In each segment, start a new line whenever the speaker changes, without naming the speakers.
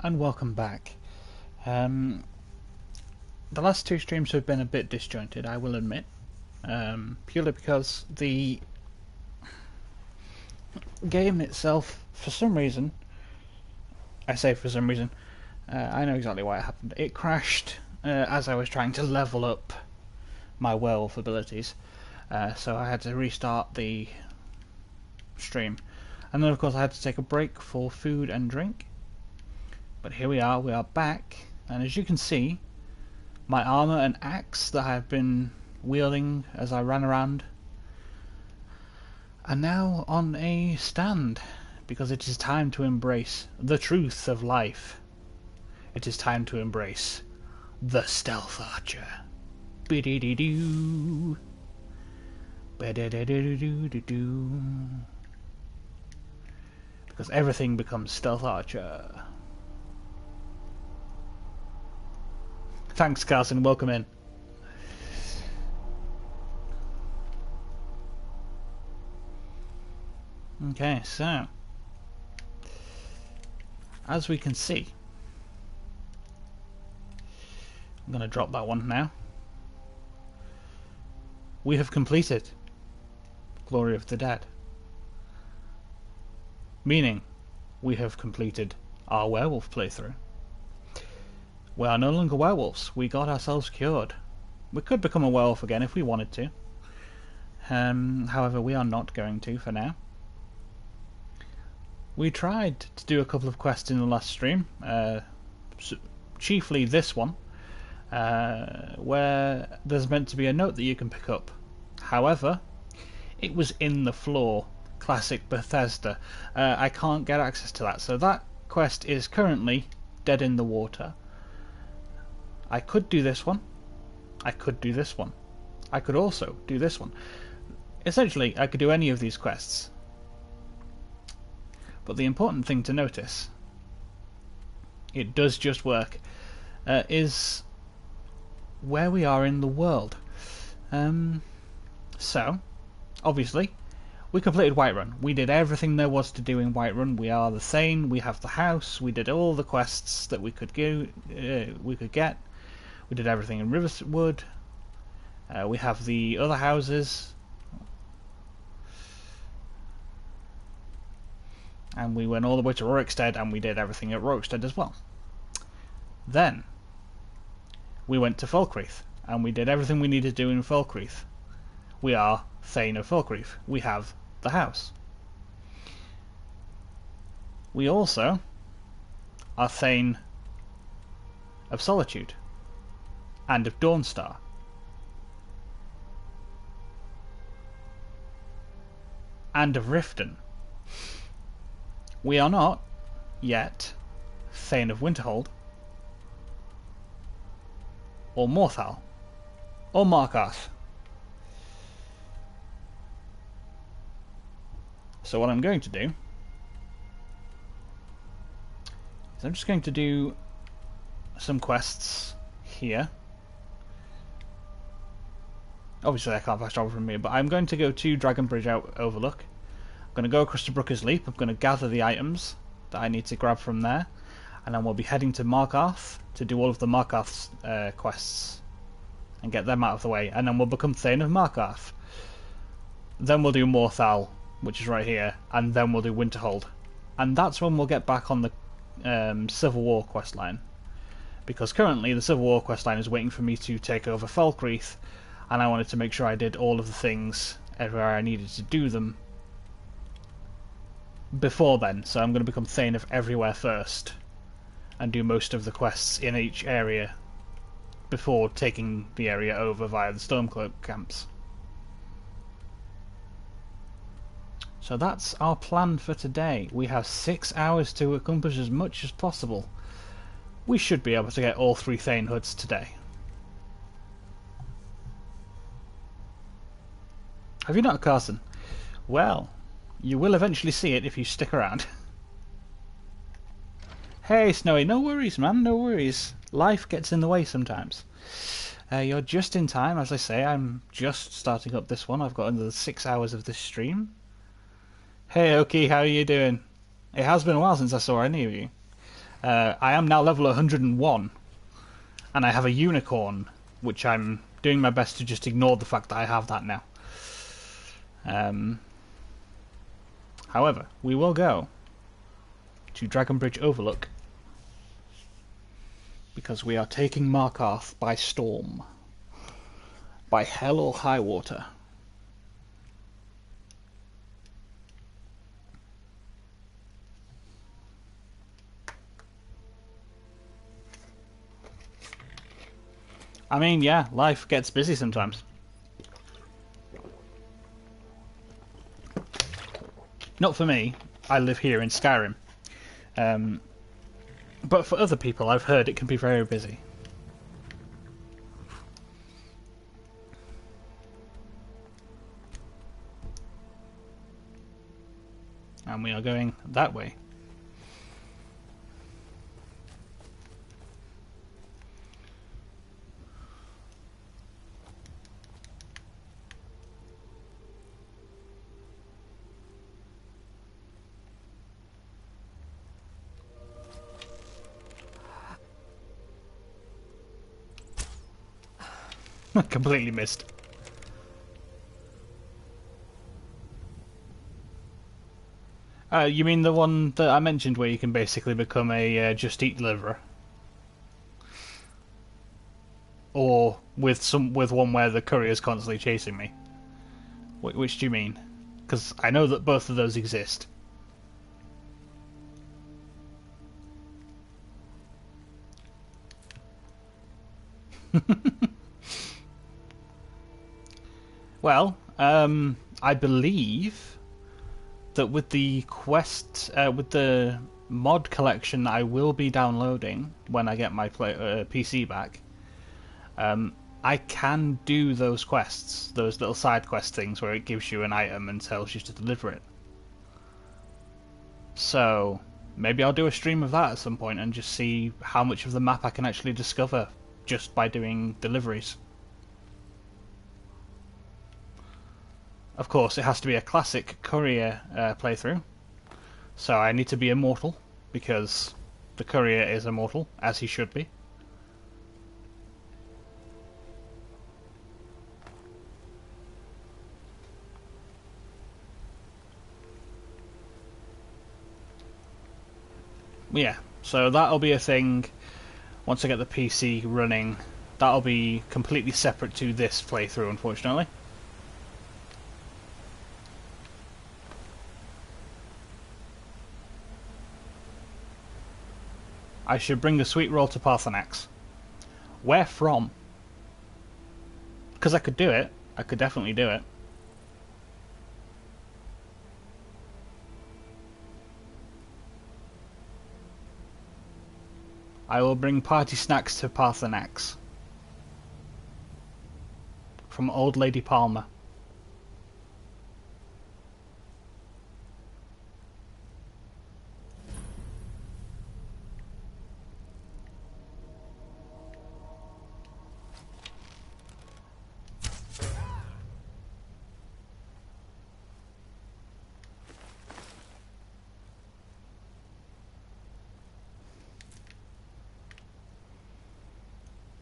and welcome back. The last two streams have been a bit disjointed, I will admit, purely because the game itself, for some reason, I say for some reason, I know exactly why it happened. It crashed as I was trying to level up my werewolf abilities, so I had to restart the stream. And then of course I had to take a break for food and drink. But here we are back, and as you can see, my armour and axe that I have been wielding as I ran around are now on a stand, because it is time to embrace the truth of life. It is time to embrace the stealth archer. Be-dee-dee-doo. Be-dee-dee-doo-doo-doo-doo. Because everything becomes stealth archer. Thanks, Carson. Welcome in. Okay, so as we can see, I'm going to drop that one now. We have completed Glory of the Dead, meaning we have completed our werewolf playthrough. We are no longer werewolves. We got ourselves cured. We could become a werewolf again if we wanted to. However, we are not going to for now. We tried to do a couple of quests in the last stream, chiefly this one, where there's meant to be a note that you can pick up. However, it was in the floor. Classic Bethesda. I can't get access to that, so that quest is currently dead in the water. I could do this one. I could do this one. I could also do this one. Essentially, I could do any of these quests. But the important thing to notice, it does just work, is where we are in the world. So, obviously, we completed Whiterun. We did everything there was to do in Whiterun. We are the Thane. We have the house. We did all the quests that we could go. We could get. We did everything in Riverwood. We have the other houses. And we went all the way to Rorikstead, and we did everything at Rorikstead as well. Then, we went to Falkreath, and we did everything we needed to do in Falkreath. We are Thane of Falkreath. We have the house. We also are Thane of Solitude and of Dawnstar. And of Riften. We are not, yet, Thane of Winterhold, or Morthal, or Markarth. So what I'm going to do is I'm just going to do some quests here. Obviously I can't fast travel from here, but I'm going to go to Dragonbridge Overlook. I'm going to go across to Brooker's Leap. I'm going to gather the items that I need to grab from there, and then we'll be heading to Markarth to do all of the Markarth's quests and get them out of the way, and then we'll become Thane of Markarth. Then we'll do Morthal, which is right here, and then we'll do Winterhold, and that's when we'll get back on the Civil War quest line, because currently the Civil War quest line is waiting for me to take over Falkreath, and I wanted to make sure I did all of the things everywhere I needed to do them before then, so I'm going to become Thane of everywhere first and do most of the quests in each area before taking the area over via the Stormcloak camps. So that's our plan for today. We have 6 hours to accomplish as much as possible. We should be able to get all 3 Thane hoods today. Have you not, Carson? Well, you will eventually see it if you stick around. Hey, Snowy, no worries, man, no worries. Life gets in the way sometimes. You're just in time, as I say. I'm just starting up this one. I've got another 6 hours of this stream. Hey, Oki, how are you doing? It has been a while since I saw any of you. I am now level 101, and I have a unicorn, which I'm doing my best to just ignore the fact that I have that now. However, we will go to Dragonbridge Overlook, because we are taking Markarth by storm. By hell or high water. I mean, yeah, life gets busy sometimes. Not for me. I live here in Skyrim. But for other people, I've heard it can be very busy. And we are going that way. Completely missed. You mean the one that I mentioned where you can basically become a Just Eat deliverer? Or with one where the courier's constantly chasing me? Which do you mean? Because I know that both of those exist. Well, I believe that with the quest, with the mod collection that I will be downloading when I get my PC back, I can do those quests, those little side quest things where it gives you an item and tells you to deliver it. So maybe I'll do a stream of that at some point and just see how much of the map I can actually discover just by doing deliveries. Of course, it has to be a classic courier playthrough, so I need to be immortal, because the courier is immortal, as he should be. Yeah, so that'll be a thing once I get the PC running. That'll be completely separate to this playthrough, unfortunately. I should bring the sweet roll to Parthenax. Where from? Because I could do it. I could definitely do it. I will bring party snacks to Parthenax. From Old Lady Palmer.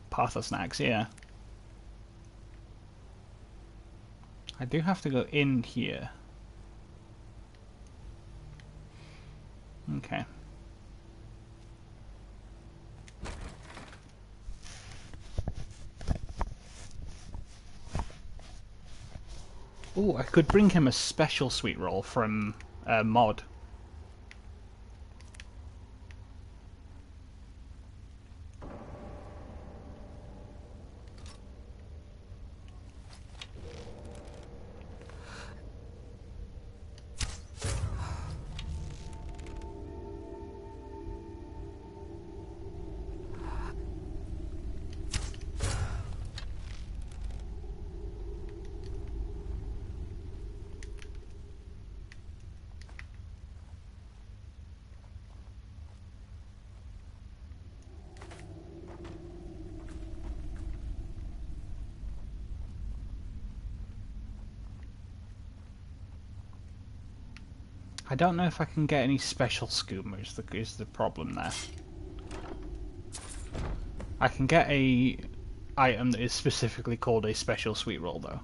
Partha snacks, yeah. I do have to go in here. Okay. Oh, I could bring him a special sweet roll from mod. I don't know if I can get any special skooma is the problem there. I can get a item that is specifically called a special sweet roll though.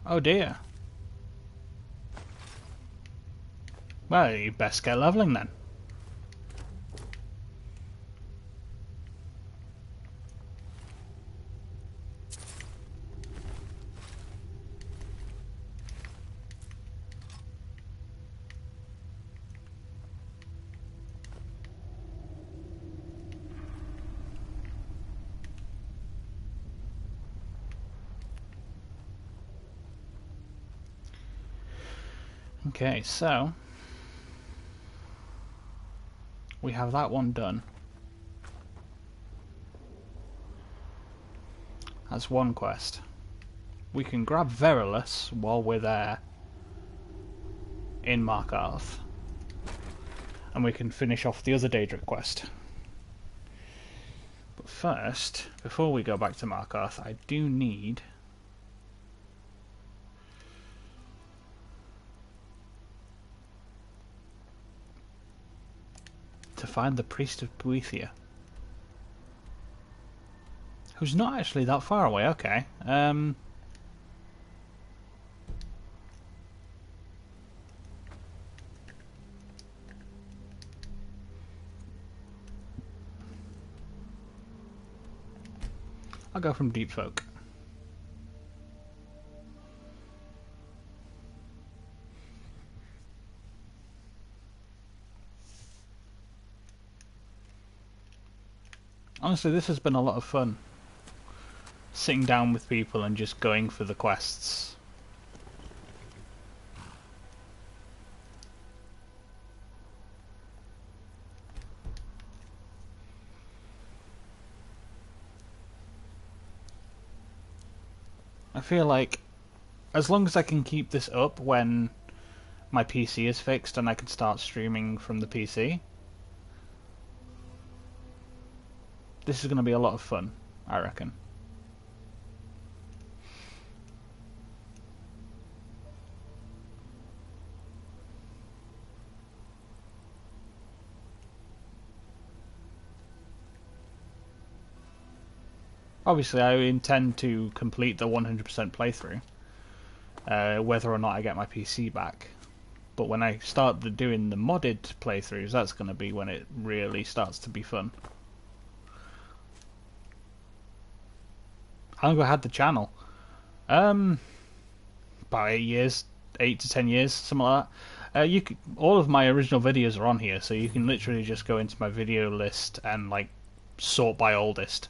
Oh dear. Well, you best get leveling then. Okay, so we have that one done. That's one quest. We can grab Verilus while we're there in Markarth, and we can finish off the other Daedric quest. But first, before we go back to Markarth, I do need to find the Priest of Boethia, who's not actually that far away. Okay. I'll go from Deep Folk. Honestly, this has been a lot of fun. Sitting down with people and just going for the quests. I feel like as long as I can keep this up when my PC is fixed and I can start streaming from the PC, this is going to be a lot of fun, I reckon. Obviously, I intend to complete the 100% playthrough, whether or not I get my PC back. But when I start doing the modded playthroughs, that's going to be when it really starts to be fun. How long have I had the channel? About 8 years, 8 to 10 years, something like that. All of my original videos are on here, so you can literally just go into my video list and like sort by oldest.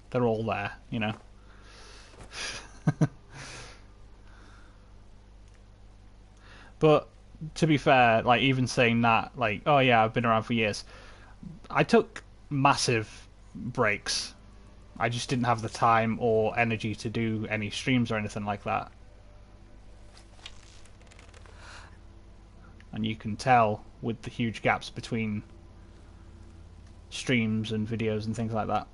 They're all there, you know. But to be fair, like even saying that, like, oh yeah, I've been around for years, I took massive breaks. I just didn't have the time or energy to do any streams or anything like that. And you can tell with the huge gaps between streams and videos and things like that.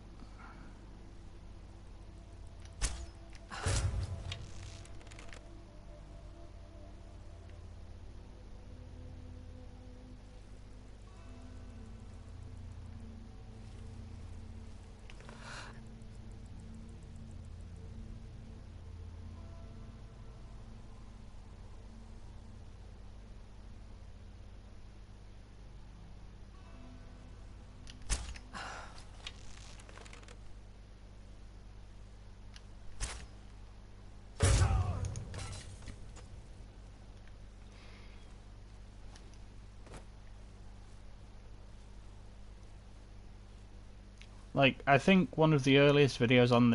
Like, I think one of the earliest videos on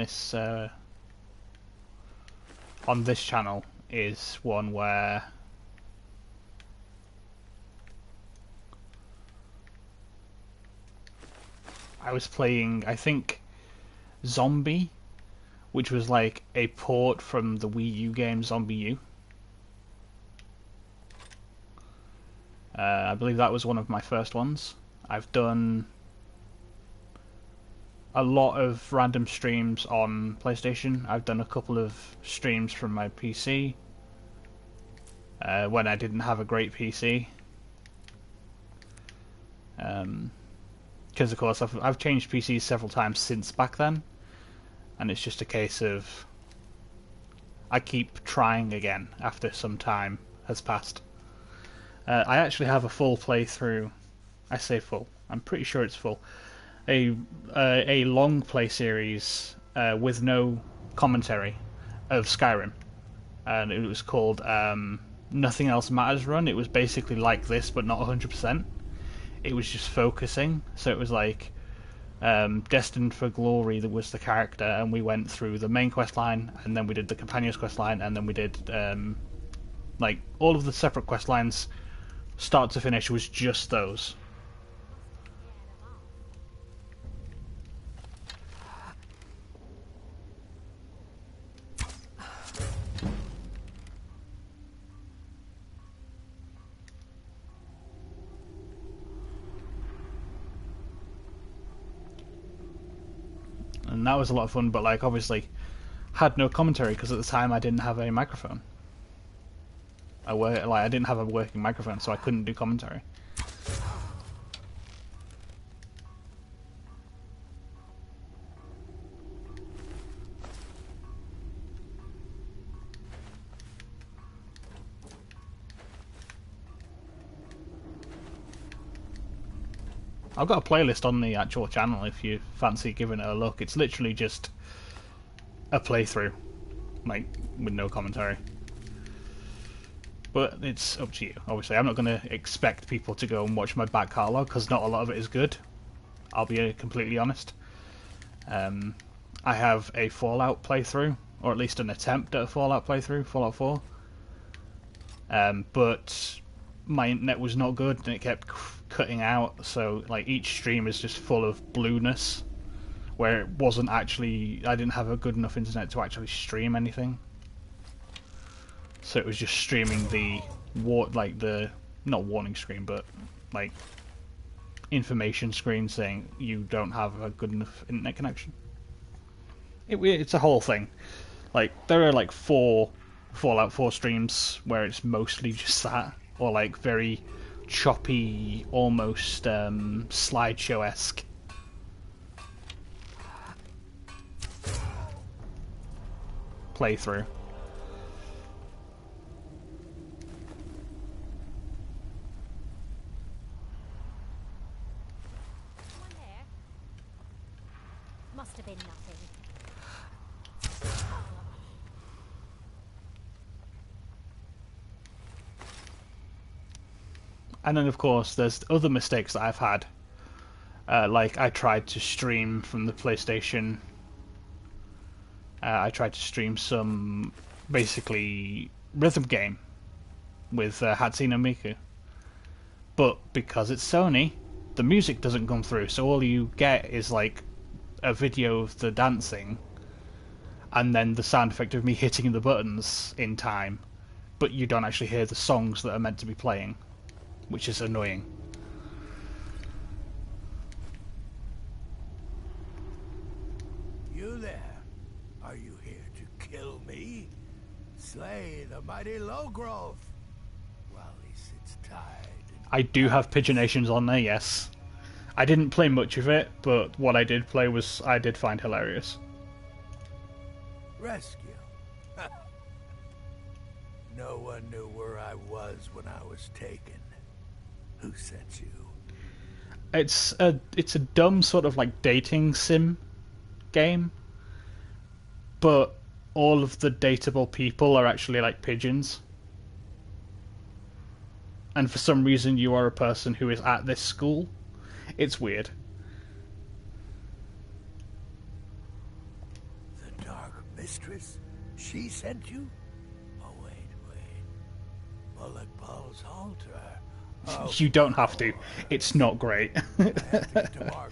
this channel is one where I was playing, I think, Zombie, which was like a port from the Wii U game Zombie U. I believe that was one of my first ones. I've done a lot of random streams on PlayStation. I've done a couple of streams from my PC when I didn't have a great PC. Because of course I've changed PCs several times since back then, and it's just a case of I keep trying again after some time has passed. I actually have a full playthrough. I say full. I'm pretty sure it's full. A long play series with no commentary of Skyrim, and it was called Nothing Else Matters Run. It was basically like this, but not 100%. It was just focusing, so it was like Destined for Glory, that was the character, and we went through the main quest line, and then we did the companions quest line, and then we did like all of the separate quest lines, start to finish, was just those. And that was a lot of fun, but like obviously had no commentary because at the time I didn't have a microphone. I didn't have a working microphone, so I couldn't do commentary. I've got a playlist on the actual channel if you fancy giving it a look. It's literally just a playthrough, like, with no commentary. But it's up to you. Obviously, I'm not going to expect people to go and watch my back catalogue, because not a lot of it is good. I'll be completely honest. I have a Fallout playthrough, or at least an attempt at a Fallout playthrough, Fallout 4. But my internet was not good, and it kept cutting out, so like each stream is just full of blueness, where it wasn't actually, I didn't have a good enough internet to actually stream anything. So it was just streaming the not warning screen, but like information screen saying you don't have a good enough internet connection. It's a whole thing. Like there are like 4 Fallout 4 streams where it's mostly just that, or like very choppy, almost slideshow-esque. Playthrough.
Must have been nothing.
And then, of course, there's other mistakes that I've had. Like, I tried to stream from the PlayStation. I tried to stream some, basically, rhythm game with Hatsune Miku. But because it's Sony, the music doesn't come through, so all you get is, like, a video of the dancing, and then the sound effect of me hitting the buttons in time, but you don't actually hear the songs that are meant to be playing, which is annoying.
You there? Are you here to kill me? Slay the mighty Lowgrove while he sits tied.
I do have Pigeonations on there, yes. I didn't play much of it, but what I did play was I did find hilarious.
Rescue. No one knew where I was when I was taken. Who sent you?
It's a dumb sort of like dating sim game, but all of the dateable people are actually like pigeons. And for some reason you are a person who is at this school. It's weird.
The Dark Mistress? She sent you? Oh wait, Paul's altar. Oh,
You don't have to. It's not great.
I have to get to Markarth.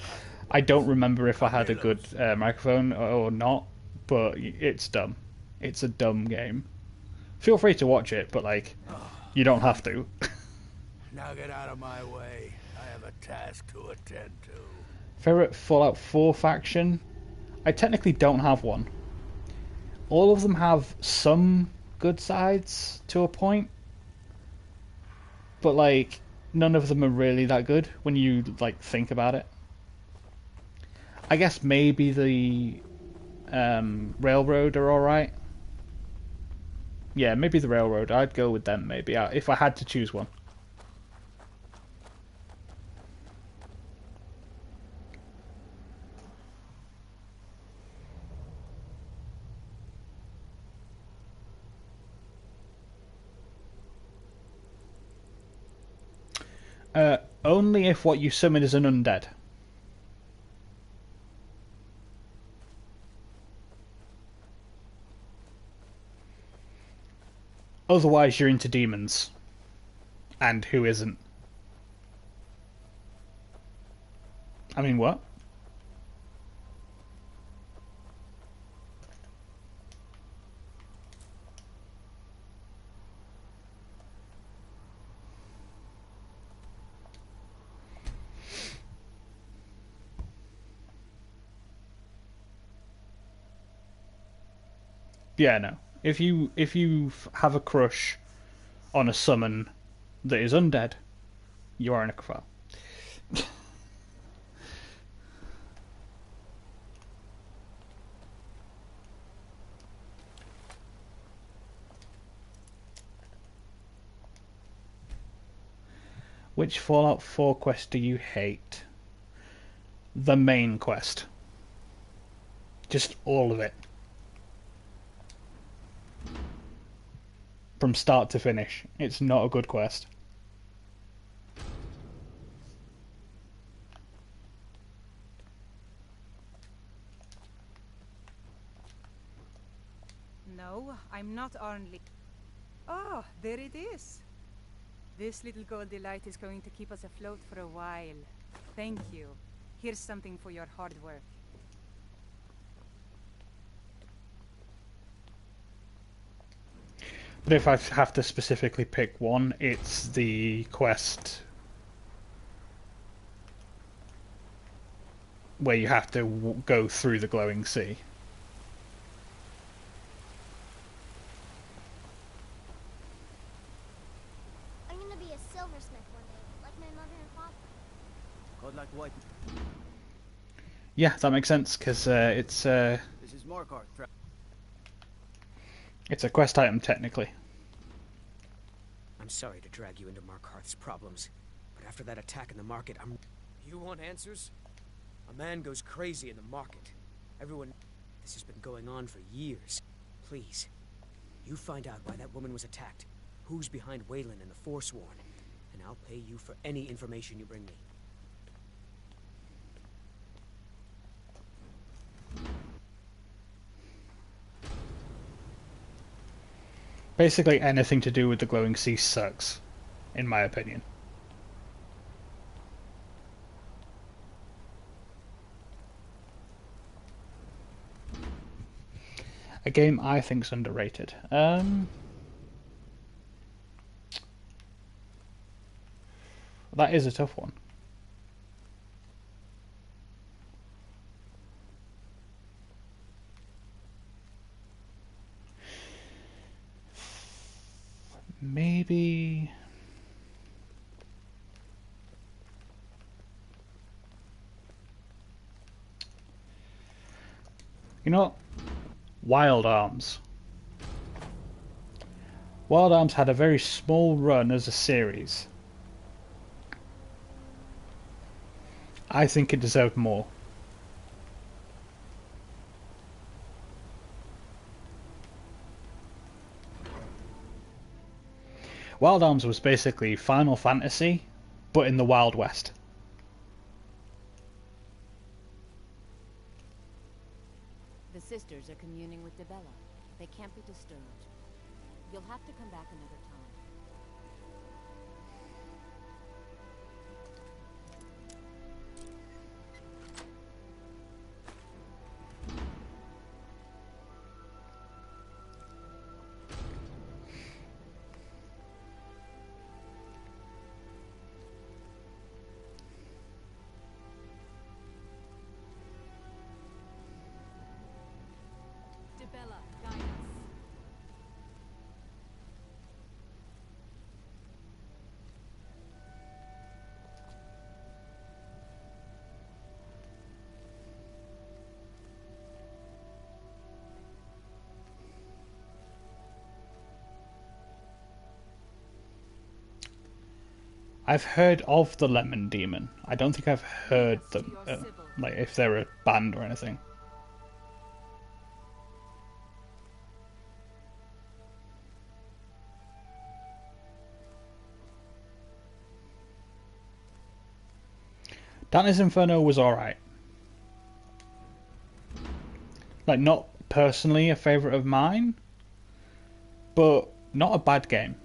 I don't remember if I had a
Get
good
loose.
microphone or not, but it's dumb. It's a dumb game. Feel free to watch it, but like, you don't have to.
Now get out of my way. I have a task to attend to.
Favorite Fallout 4 faction? I technically don't have one. All of them have some good sides to a point, but like, none of them are really that good when you like think about it. I guess maybe the Railroad are alright. Yeah, maybe the Railroad. I'd go with them maybe, if I had to choose one. Only if what you summon is an undead. Otherwise, you're into demons. And who isn't? I mean, what? Yeah, no. If you have a crush on a summon that is undead, you are a necrophile. Which Fallout 4 quest do you hate? The main quest. Just all of it. From start to finish. It's not a good quest.
No, I'm not only. Oh, there it is. This little goldy light is going to keep us afloat for a while. Thank you. Here's something for your hard work.
But if I have to specifically pick one, it's the quest where you have to go through the glowing sea.
I'm gonna be a silversmith one day, like my mother and father.
God like white.
Yeah, that makes sense, because
This is Markarth.
it's a quest item technically.
I'm sorry to drag you into Markarth's problems, but after that attack in the market, I'm... You want answers? A man goes crazy in the market. Everyone... This has been going on for years. Please, you find out why that woman was attacked, who's behind Waylon and the Forsworn, and I'll pay you for any information you bring me.
Basically anything to do with the glowing sea sucks, in my opinion. A game I think's underrated. That is a tough one. Maybe... You know what? Wild Arms. Wild Arms had a very small run as a series. I think it deserved more. Wild Arms was basically Final Fantasy, but in the Wild West.
The sisters are communing with Debella. They can't be disturbed. You'll have to come back another time.
I've heard of the Lemon Demon. I don't think I've heard them, like if they're a band or anything. Dante's Inferno was alright. Like, not personally a favourite of mine, but not a bad game.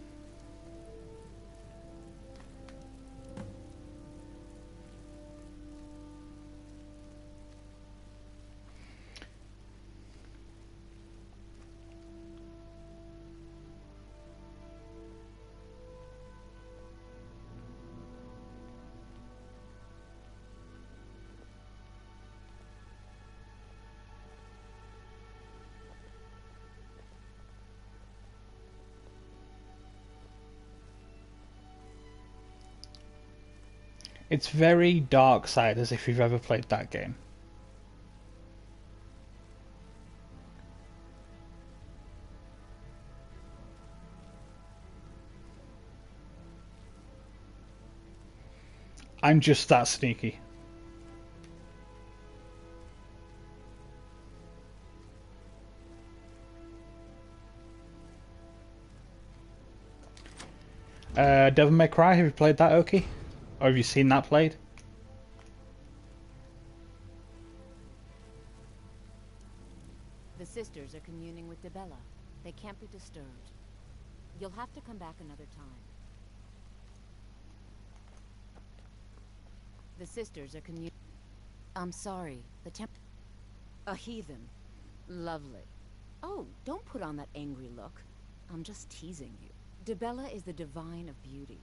It's very dark side, as if you've ever played that game. I'm just that sneaky. Devil May Cry, have you played that, Oki? Or have you seen that played?
The sisters are communing with Debella. They can't be disturbed. You'll have to come back another time. The sisters are communing. I'm sorry. The a heathen. Lovely. Oh, don't put on that angry look. I'm just teasing you. Debella is the divine of beauty.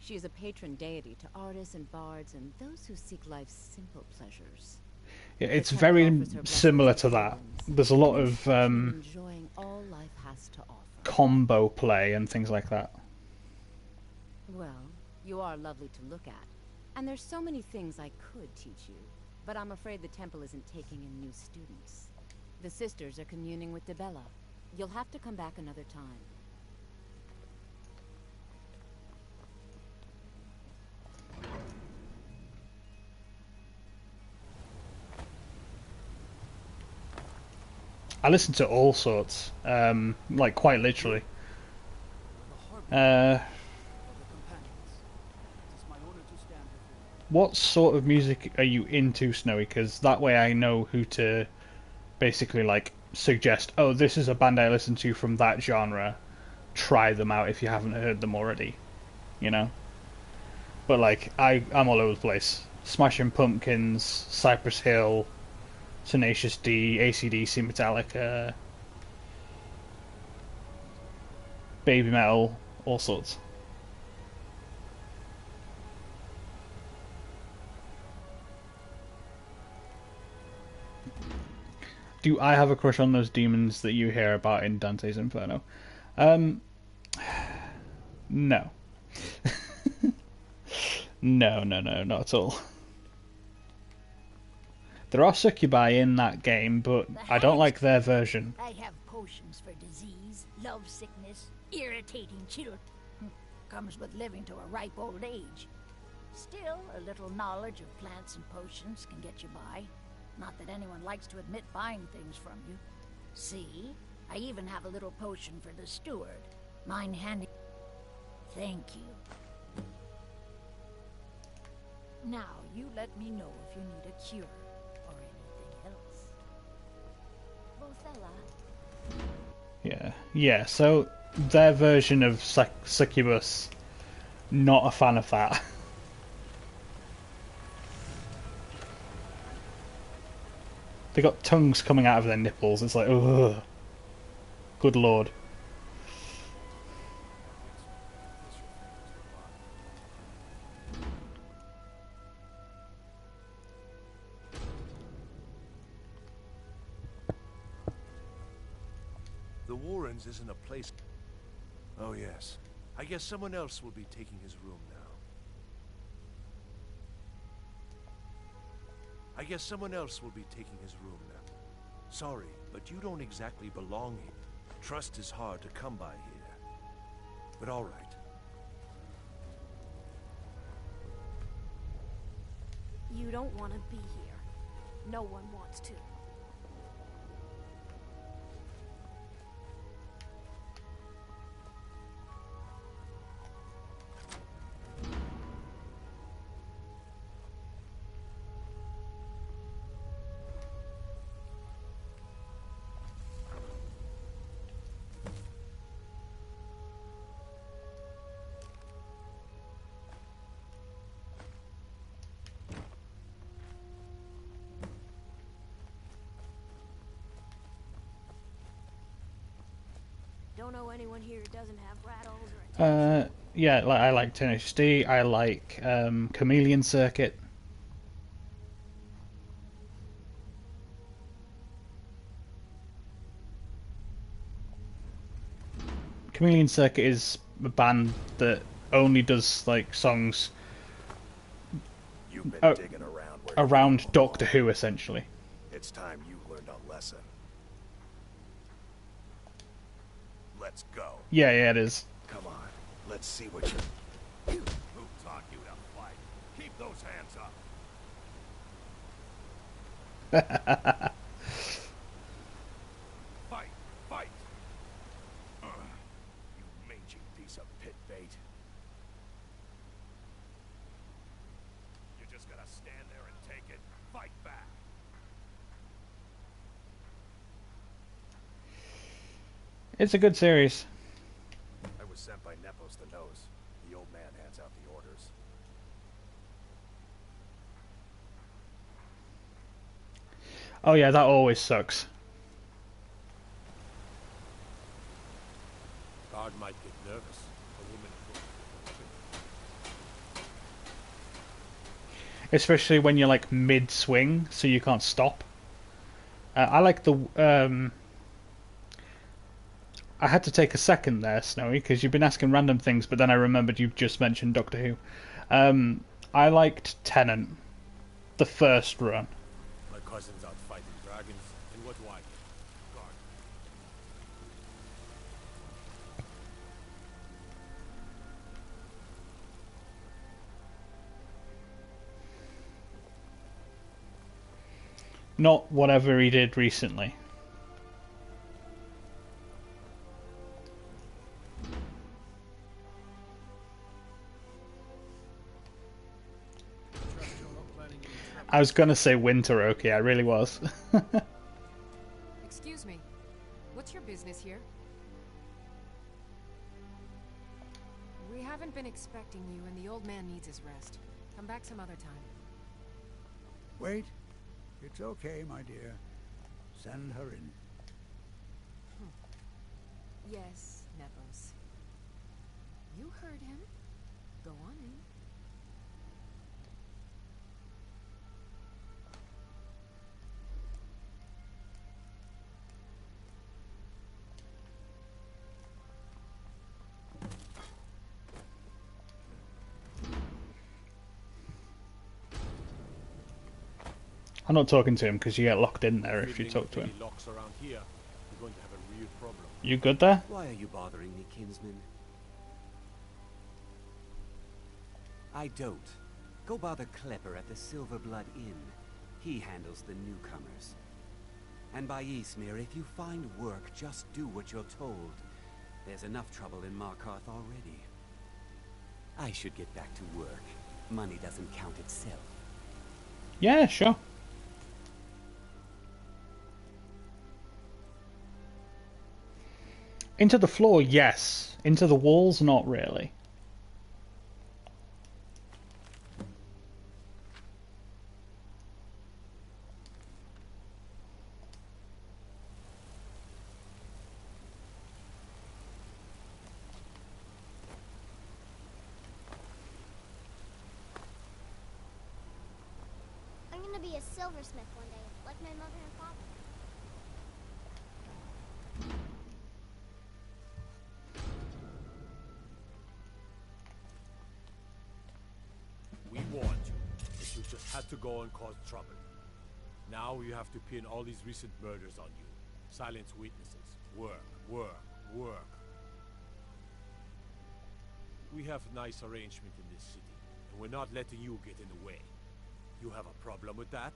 She is a patron deity to artists and bards and those who seek life's simple pleasures.
Yeah, it's very similar to that. There's a lot of
enjoying all life has to offer.
Combo play and things like that.
Well, you are lovely to look at, and there's so many things I could teach you, but I'm afraid the temple isn't taking in new students. The sisters are communing with Debella. You'll have to come back another time.
I listen to all sorts, like quite literally. What sort of music are you into, Snowy? Because that way I know who to basically like suggest. Oh, this is a band I listen to from that genre. Try them out if you haven't heard them already. You know. But like I'm all over the place. Smashing Pumpkins, Cypress Hill, Tenacious D, AC/DC, Metallica, baby metal, all sorts. Do I have a crush on those demons that you hear about in Dante's Inferno? No. No, not at all. There are succubi in that game, but I don't like their version.
I have potions for disease, love sickness, irritating children. Comes with living to a ripe old age. Still, a little knowledge of plants and potions can get you by. Not that anyone likes to admit buying things from you. See? I even have a little potion for the steward. Mind handy? Thank you. Now, you let me know if you need a cure.
Yeah, so their version of succubus, not a fan of that. They got tongues coming out of their nipples, it's like, ugh. Good lord.
The Warrens isn't a place... Oh yes. I guess someone else will be taking his room now. Sorry, but you don't exactly belong here. Trust is hard to come by here. But all right.
You don't want to be here. No one wants to. Don't know anyone here who doesn't have rattles or
Yeah, like I like Tenacious D. I like Chameleon Circuit. Chameleon Circuit is a band that only does like songs
You've been digging around where
around Doctor Who, essentially.
it's time you learned a lesson. Let's go.
Yeah, it is.
Come on. Let's see what you... Who taught you to fight? Keep those hands up. Fight! Fight! You mangy piece of pit bait. You're just gonna stand there and take it? Fight back!
It's a good series.
I was sent by Nepos the Nose. The old man hands out the orders.
Oh yeah, that always sucks.
Guard might get nervous.
Especially when you're like mid-swing, so you can't stop. I like the... I had to take a second there, Snowy, because you've been asking random things, but then I remembered you just mentioned Doctor Who. I liked Tennant, the first run.
My cousin's out fighting dragons. And what do I get? Guard.
Not whatever he did recently. I was gonna say Winter Oki, I really was.
Excuse me. What's your business here? We haven't been expecting you, and the old man needs his rest. Come back some other time.
Wait. It's okay, my dear. Send her in.
Yes, Nepos. You heard him. Go on in.
I'm not talking to him because you get locked in there if you talk to him.
Locks around here, we're going to have a real problem.
You good there?
Why are you bothering me, kinsman? I don't. Go bother Klepper at the Silver Blood Inn. He handles the newcomers. And by Eastmere, if you find work, just do what you're told. There's enough trouble in Markarth already. I should get back to work. Money doesn't count itself.
Yeah, sure. Into the floor, yes. Into the walls, not really.
I'm gonna be a silversmith one day, like my mother and father.
We warned you, but you just had to go and cause trouble. Now you have to pin all these recent murders on you. Silence witnesses. Work, work, work. We have nice arrangement in this city, and we're not letting you get in the way. You have a problem with that?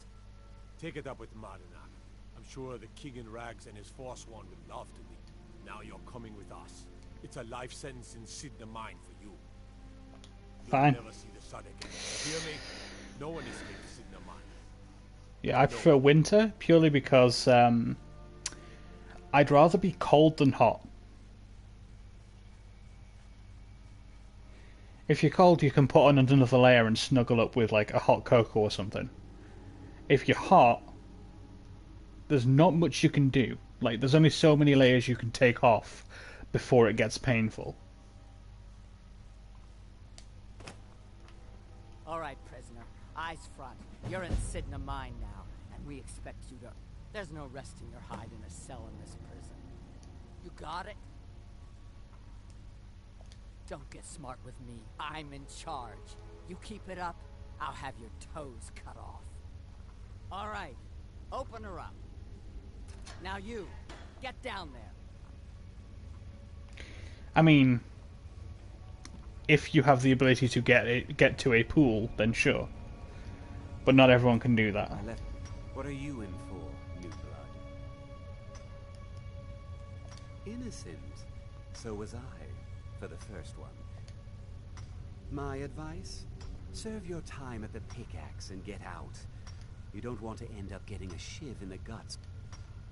Take it up with Marinak. I'm sure the king in rags and his forsworn would love to meet. Now you're coming with us. It's a life sentence in Sidna Mine for you.
Fine.
You'll never see the sun again. You hear me? No one escapes Sidna Mine.
Yeah, I prefer winter purely because I'd rather be cold than hot. If you're cold, you can put on another layer and snuggle up with like a hot cocoa or something. If you're hot, there's not much you can do. Like, there's only so many layers you can take off before it gets painful.
All right, prisoner. Eyes front. You're in Sidna Mine now, and we expect you to... There's no resting your hide in a cell in this prison. You got it? Don't get smart with me. I'm in charge. You keep it up, I'll have your toes cut off. All right. Open her up. Now you, get down there.
I mean, if you have the ability to get to a pool, then sure. But not everyone can do that.
What are you in for, new blood? Innocent. So was I, for the first one. My advice? Serve your time at the pickaxe and get out. You don't want to end up getting a shiv in the guts.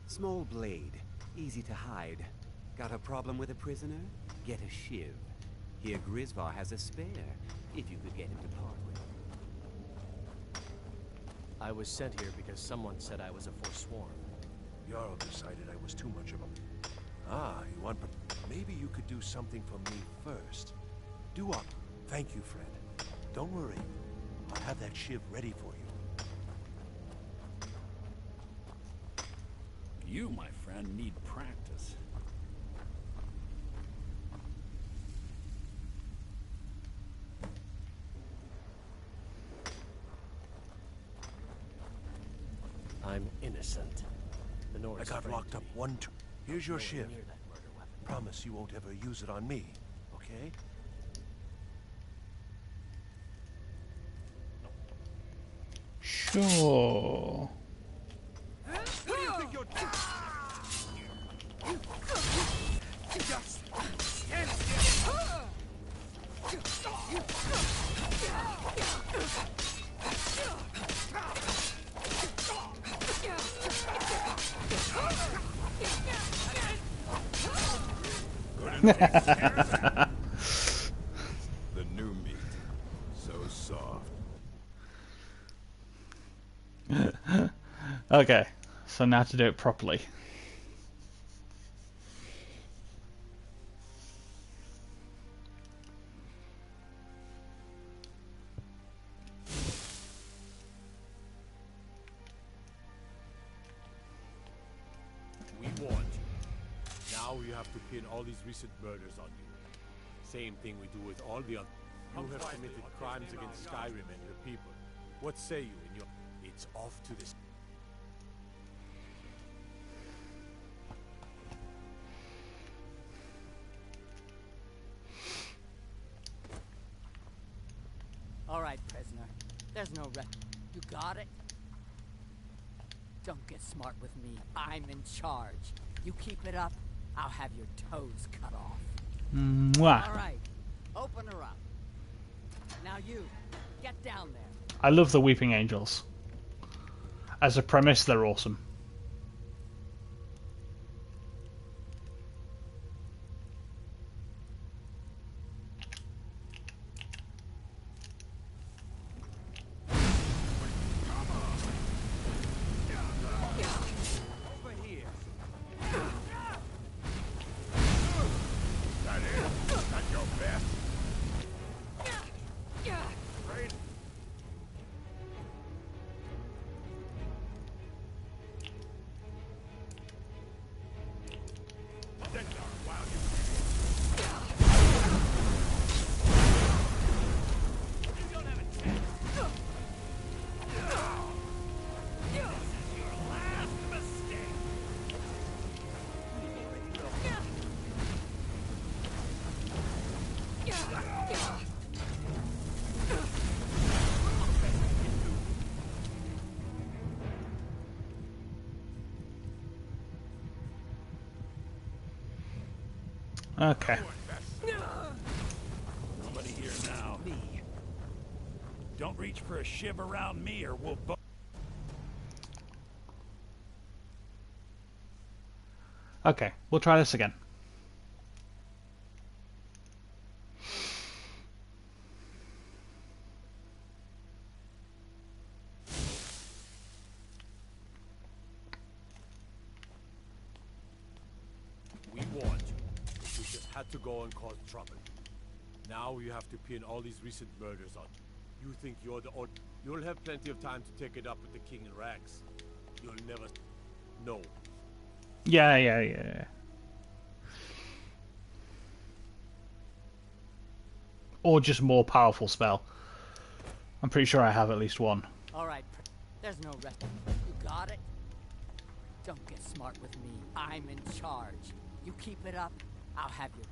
Small blade, easy to hide. Got a problem with a prisoner? Get a shiv. Here Grisvar has a spare, if you could get him to part with.
I was sent here because someone said I was a forsworn.
Jarl decided I was too much of a... Ah, you want... But maybe you could do something for me first. Do up. Thank you, Fred. Don't worry. I'll have that shiv ready for you.
You, my friend, need practice.
I'm innocent. The Norse
I got locked up Here's your shiv. Promise you won't ever use it on me, okay?
Sure.
Who do you think you're doing? Just stand still.
The new meat. So soft.
Okay, so now to do it properly.
We warned you. Now you have to pin all these recent murders on you. Same thing we do with all the other. You have committed crimes against Skyrim and your people. What say you in your... It's off to this...
All right, prisoner. There's no rest. You got it? Don't get smart with me. I'm in charge. You keep it up, I'll have your toes cut off.
Mwah.
All right. Open her up. Now you, get down there.
I love the Weeping Angels. As a premise, they're awesome. Okay.
Nobody here now. Don't reach for a shiv around me or we'll both...
Okay, we'll try this again.
We warned you, but you just had to go and cause trouble. Now you have to pin all these recent murders on. You think you're the odd... You'll have plenty of time to take it up with the king in rags. You'll never... No.
Yeah. Or just more powerful spell. I'm pretty sure I have at least one.
All right, there's no rest. You got it? Don't get smart with me. I'm in charge. You keep it up, I'll have your...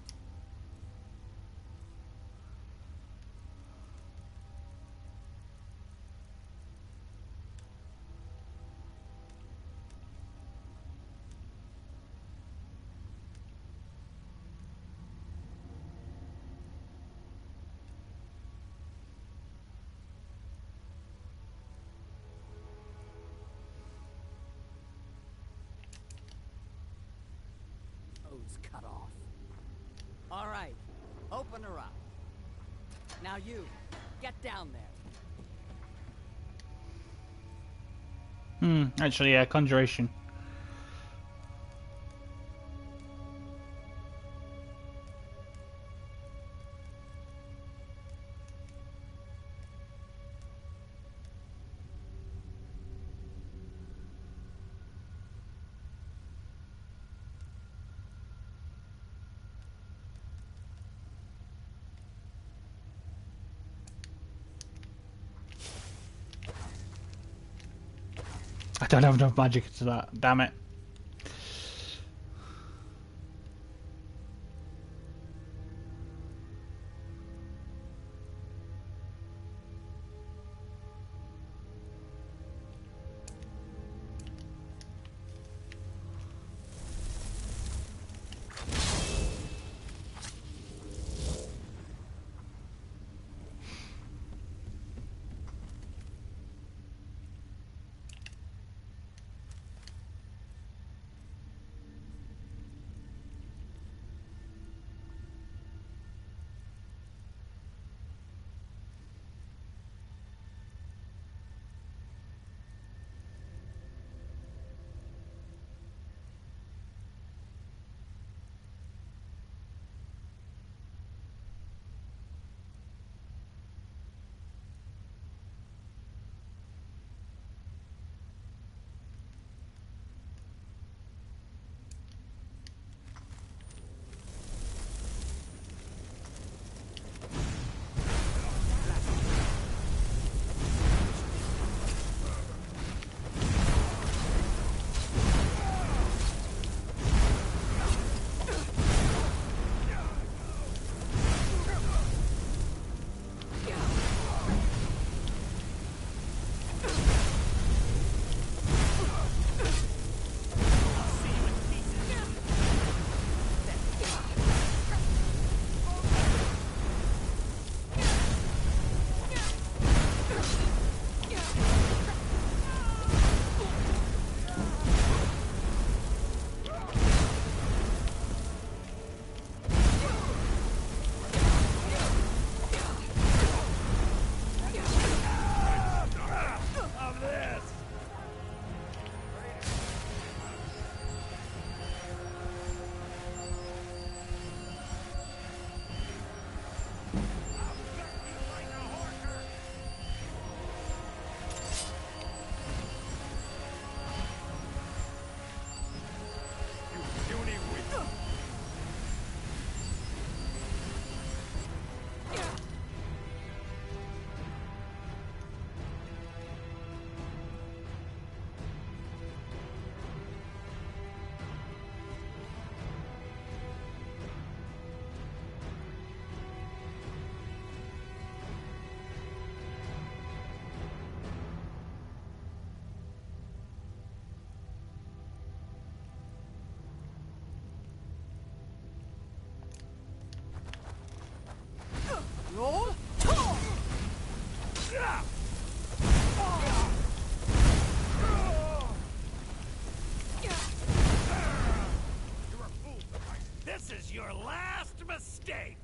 cut off. All right, open her up. Now you, get down there.
Actually, yeah, conjuration. I don't have enough magic to that, damn it.
your last mistake!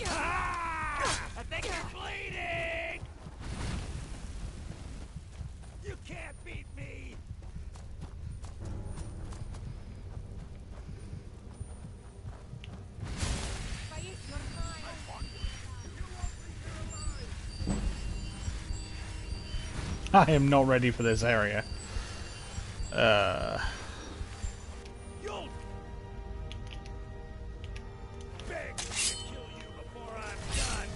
I think you're bleeding! You can't beat me!
I am not ready for this area.
You'll beg me to kill you before I'm done!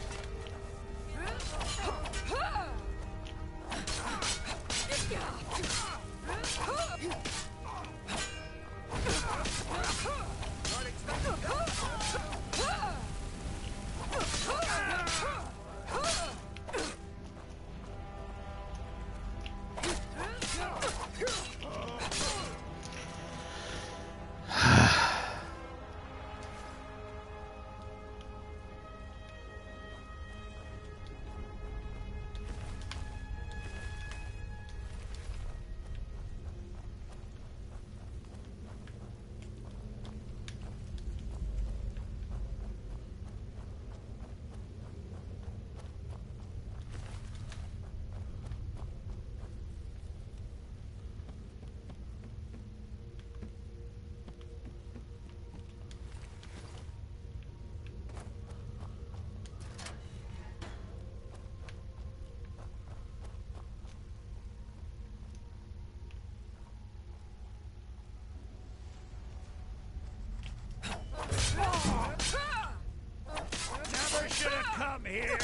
Never should have come here!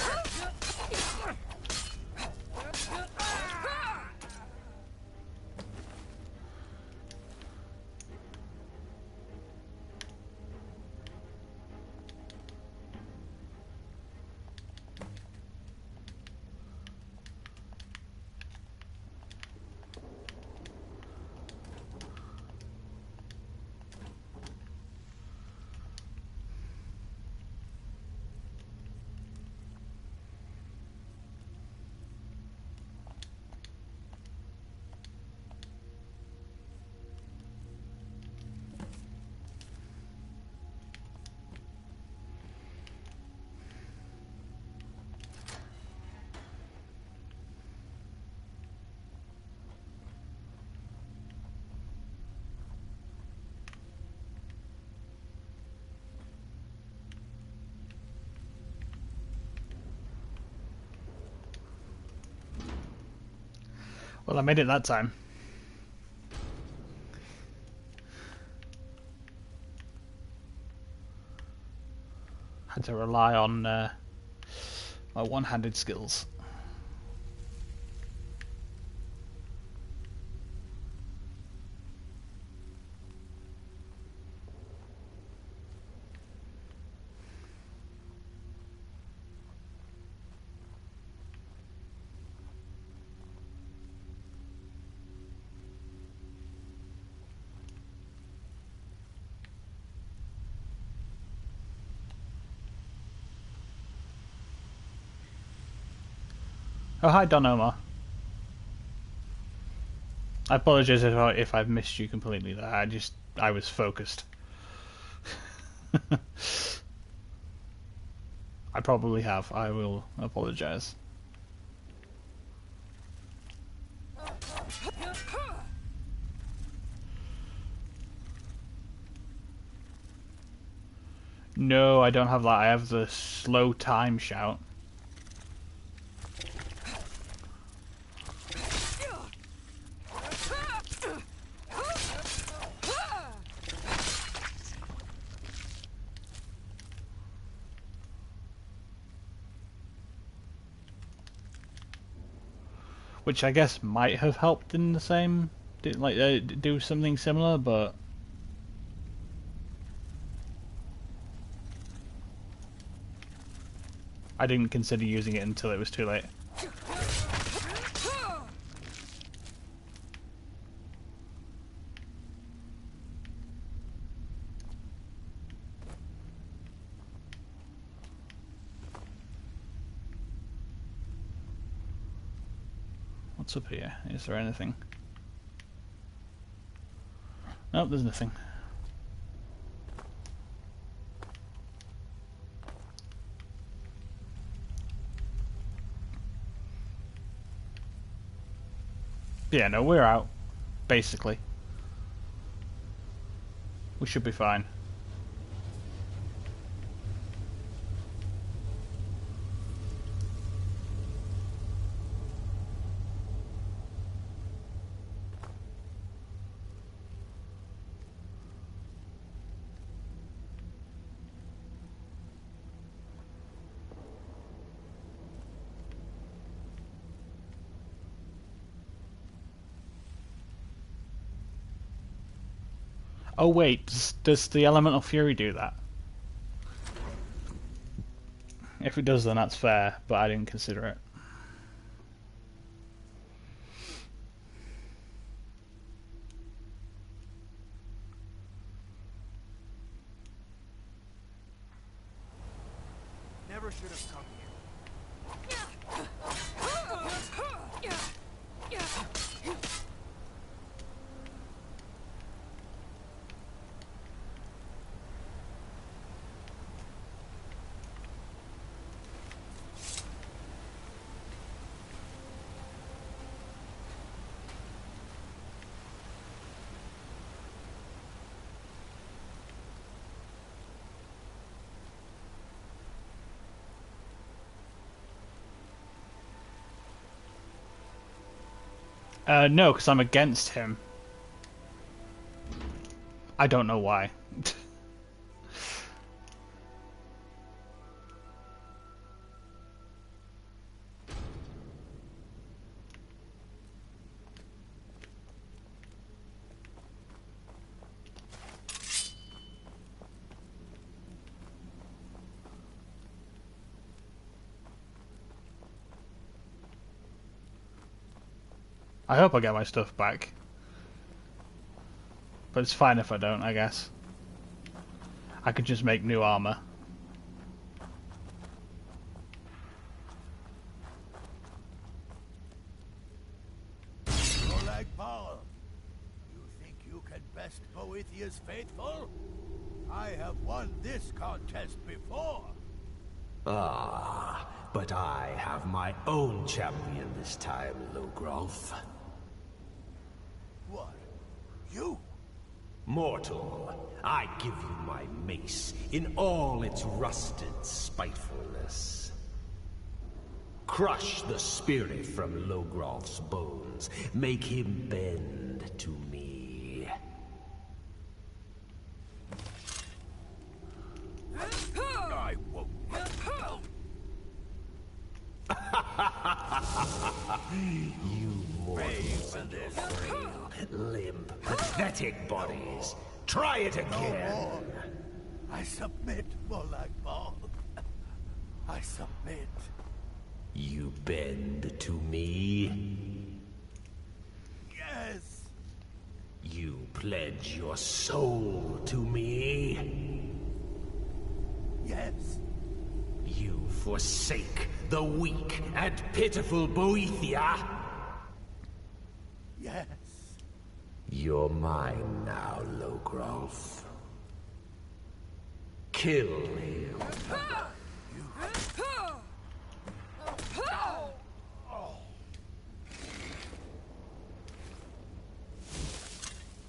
Well, I made it that time. Had to rely on my one-handed skills. Oh, hi, Don Omar. I apologize if I've missed you completely there. I was focused. I probably have. I will apologize. No, I don't have that. I have the slow time shout. Which I guess might have helped in the same, do something similar, but I didn't consider using it until it was too late. What's up here? Is there anything? Nope, there's nothing. Yeah, no, we're out. Basically. We should be fine. Oh wait, does the Elemental Fury do that? If it does, then that's fair, but I didn't consider it.
Never should have come here.
No, because I'm against him. I don't know why. I hope I get my stuff back. But it's fine if I don't, I guess. I could just make new armor.
Like Paul, you think you can best Boethiah's faithful? I have won this contest before.
Ah, but I have my own champion this time, Logrolf.
What? You?
Mortal, I give you my mace in all its rusted spitefulness. Crush the spirit from Logrolf's bones. Make him bend to me.
I won't.
You mortals and your frail, limp, pathetic bodies. Try it again.
No. I submit, Molag Bal. I submit.
You bend to me?
Yes.
You pledge your soul to me?
Yes.
You forsake the weak and pitiful Boethia?
Yes.
You're mine now, Logrolf. Kill him.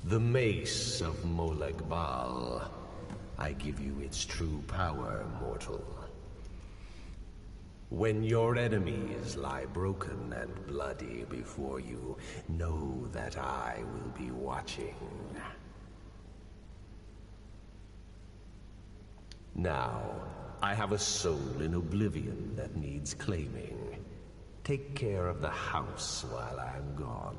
The mace of Molegbal. I give you its true power, mortal. When your enemies lie broken and bloody before you, know that I will be watching. Now, I have a soul in oblivion that needs claiming. Take care of the house while I'm gone.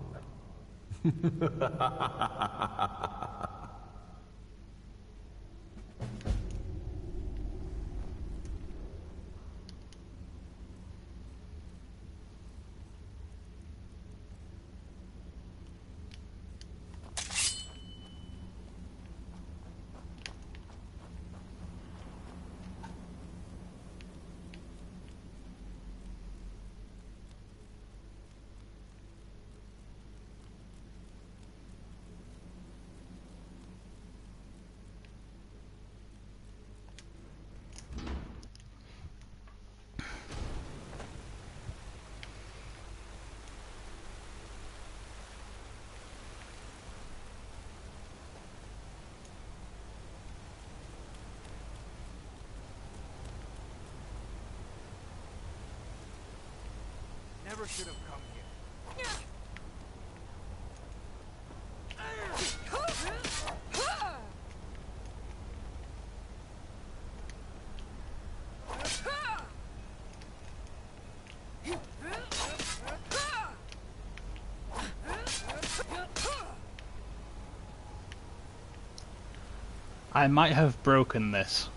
Never should have come here.
I might have broken this.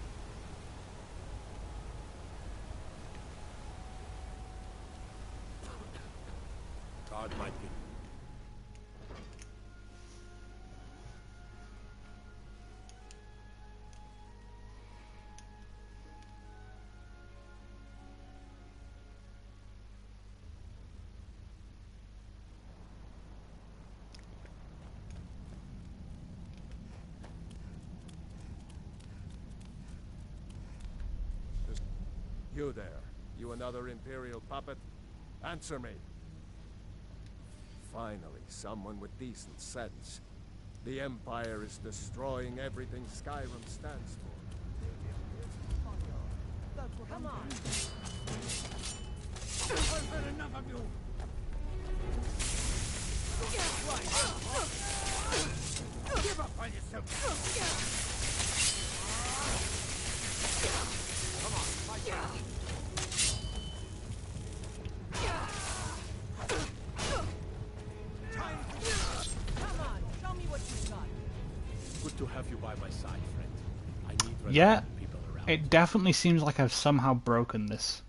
God might be. You there, you another Imperial puppet? Answer me. Finally, someone with decent sense. The Empire is destroying everything Skyrim stands for.
Come on.
I've had enough of you. Give up on yourself.
Come on, fight back. Come on, show me what you got.
Good to have you by my side, friend. I need
Yeah,
reliable people around.
it definitely seems like I've somehow broken this.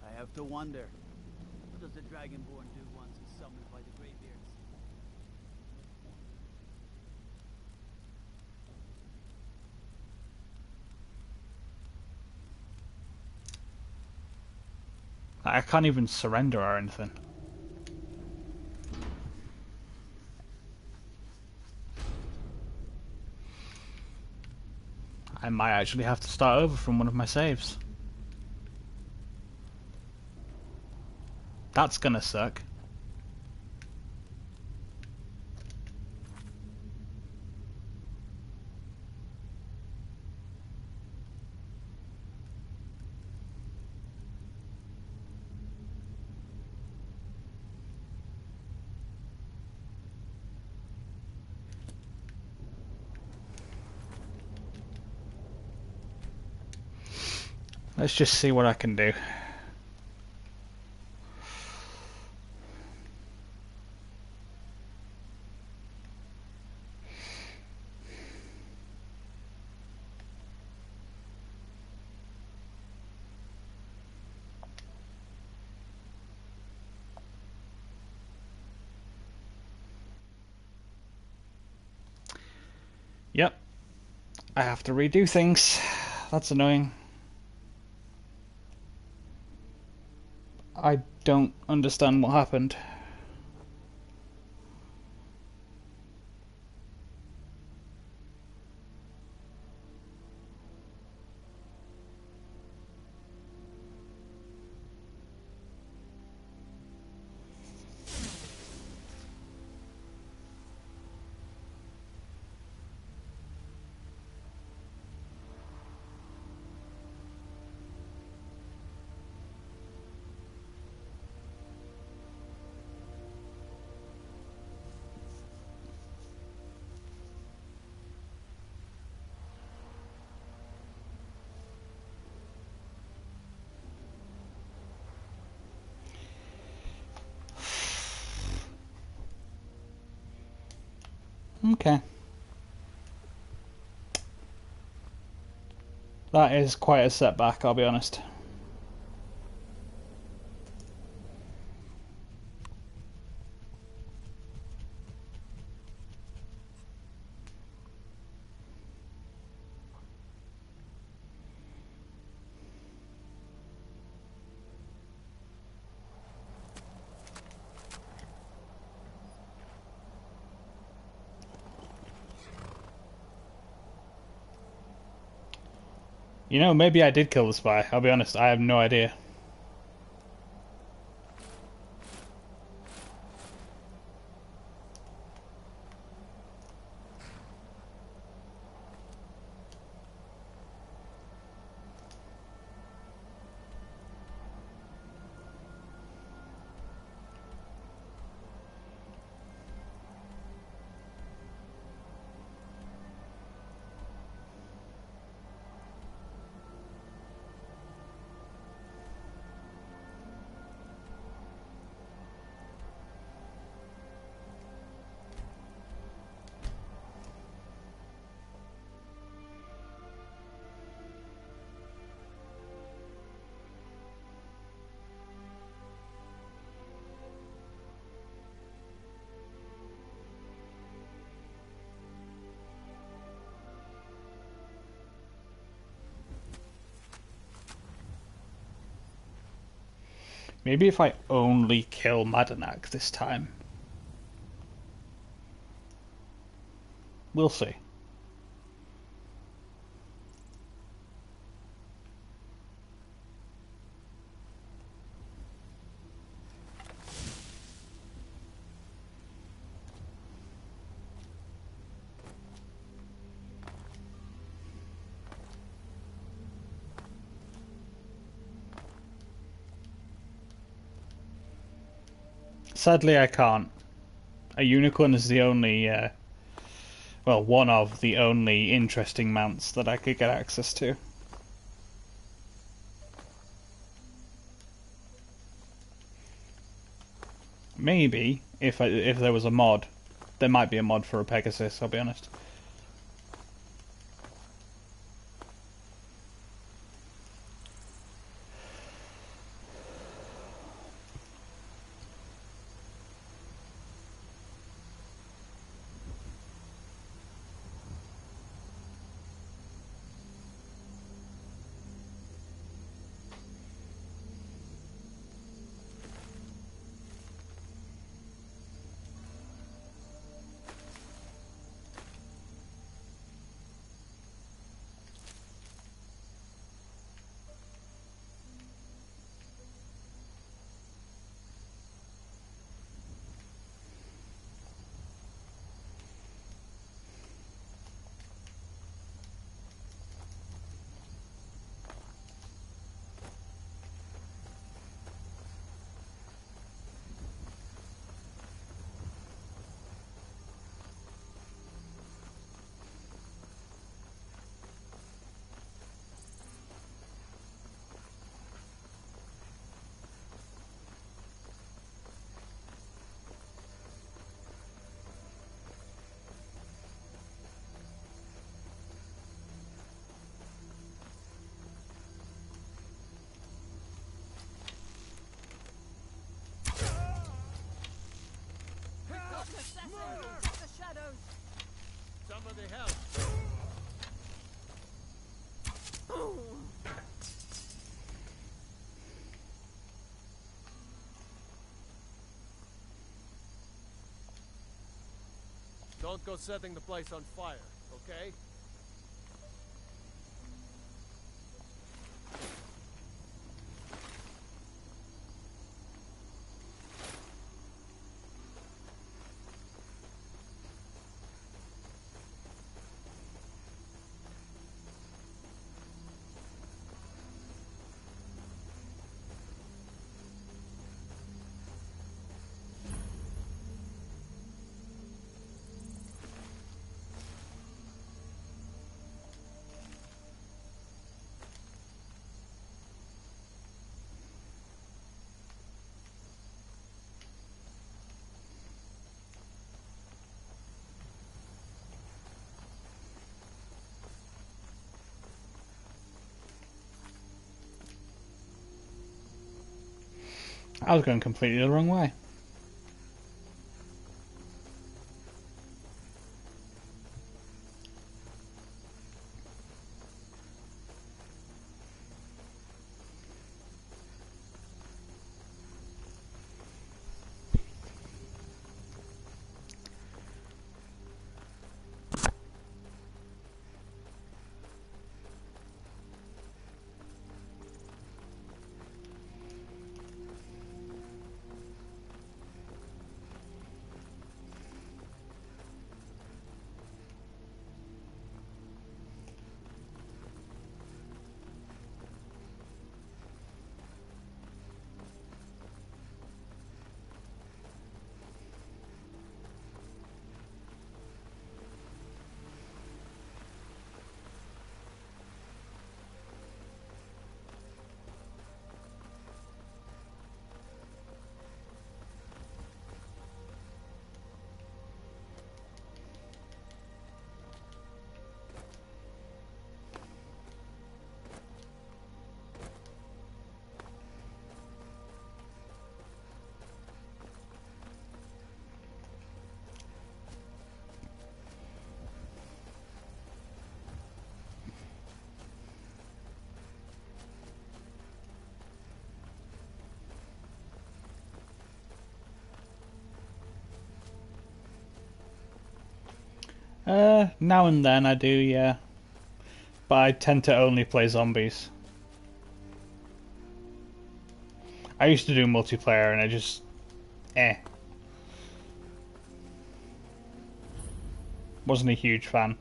I have to wonder, what does the Dragonborn do once he's summoned by the Greybeards?
I can't even surrender or anything. I might actually have to start over from one of my saves. That's gonna suck. Let's just see what I can do. Yep. I have to redo things. That's annoying. I don't understand what happened. Okay. That is quite a setback, I'll be honest. You know, maybe I did kill the spy. I'll be honest, I have no idea. Maybe if I only kill Madanak this time. We'll see. Sadly, I can't. A unicorn is the only, well, one of the only interesting mounts that I could get access to. Maybe, if there was a mod. There might be a mod for a Pegasus, I'll be honest.
Don't go setting the place on fire, okay?
I was going completely the wrong way. Now and then I do, yeah. But I tend to only play zombies. I used to do multiplayer and I just... Wasn't a huge fan.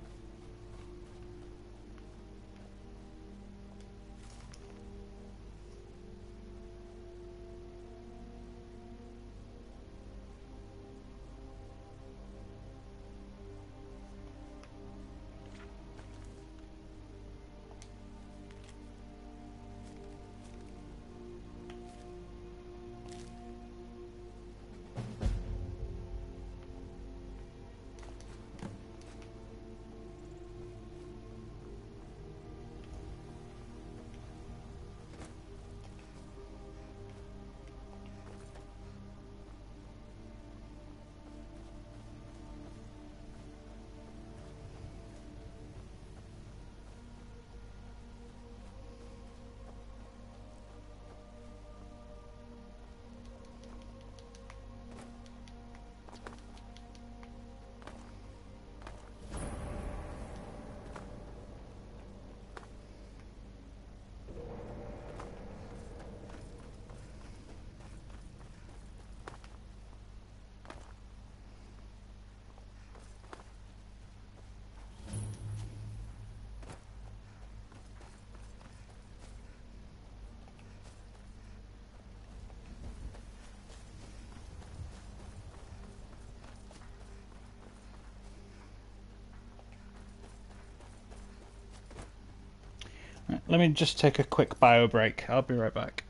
Let me just take a quick bio break. I'll be right back.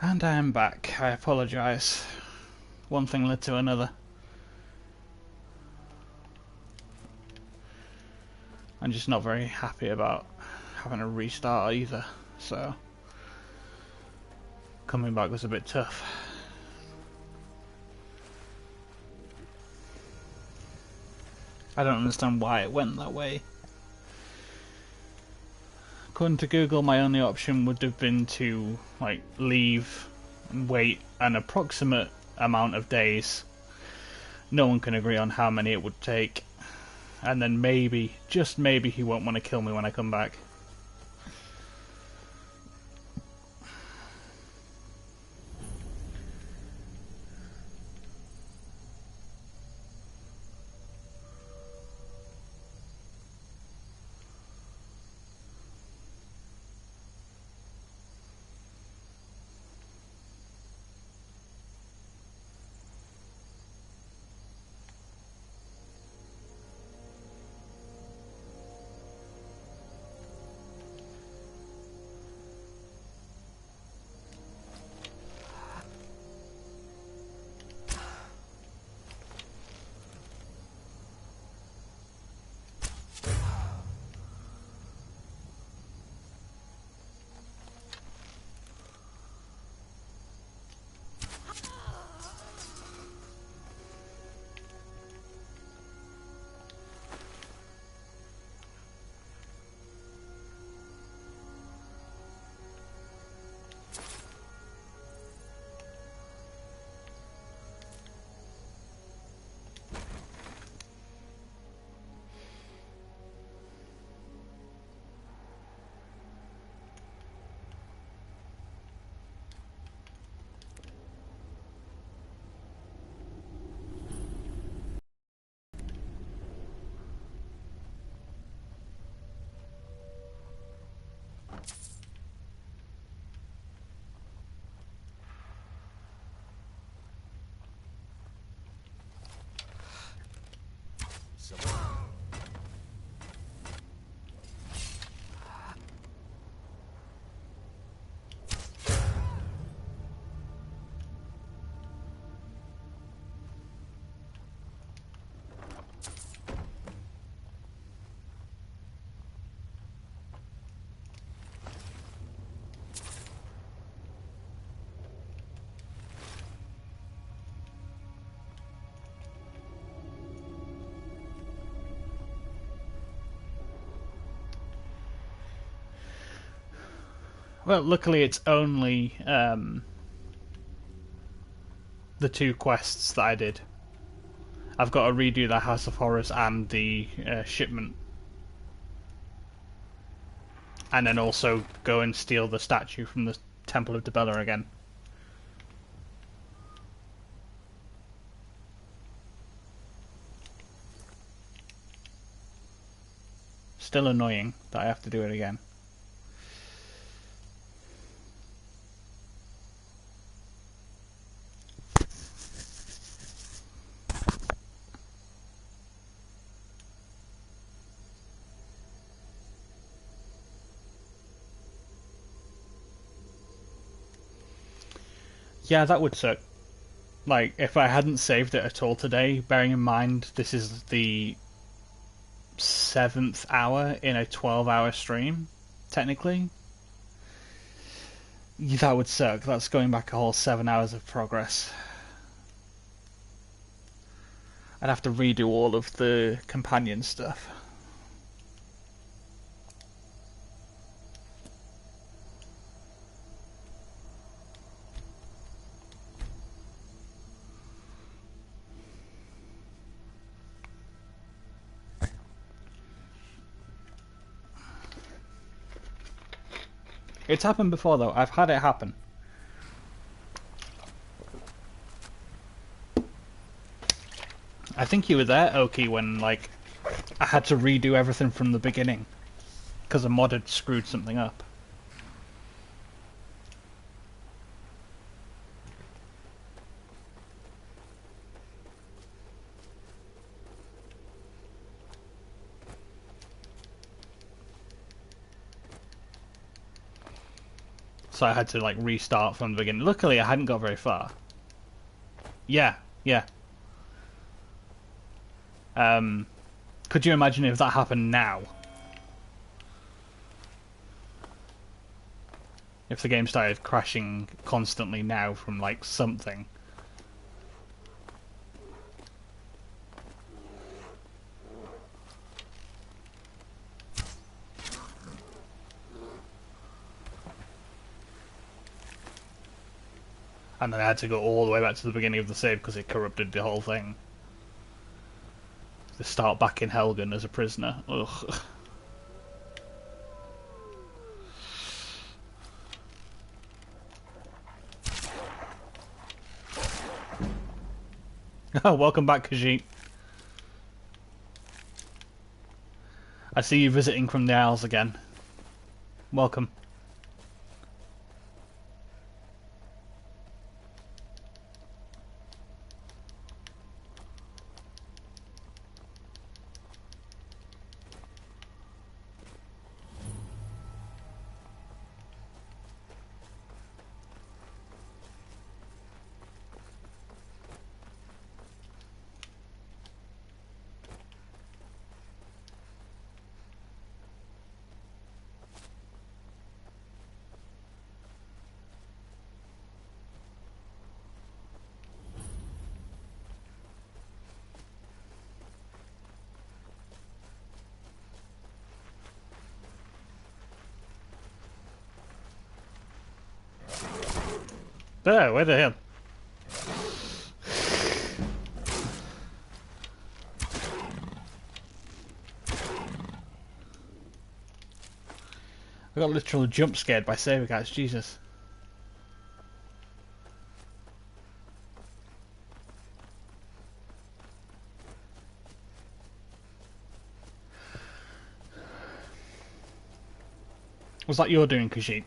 And I am back. I apologise. One thing led to another. I'm just not very happy about having to restart either, so coming back was a bit tough. I don't understand why it went that way. According to Google, my only option would have been to like leave and wait an approximate amount of days. No one can agree on how many it would take. And then maybe, just maybe, he won't want to kill me when I come back. Well, luckily it's only the two quests that I did. I've got to redo the House of Horrors and the shipment. And then also go and steal the statue from the Temple of Dibella again. Still annoying that I have to do it again. Yeah, that would suck. Like, if I hadn't saved it at all today, bearing in mind this is the 7th hour in a 12-hour stream, technically. That would suck. That's going back a whole 7 hours of progress. I'd have to redo all of the companion stuff. It's happened before though, I've had it happen. I think you were there, Oki, when like I had to redo everything from the beginning because a mod had screwed something up. so I had to like restart from the beginning. Luckily, I hadn't got very far. Yeah, yeah. Could you imagine if that happened now? If the game started crashing constantly now from like something. And then I had to go all the way back to the beginning of the save because it corrupted the whole thing. To start back in Helgen as a prisoner. Ugh. Oh, welcome back, Khajiit. I see you visiting from the Isles again. Welcome. There, where the hell? I got literally jump scared by saber cats, Jesus. Was that you're doing, Khajiit?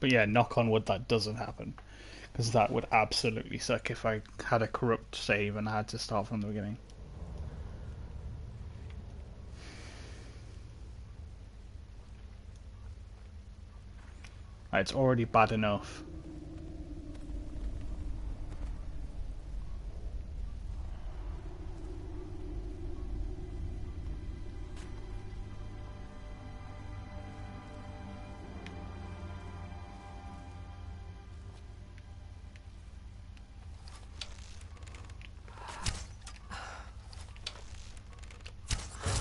But yeah, knock on wood that doesn't happen. Because that would absolutely suck if I had a corrupt save and I had to start from the beginning. It's already bad enough.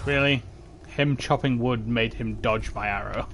Really? Him chopping wood made him dodge my arrow.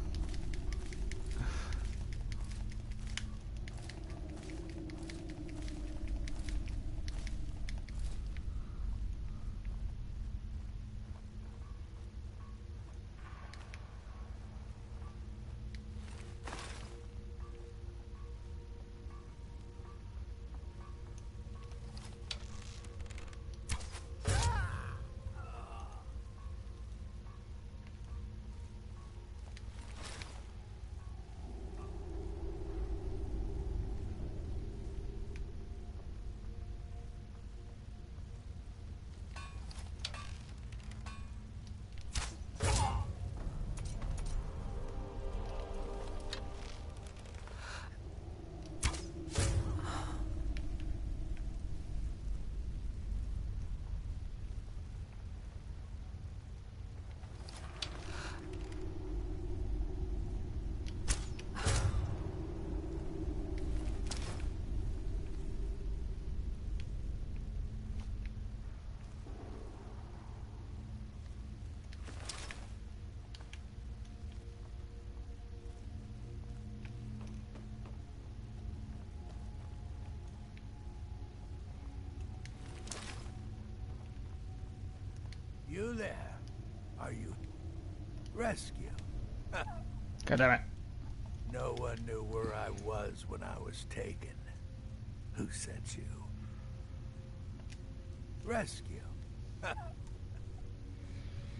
you there? Are you... Rescue?
God damn it.
No one knew where I was when I was taken. Who sent you? Rescue?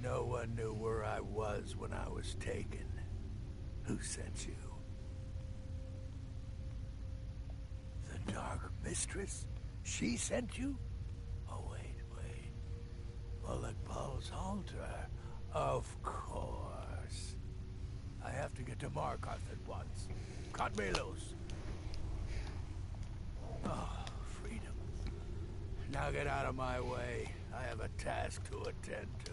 No one knew where I was when I was taken. Who sent you? The Dark Mistress? She sent you? Oh, wait. Mulekbal's altar. Of course. I have to get to Markarth at once. Cut me loose. Oh, freedom. Now get out of my way. I have a task to attend to.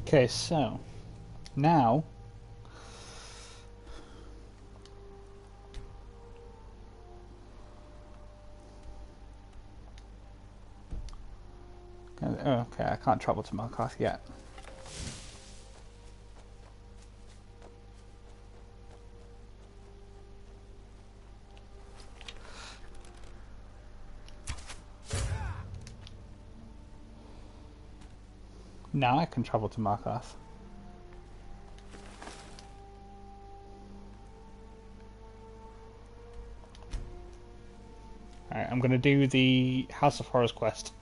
Okay, so now okay, I can't travel to Markarth yet. Now I can travel to Markarth. Alright, I'm going to do the House of Horrors quest,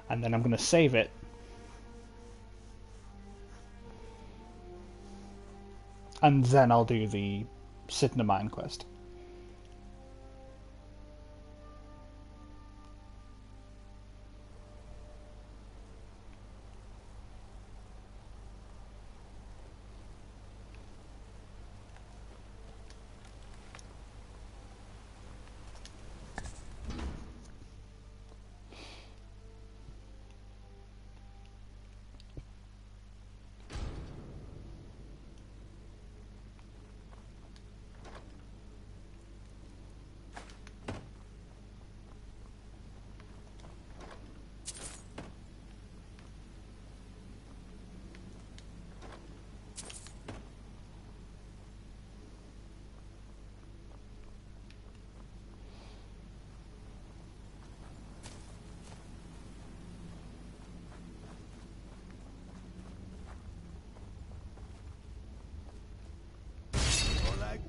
and then I'm going to save it. And then I'll do the Sidna Mine quest.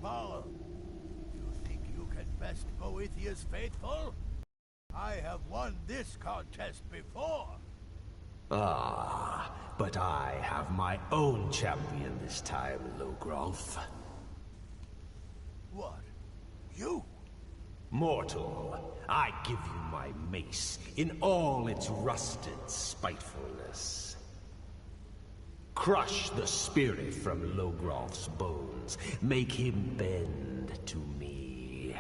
Mulekbal, you think you can best Boethiah's faithful? I have won this contest before.
Ah, but I have my own champion this time, Logrolf.
What? You?
Mortal, I give you my mace in all its rusted spitefulness. Crush the spirit from Logrolf's bones. Make him bend to me.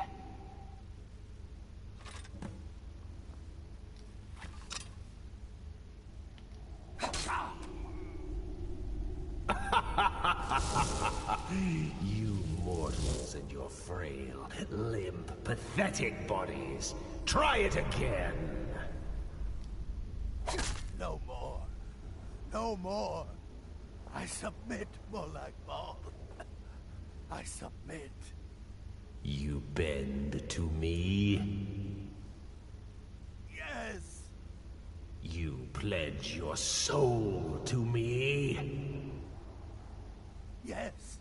You mortals and your frail, limp, pathetic bodies. Try it again.
No more. No more. I submit, Mulekbal. I submit.
You bend to me?
Yes.
You pledge your soul to me?
Yes.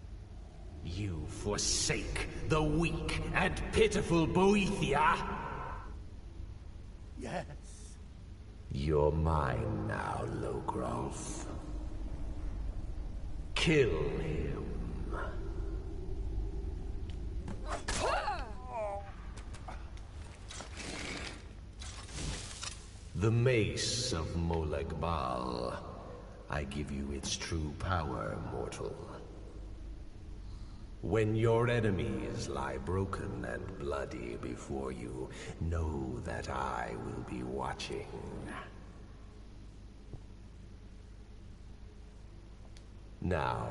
You forsake the weak and pitiful Boethia?
Yes.
You're mine now, Logrolf. Kill him. The mace of Mulekbal. I give you its true power, mortal. When your enemies lie broken and bloody before you, know that I will be watching. Now,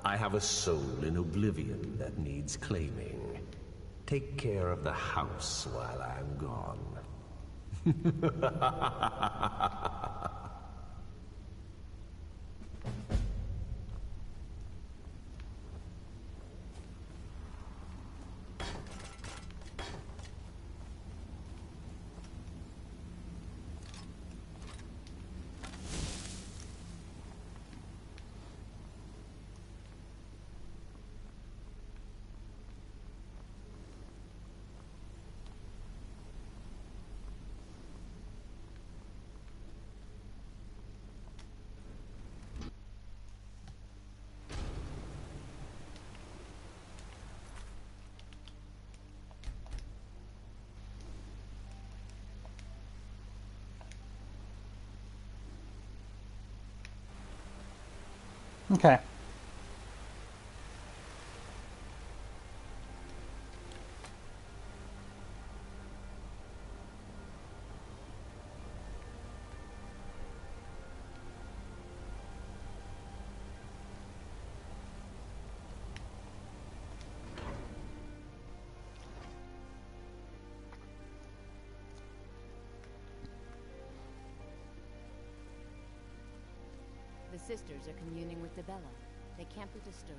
I have a soul in oblivion that needs claiming. Take care of the house while I'm gone.
Okay.
The sisters are communing with Debella. They can't be disturbed.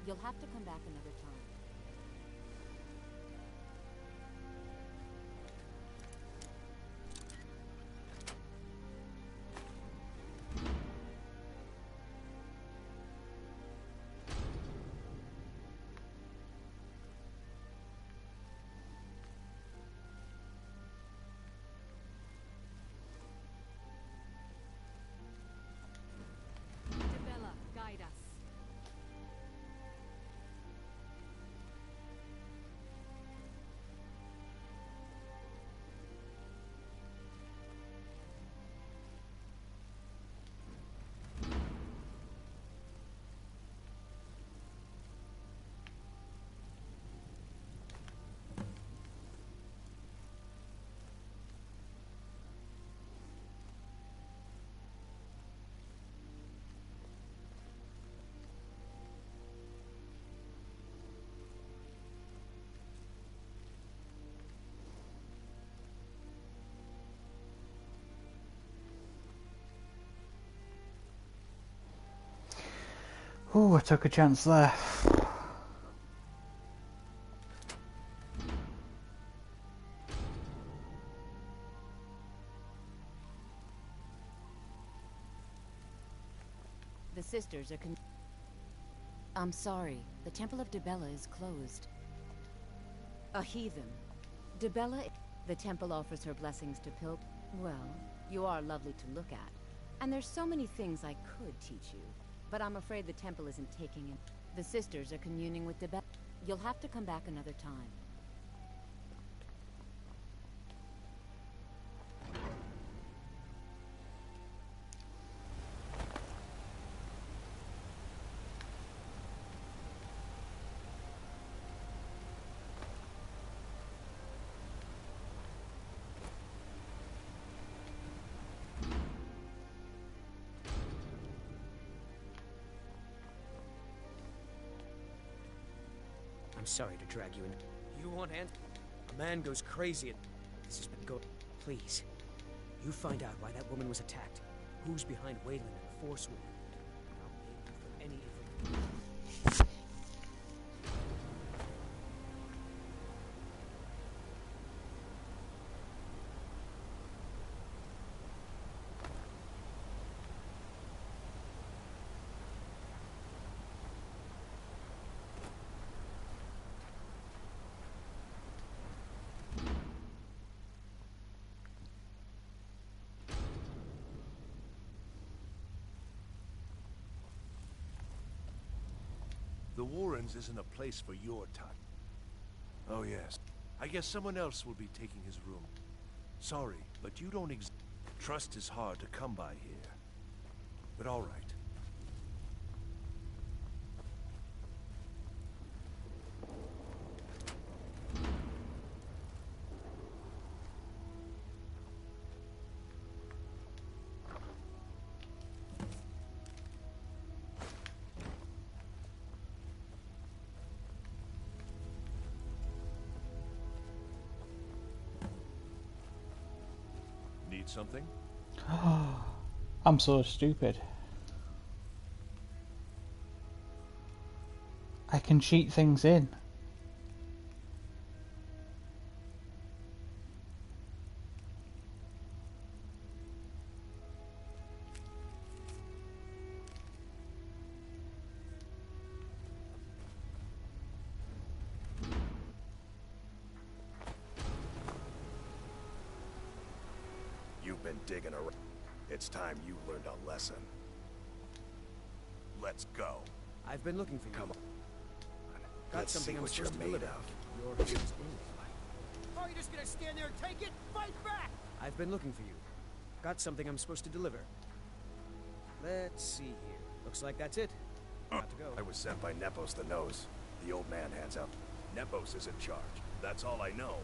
You'll have to come back another time.
Debella, guide us.
Ooh, I took a chance there.
The sisters are I'm sorry. The Temple of Debella is closed. A heathen. Debella... The temple offers her blessings to Well, you are lovely to look at. And there's so many things I could teach you. But I'm afraid the temple isn't taking it. The sisters are communing with Debella. You'll have to come back another time.
I'm sorry to drag you in. You want answers? A man goes crazy and... This has been going... Please. You find out why that woman was attacked. Who's behind Wayland and the Forsworn. I'll pay you for any information.
The Warrens isn't a place for your type. Oh yes. I guess someone else will be taking his room. Sorry, but you don't Trust is hard to come by here. But all right. something?
I'm so stupid. I can cheat things in.
You've been digging around. It's time you learned a lesson. Let's go.
I've been looking for you.
Come on.
Got
Let's
something
see
I'm
what
supposed
you're
to
made
deliver.
of.
Your here's
Are you just gonna stand there and take it? Fight back!
I've been looking for you. Got something I'm supposed to deliver. Let's see here. Looks like that's it. Got to go.
I was sent by Nepos the Nose. The old man hands out. Nepos is in charge. That's all I know.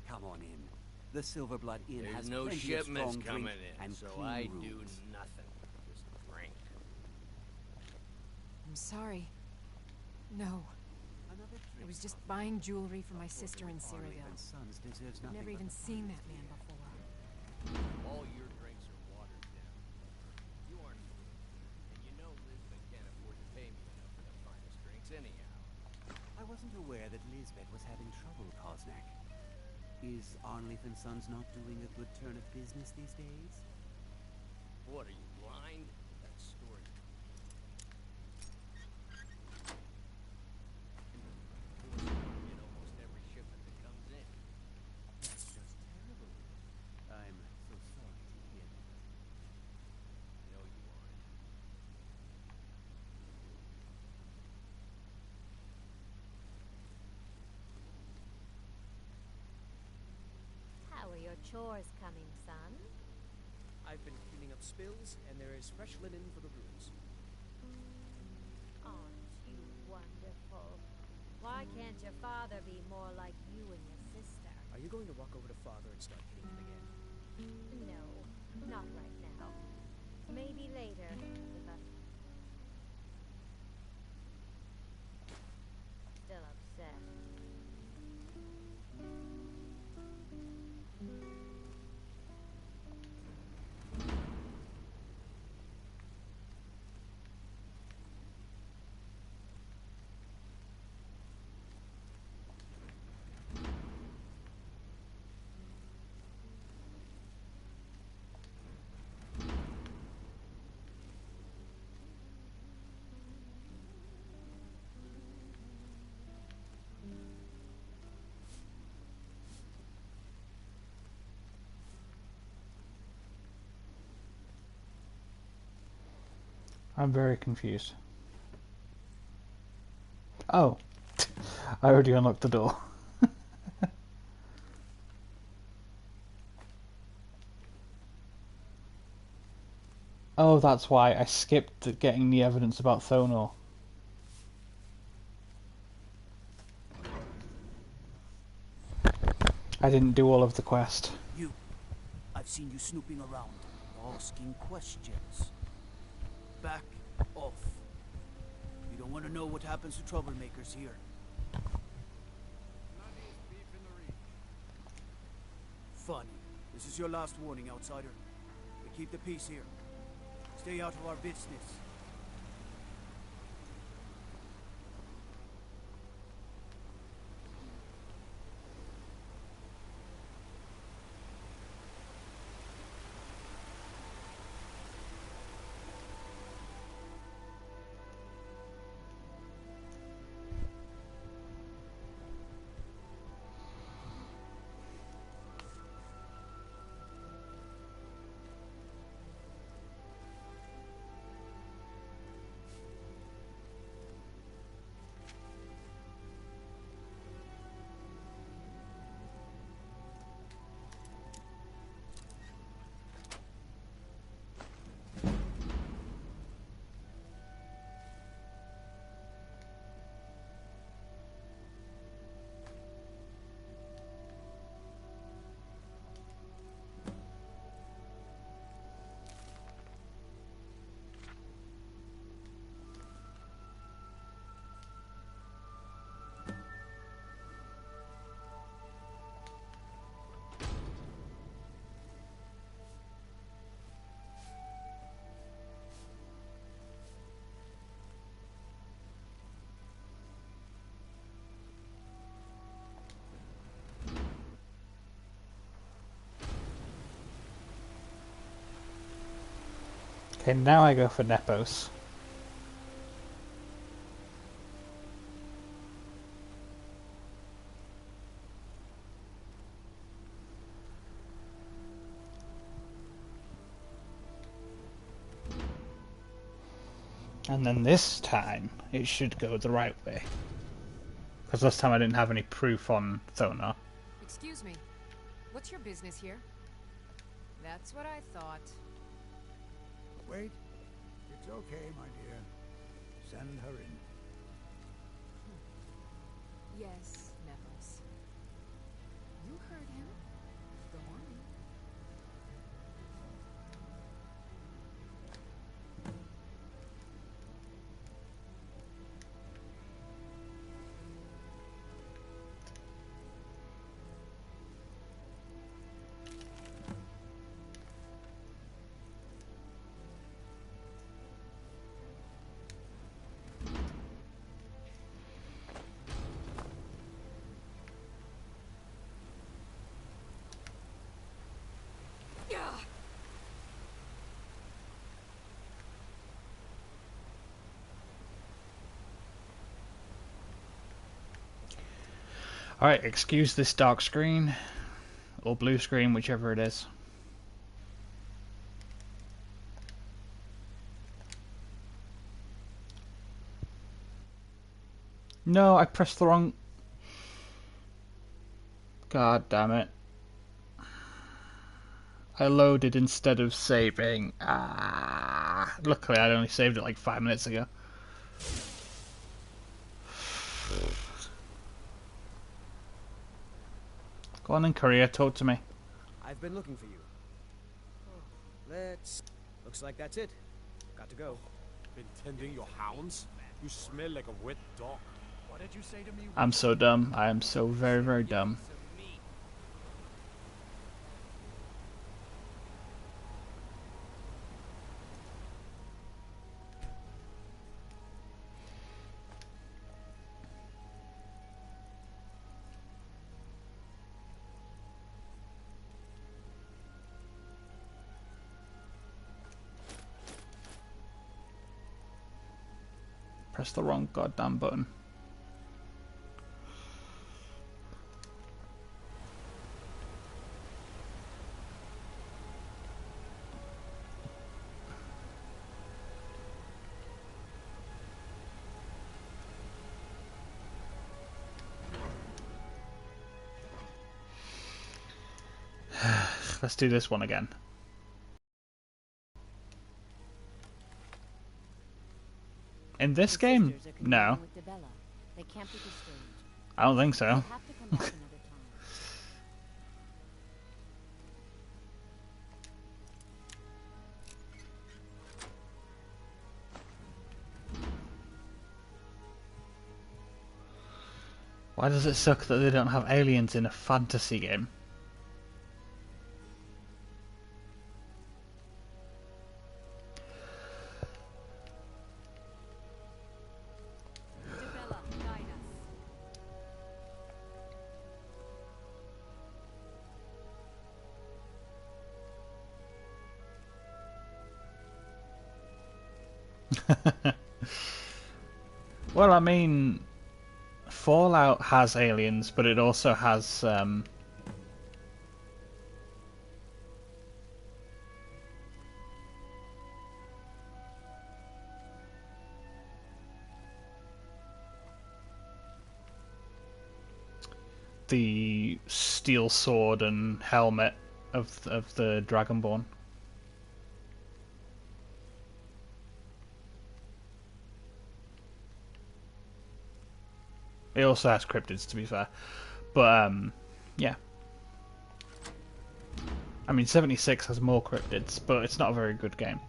Come on in. The Silverblood Inn
There's
has
no
plenty of
shipments
strong
coming
drink
in,
and
so
clean
I
rooms.
do nothing. Just drink.
I'm sorry. No. I was just buying jewelry for my sister in Cyrodiil. I've never even seen that man before.
All your drinks are watered down. You aren't food, and you know Lisbeth can't afford to pay me enough for the finest drinks anyhow.
I wasn't aware that Lisbeth was having trouble, Kosnak. Is Arnleif and Sons not doing a good turn of business these days?
What, are you blind? That story. In almost every shipment that comes in.
That's just terrible. I'm so sorry to hear that.
No, you aren't.
How are your chores coming, son?
I've been cleaning up spills, and there is fresh linen for the rooms.
Aren't you wonderful? Why can't your father be more like you and your sister?
Are you going to walk over to Father and start hitting him again?
No, not right now. Maybe later, if I'm still upset.
I'm very confused. Oh, I already unlocked the door. Oh, that's why I skipped getting the evidence about Thonor. I didn't do all of the quest.
You. I've seen you snooping around, asking questions. Back off. You don't want to know what happens to troublemakers here. Funny. This is your last warning, outsider. We keep the peace here. Stay out of our business.
Okay, now I go for Nepos. And then this time, it should go the right way. Because last time I didn't have any proof on Thonar.
Excuse me. What's your business here? That's what I thought.
Wait. It's okay, my dear. Send her in.
Yes, Nevos. You heard him. Go on.
Alright, excuse this dark screen. Or blue screen, whichever it is. No, I pressed the wrong... God damn it. I loaded instead of saving. Ah, luckily I'd only saved it like 5 minutes ago. Go on in, Korea, talk to me.
I've been looking for you. Looks like that's it. Got to go.
Been tending your hounds? You smell like a wet dog.
What did you say to me?
I'm so dumb. I am so very, very dumb. Press the wrong goddamn button. Let's do this one again. In this game? No. I don't think so. Why does it suck that they don't have aliens in a fantasy game? Well, I mean, Fallout has aliens, but it also has the steel sword and helmet of the Dragonborn. It also has cryptids, to be fair, but yeah. I mean, 76 has more cryptids, but it's not a very good game.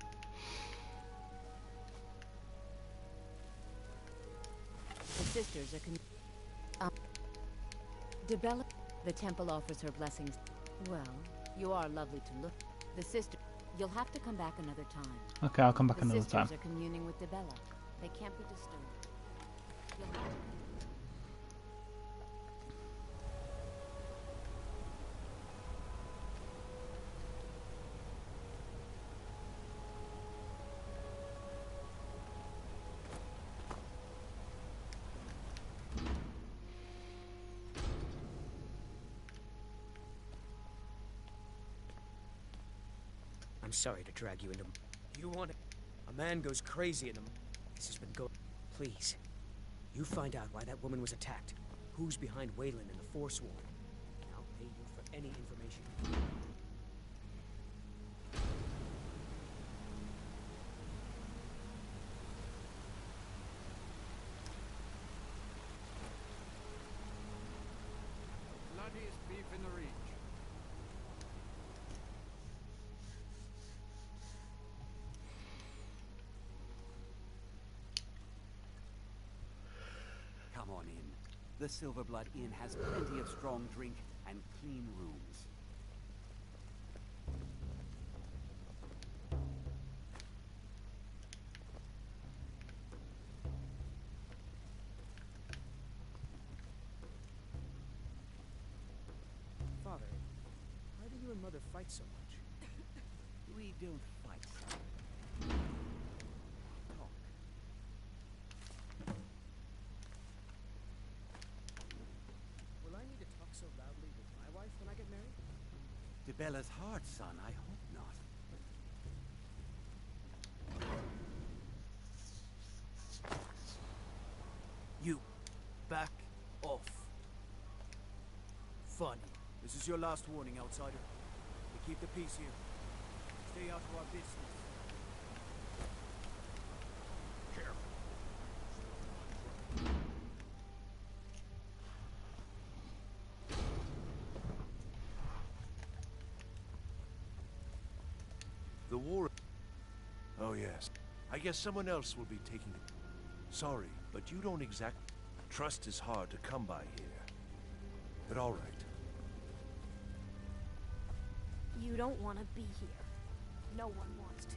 The sisters are Debella, the temple offers her blessings. Well, you are lovely to look. The sister, you'll have to come back another time.
Okay, I'll come back another time.
The sisters are communing with Debella. They can't be disturbed. You'll have to...
I'm sorry to drag you into... You want it? A man goes crazy in the... This has been going... Please. You find out why that woman was attacked. Who's behind Waylon and the Forsworn. And I'll pay you for any information.
Bloodiest beef in the reach.
Come on in. The Silverblood Inn has plenty of strong drink and clean rooms.
Father, why do you and Mother fight so much?
We don't fight.
Talk. Will I need to talk so loudly with my wife when I get married?
DeBella's heart, son. I hope not.
You, back off. Funny. This is your last warning, outsider. We keep the peace here. Stay out of our business.
Careful.
The war... Oh, yes. I guess someone else will be taking it. Sorry, but you don't exact... Trust is hard to come by here. But all right.
You don't want to be here. No one wants to.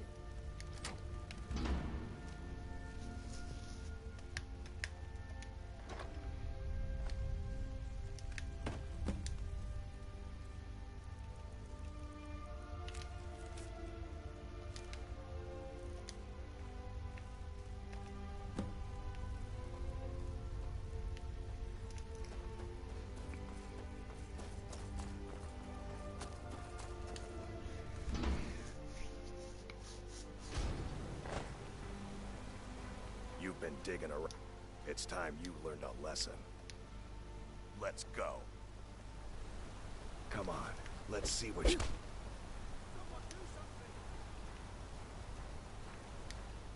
You've been digging around. It's time you learned a lesson. Let's go. Come on, let's see what you...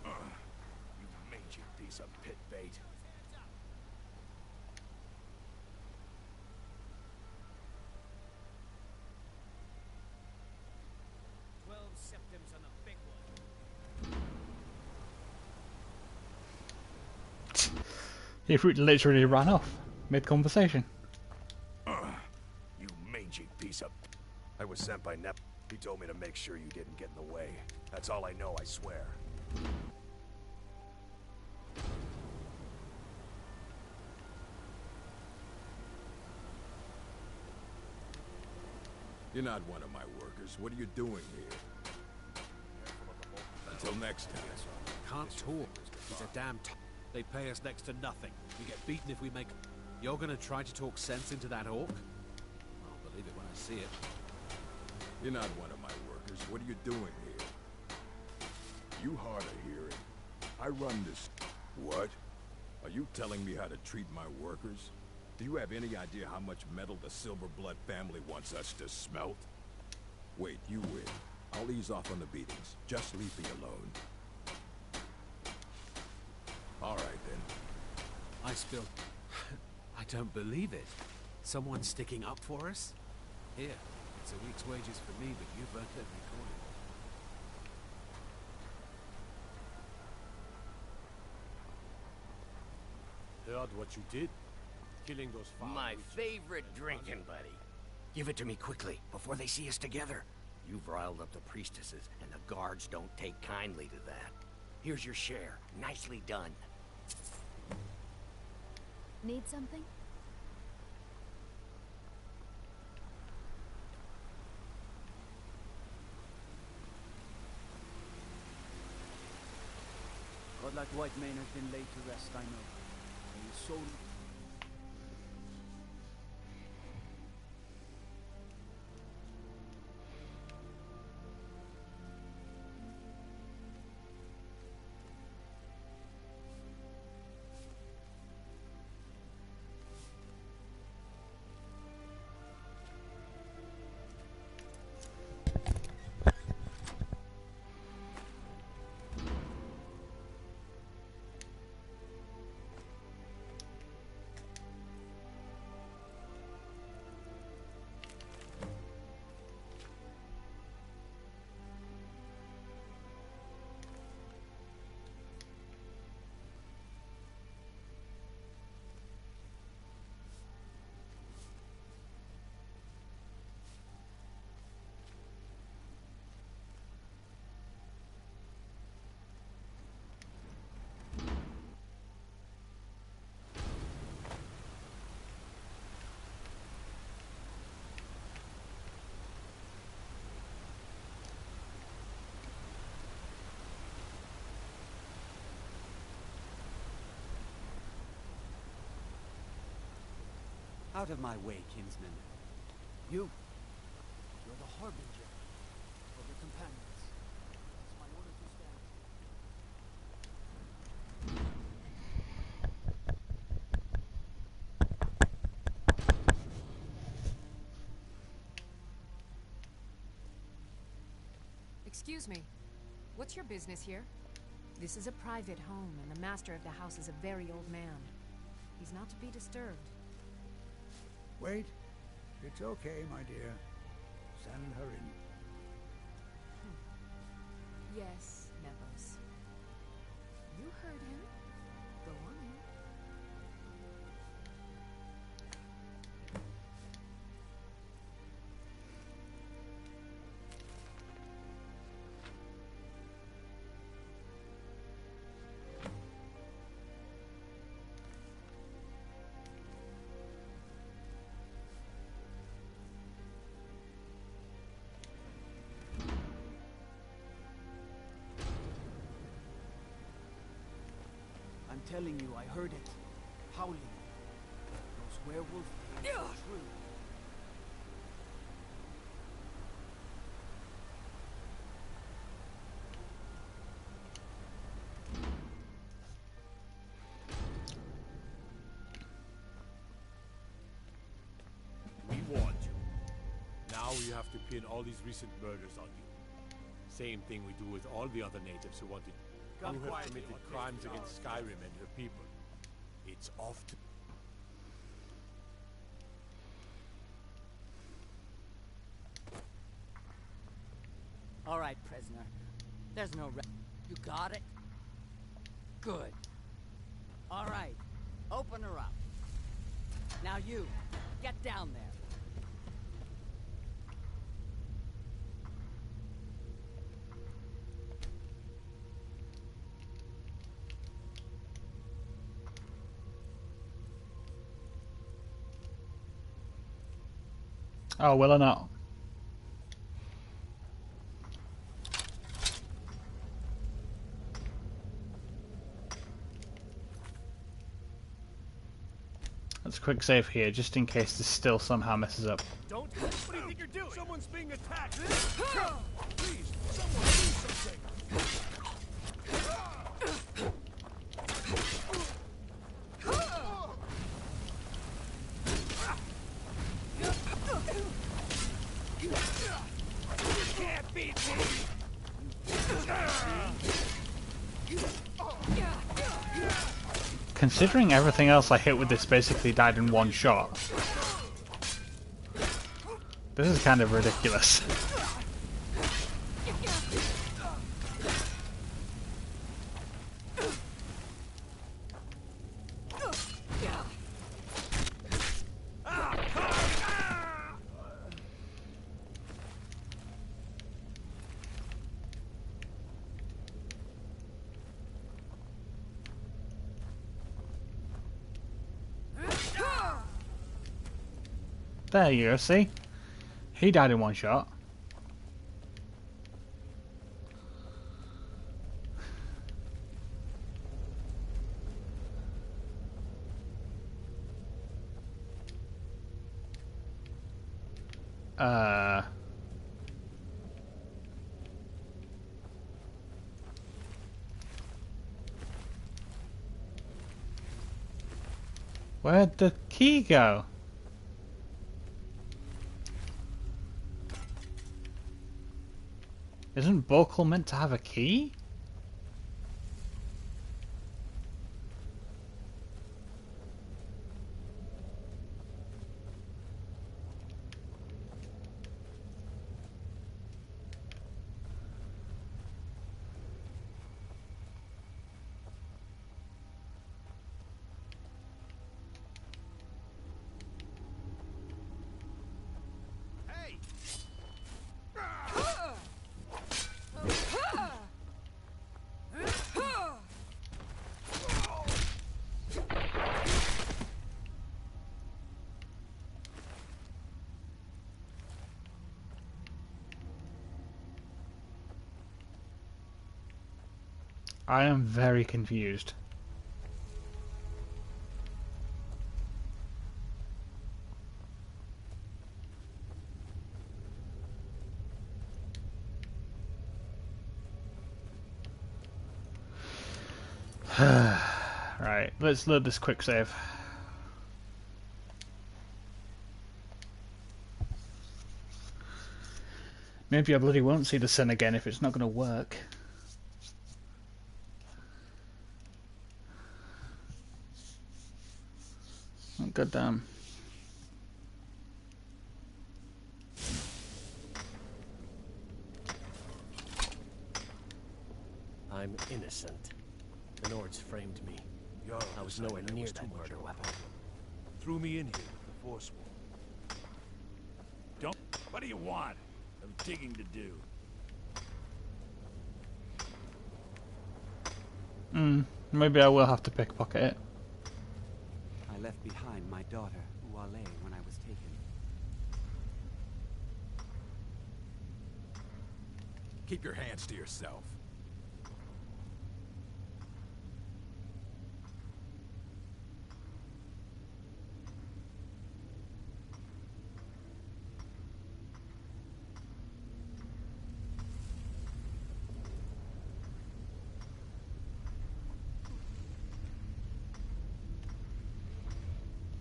You mangy piece of pit bait.
12 septims on the big one.
He literally ran off mid-conversation.
You mangy piece of... I was sent by Nep. He told me to make sure you didn't get in the way. That's all I know, I swear.
You're not one of my workers. What are you doing here? Until next time.
Can't talk. It's a damn They pay us next to nothing. We get beaten if we make... You're gonna try to talk sense into that orc? I'll believe it when I see it.
You're not one of my workers. What are you doing here? You hard of hearing. I run this... What? Are you telling me how to treat my workers? Do you have any idea how much metal the Silverblood family wants us to smelt? Wait, you win. I'll ease off on the beatings. Just leave me alone. All right, then.
I still... I don't believe it. Someone sticking up for us? Here, it's a week's wages for me, but you've earned every coin.
Heard what you did? Killing those five...
My favorite drinking buddy. Give it to me quickly, before they see us together. You've riled up the priestesses, and the guards don't take kindly to that. Here's your share. Nicely done.
Need something?
Godlike Whitemane has been laid to rest, I know. And his soul...
Out of my way, kinsman.
You're the harbinger of your companions. It's my order to stand.
Excuse me. What's your business here? This is a private home, and the master of the house is a very old man. He's not to be disturbed.
Wait. It's okay, my dear. Send her in.
Yes, Nevos. You heard him. Go on in.
I'm telling you, I heard it. Howling. Those werewolf tales are true.
We warned you. Now you have to pin all these recent murders on you. Same thing we do with all the other natives who wanted who have committed crimes against Skyrim and her people. It's off to...
All right, prisoner. There's no You got it? Good. All right. Open her up. Now you, get down there.
Oh, will I not? Let's quick save here, just in case this still somehow messes up.
Don't! What do you think you're doing? Someone's being attacked! Please, someone do something! You can't beat me!
Considering everything else I hit with this basically died in one shot, this is kind of ridiculous. There you go, see? He died in one shot. Where'd the key go? Isn't Vocal meant to have a key? I am very confused. Right, let's load this quick save. Maybe I bloody won't see the sun again if it's not going to work. Oh, goddamn.
I'm innocent. The Nords framed me. I was nowhere near that murder weapon.
Threw me in here with the Forsworn.
Don't. What do you want? I'm digging to do.
Maybe I will have to pickpocket it.
I left behind my daughter, Uale, when I was taken.
Keep your hands to yourself.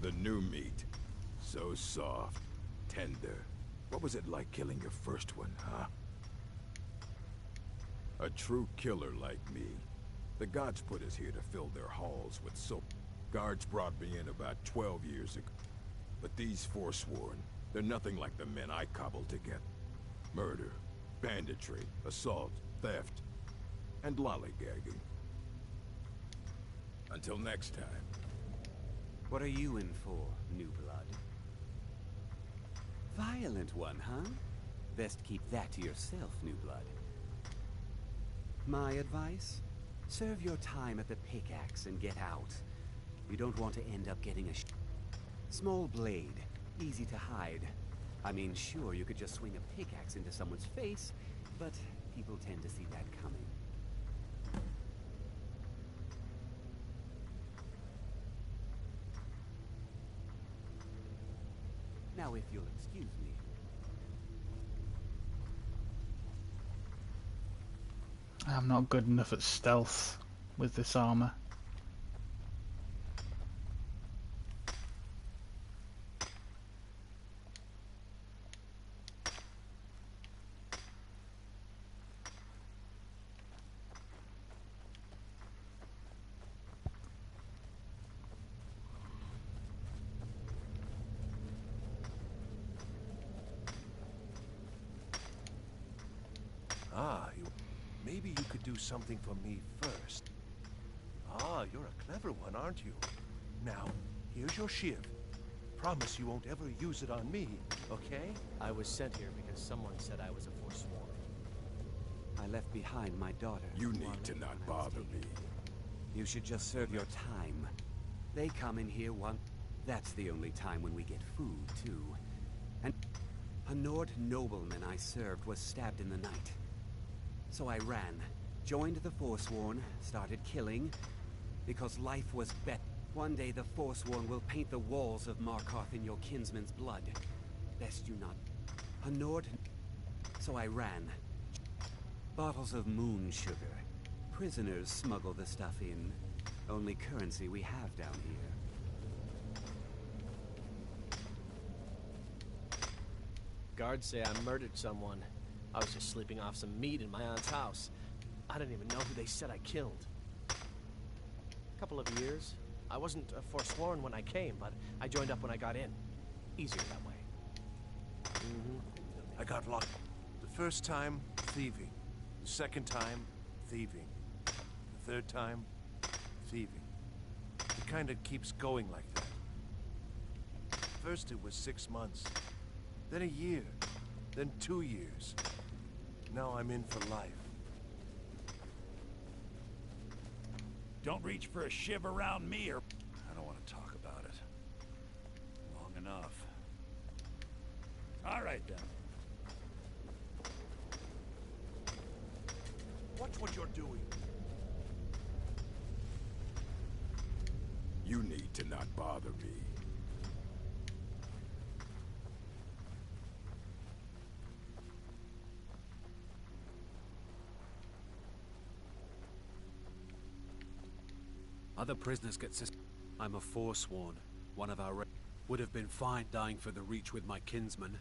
The new meat. So soft, tender. What was it like killing your first one, huh? A true killer like me. The gods put us here to fill their halls with soap. Guards brought me in about 12 years ago. But these Forsworn, they're nothing like the men I cobbled together. Murder, banditry, assault, theft, and lollygagging. Until next time.
What are you in for, new blood? Violent one, huh? Best keep that to yourself, new blood. My advice? Serve your time at the pickaxe and get out. You don't want to end up getting a small blade, easy to hide. I mean, sure, you could just swing a pickaxe into someone's face, but people tend to see that coming. Now, if you'll excuse me.
I'm not good enough at stealth with this armor.
Maybe you could do something for me first. Ah, you're a clever one, aren't you? Now, here's your shiv. Promise you won't ever use it on me, okay?
I was sent here because someone said I was a Forsworn.
I left behind my daughter.
You need to not bother me.
You should just serve your time. They come in here once. That's the only time when we get food, too. And a Nord nobleman I served was stabbed in the night. So I ran, joined the Forsworn, started killing, because life was better. One day the Forsworn will paint the walls of Markarth in your kinsman's blood. Best you not. A Nord. So I ran. Bottles of moon sugar. Prisoners smuggle the stuff in. Only currency we have down here.
Guards say I murdered someone. I was just sleeping off some meat in my aunt's house. I didn't even know who they said I killed. A couple of years. I wasn't a Forsworn when I came, but I joined up when I got in. Easier that way.
I got locked. The first time, thieving. The second time, thieving. The third time, thieving. It kind of keeps going like that. First it was 6 months, then a year, then 2 years. Now I'm in for life.
Don't reach for a shiv around me or... I don't want to talk about it. Long enough. All right, then.
Watch what you're doing.
You need to not bother me.
Other prisoners get I'm a forsworn. One of our would have been fine dying for the Reach with my kinsman,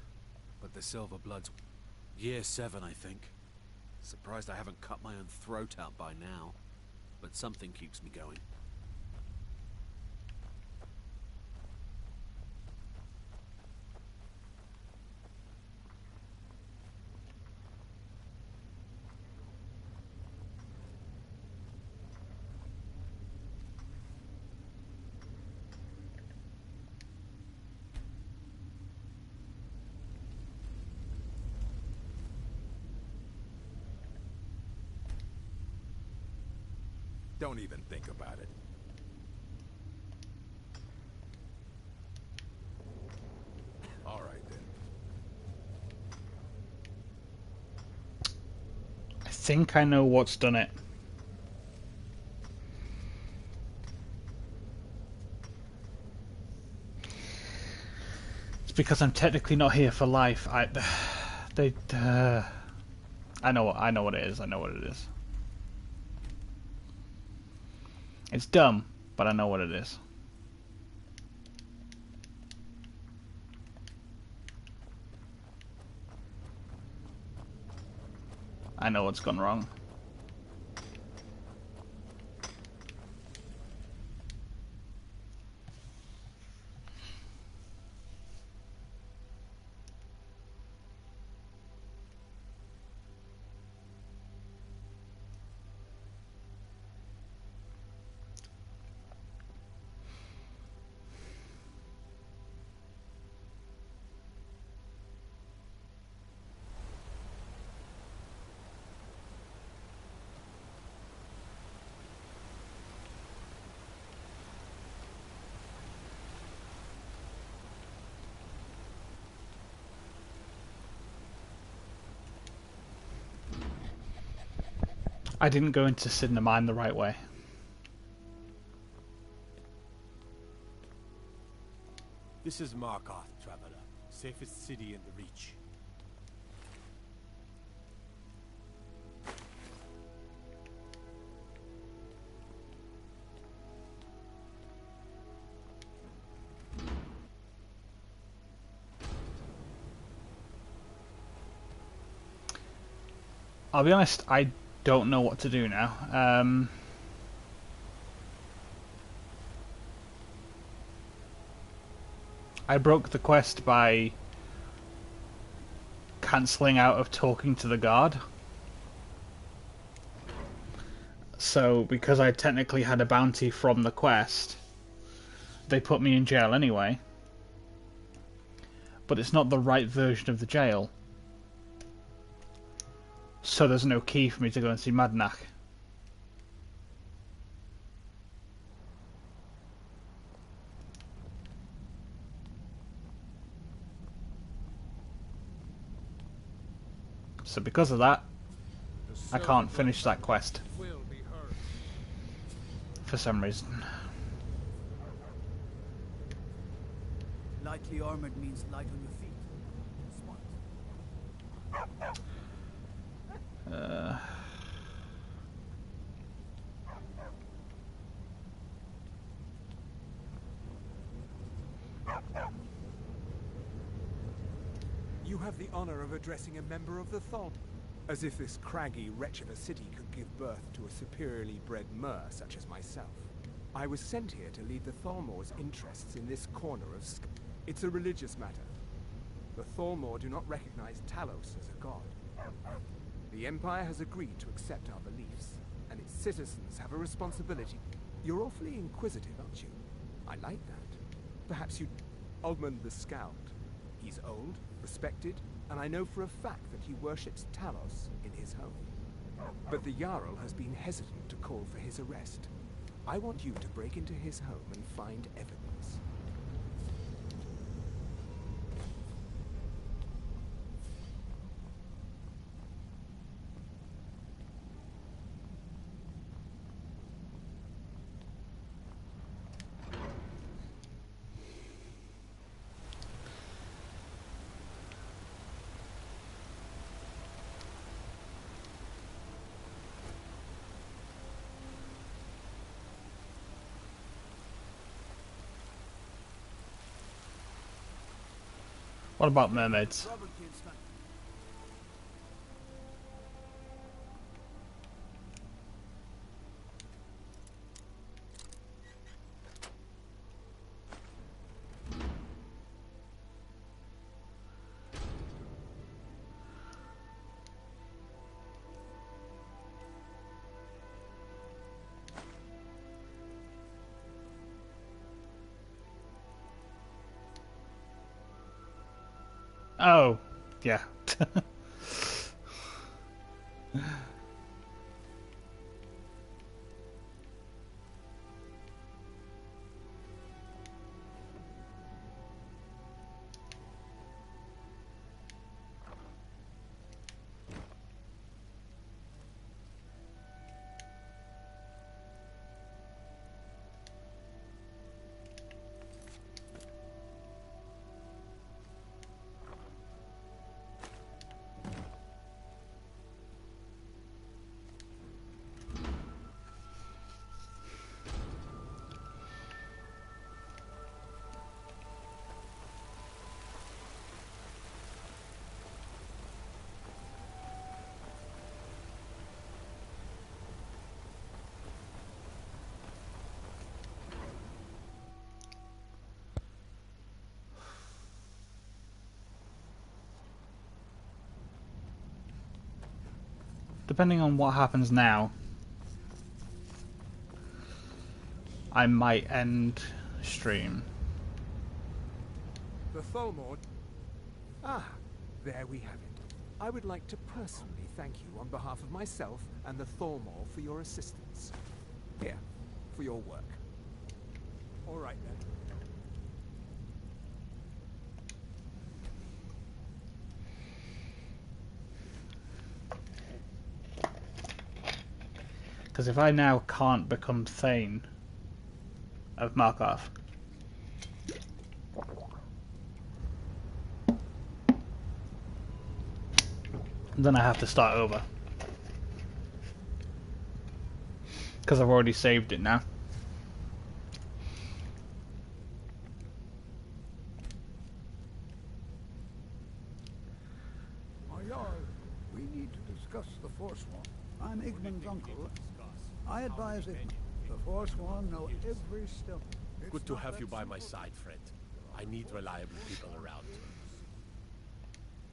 but the Silver Bloods... Year 7, I think. Surprised I haven't cut my own throat out by now, but something keeps me going.
Don't even think about it. All right, then.
I think I know what's done it. It's because I'm technically not here for life. I know what it is. I know what it is. It's dumb, but I know what it is. I know what's gone wrong. I didn't go into Sidna Mine the right way.
This is Markarth, traveler. Safest city in the Reach.
I'll be honest, I don't know what to do now. I broke the quest by cancelling out of talking to the guard. So, because I technically had a bounty from the quest, they put me in jail anyway. But it's not the right version of the jail. So there's no key for me to go and see Madnak. So because of that, I can't finish that quest. For some reason.
Lightly armored means light on your feet. Smart.
You have the honor of addressing a member of the Thol. As if this craggy wretch of a city could give birth to a superiorly bred mer such as myself. I was sent here to lead the Thalmor's interests in this corner of It's a religious matter. The Thalmor do not recognize Talos as a god. The Empire has agreed to accept our beliefs, and its citizens have a responsibility. You're awfully inquisitive, aren't you? I like that. Perhaps you... Aldmund the Scout. He's old, respected, and I know for a fact that he worships Talos in his home. But the Jarl has been hesitant to call for his arrest. I want you to break into his home and find evidence.
What about mermaids? Oh, yeah. Depending on what happens now, I might end stream.
The Tholmord? Ah, there we have it. I would like to personally thank you on behalf of myself and the Tholmor for your assistance. Here, for your work. All right then.
Because if I now can't become Thane of Markarth, then I have to start over. Because I've already saved it now.
My Jarl, we need to discuss the Forsworn. I'm Igmund's uncle. I advise Igmund. The Forsworn know every step.
Good to have you by my side, friend. I need reliable people around.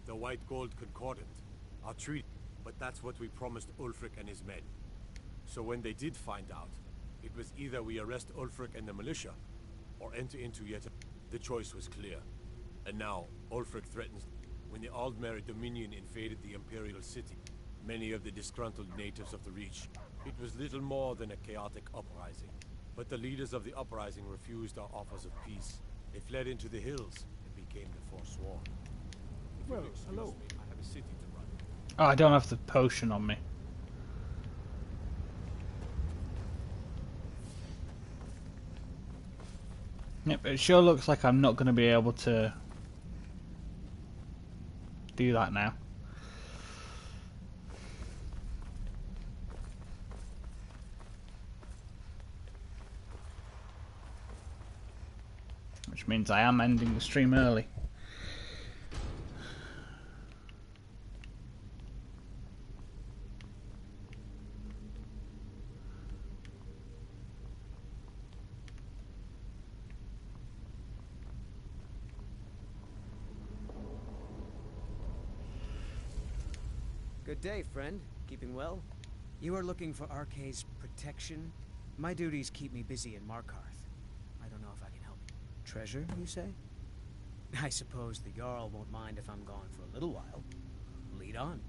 The White Gold Concordant. Our treaty. But that's what we promised Ulfric and his men. So when they did find out, it was either we arrest Ulfric and the militia, or enter into yet the choice was clear. And now, Ulfric threatens. When the Aldmeri Dominion invaded the Imperial City, many of the disgruntled natives of the Reach, it was little more than a chaotic uprising. But the leaders of the uprising refused our offers of peace. They fled into the hills and became the Forsworn. If
Well,
you'll excuse
hello.
me, I have a city to run.
Oh, I don't have the potion on me. Yep, it sure looks like I'm not going to be able to do that now. Which means I am ending the stream early.
Good day, friend. Keeping well? You are looking for Arkay's protection? My duties keep me busy in Markarth. I don't know if I can help you. Treasure, you say? I suppose the Jarl won't mind if I'm gone for a little while. Lead on.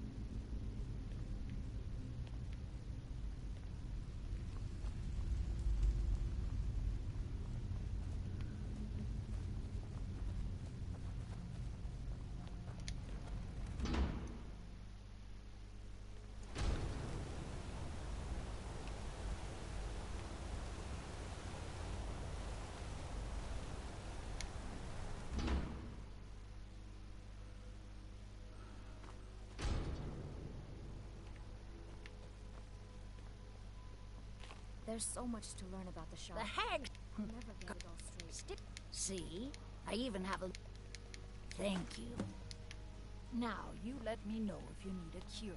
There's so much to learn about the shop.
The hags.
I'll never get it all straight.
See? I even have a... Thank you. Now, you let me know if you need a cure.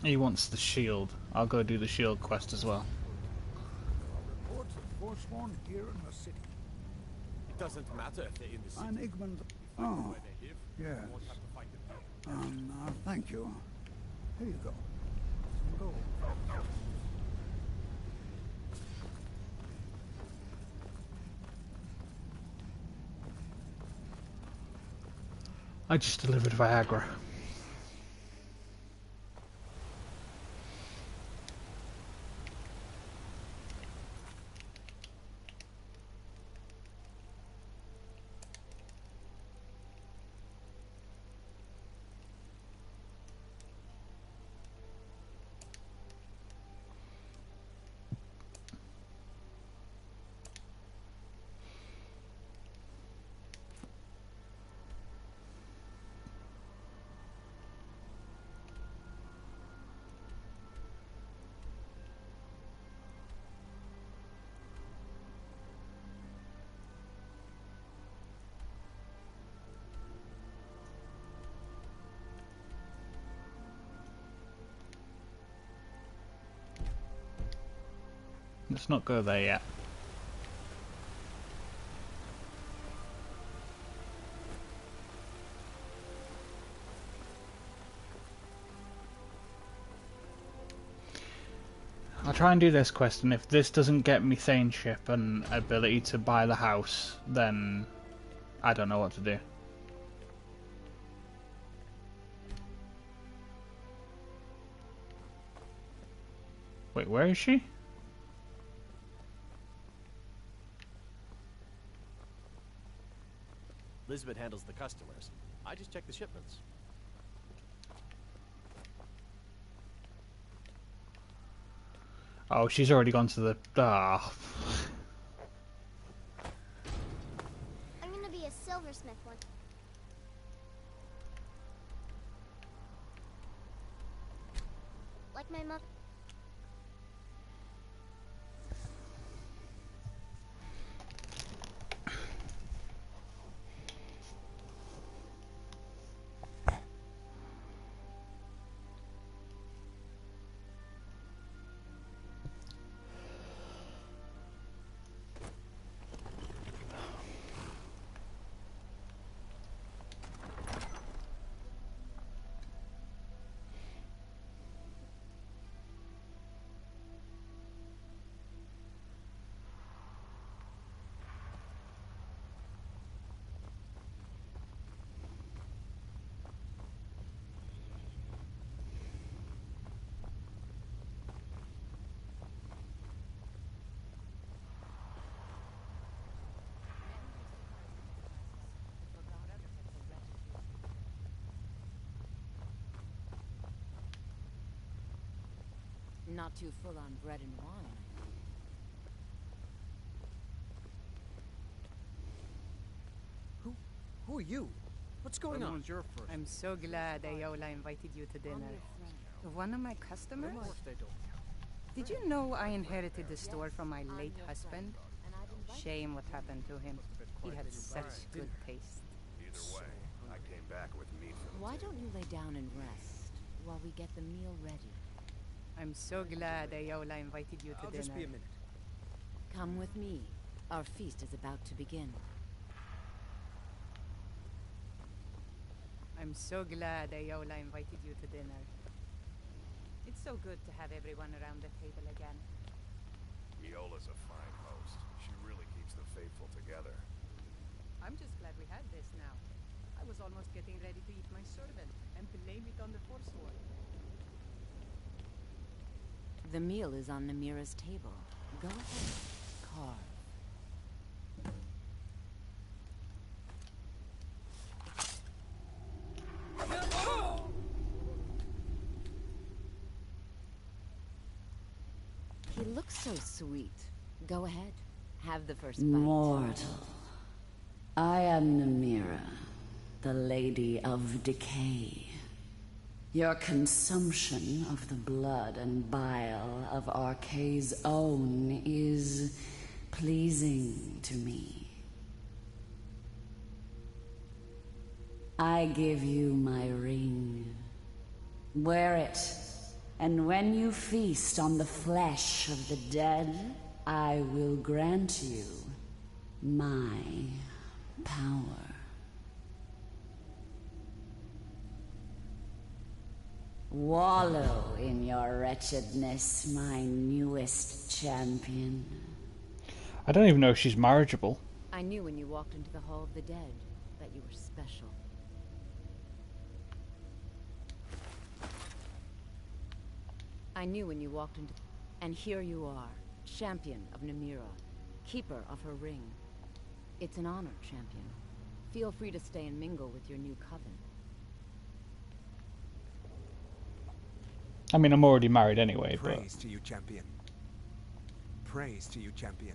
He wants the shield. I'll go do the shield quest as well.
Reports of Forsworn here in the city.
It doesn't matter if they're in the city.
An Igmund.
If I know
Oh,
where they live,
yes.
we won't have to fight them here.
Thank you. Here you go. Some gold.
I just delivered Viagra. Let's not go there yet. I'll try and do this quest, and if this doesn't get me Thaneship and ability to buy the house, then I don't know what to do. Wait, where is she?
Elizabeth handles the customers. I just check the shipments.
Oh, she's already gone to the... Ah.
I'm gonna be a silversmith one. Like my mother.
Not too full on bread and wine.
Who are you? What's going on?
Your first.
I'm so glad Ayola invited you to dinner. One of my customers?
Of course they don't.
Did you know I inherited the store from my late husband? Shame what happened to him. He had such good taste.
Either way, I came back with meat for the
Why don't you lay down and rest while we get the meal ready?
I'm so glad Ayola invited you to
I'll
dinner.
just be a minute.
Come with me. Our feast is about to begin.
I'm so glad Ayola invited you to dinner. It's so good to have everyone around the table again.
Iola's a fine host. She really keeps the faithful together.
I'm just glad we had this now. I was almost getting ready to eat my servant and blame it on the Forsworn.
The meal is on Namira's table. Go ahead. Carve. look so sweet. Go ahead. Have the first bite.
Mortal. I am Namira, the Lady of Decay. Your consumption of the blood and bile of Arkay's own is pleasing to me. I give you my ring. Wear it, and when you feast on the flesh of the dead, I will grant you my power. Wallow in your wretchedness, my newest champion.
I don't even know if she's marriageable.
I knew when you walked into the Hall of the Dead that you were special. I knew when you walked into... And here you are, champion of Namira, keeper of her ring. It's an honor, champion. Feel free to stay and mingle with your new coven.
I mean, I'm already married anyway,
Praise to you, champion. Praise to you, champion.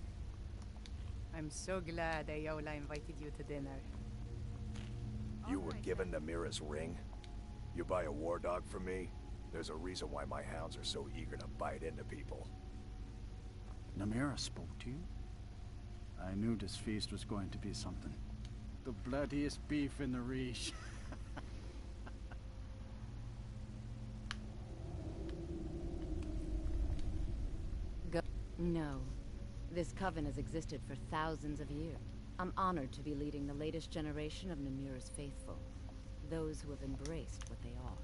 I'm so glad Ayola invited you to dinner.
You were given Namira's ring? You buy a war dog from me? There's a reason why my hounds are so eager to bite into people.
Namira spoke to you? I knew this feast was going to be something. The bloodiest beef in the Reach.
No. This coven has existed for thousands of years. I'm honored to be leading the latest generation of Namira's faithful. Those who have embraced what they are.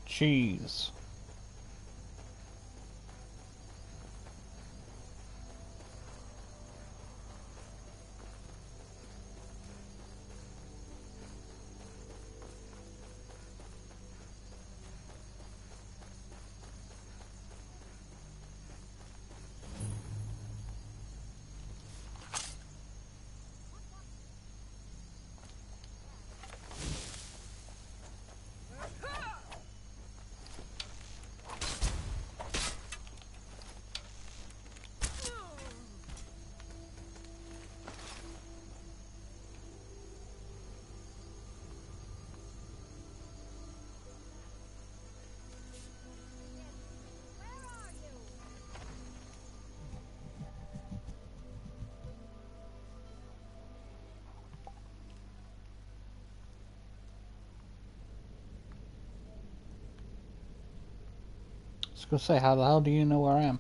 Jeez. I was gonna say, how the hell do you know where I am?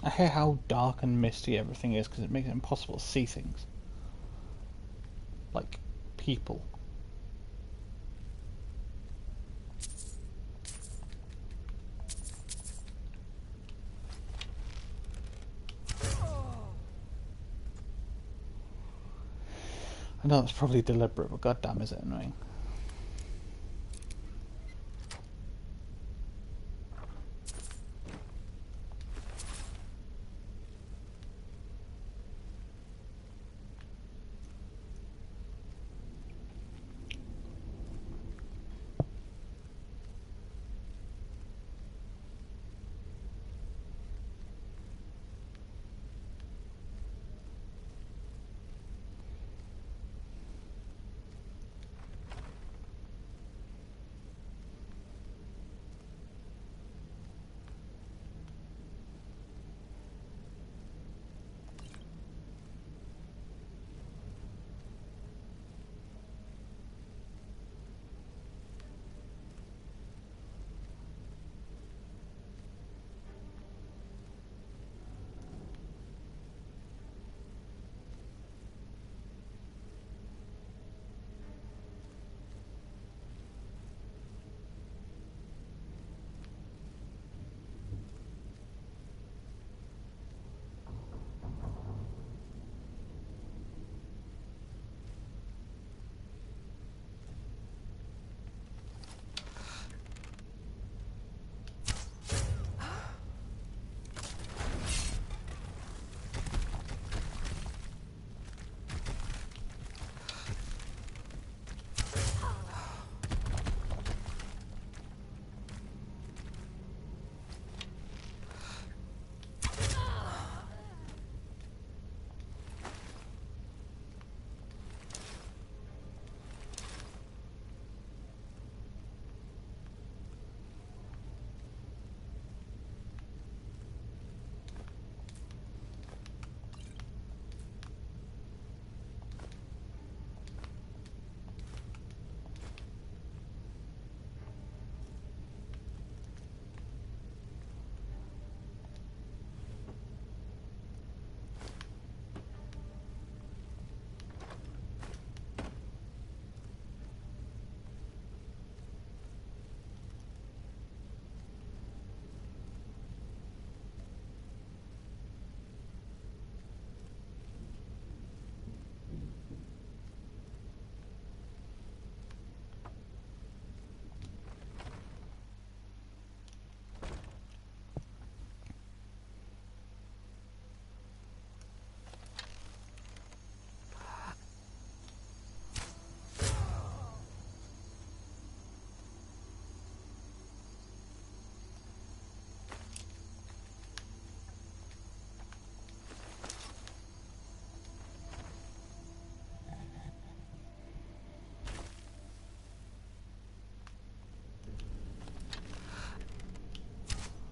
I hate how dark and misty everything is because it makes it impossible to see things. Like people. I know it's probably deliberate, but goddamn is it annoying.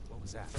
What was that?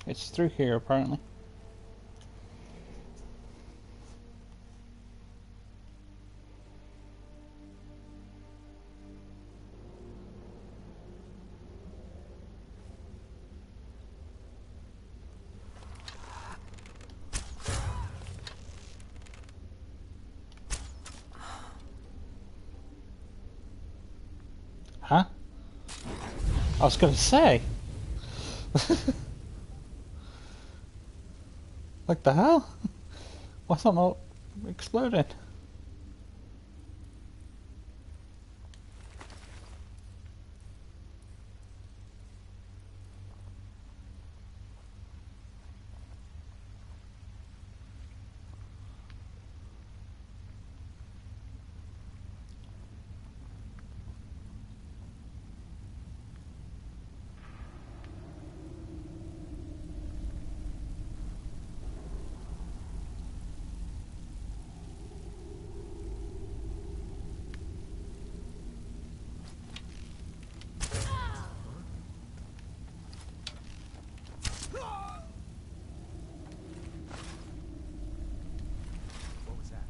It's through here, apparently. Huh? I was gonna say. Like the hell? Why's that not exploding?
What was that?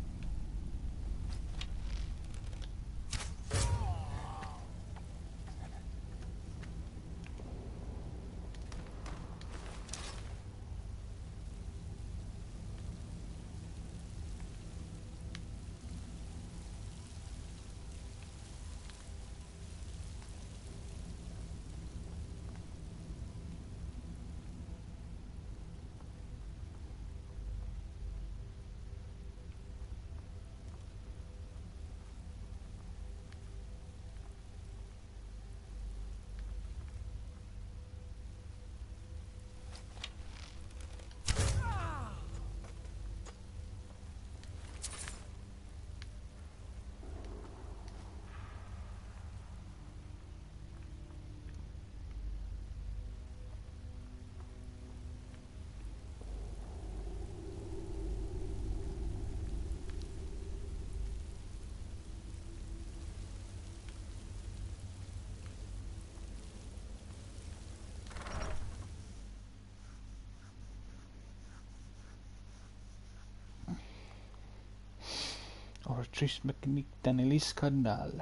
Oratrice mécanique d'analyse cardinale.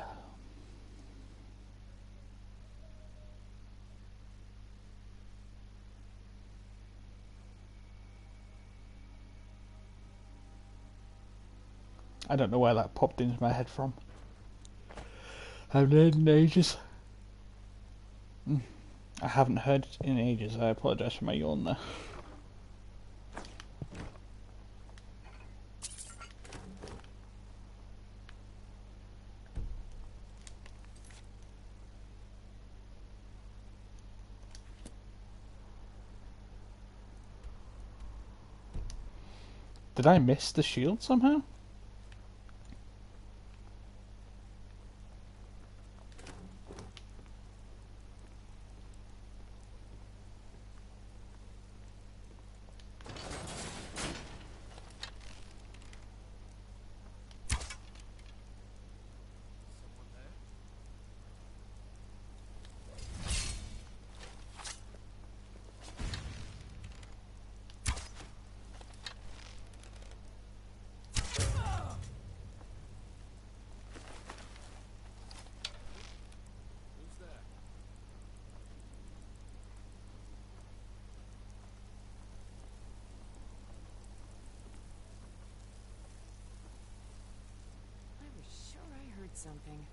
I don't know where that popped into my head from. I haven't heard it in ages. I haven't heard it in ages. I apologise for my yawn there. Did I miss the shield somehow?
Something.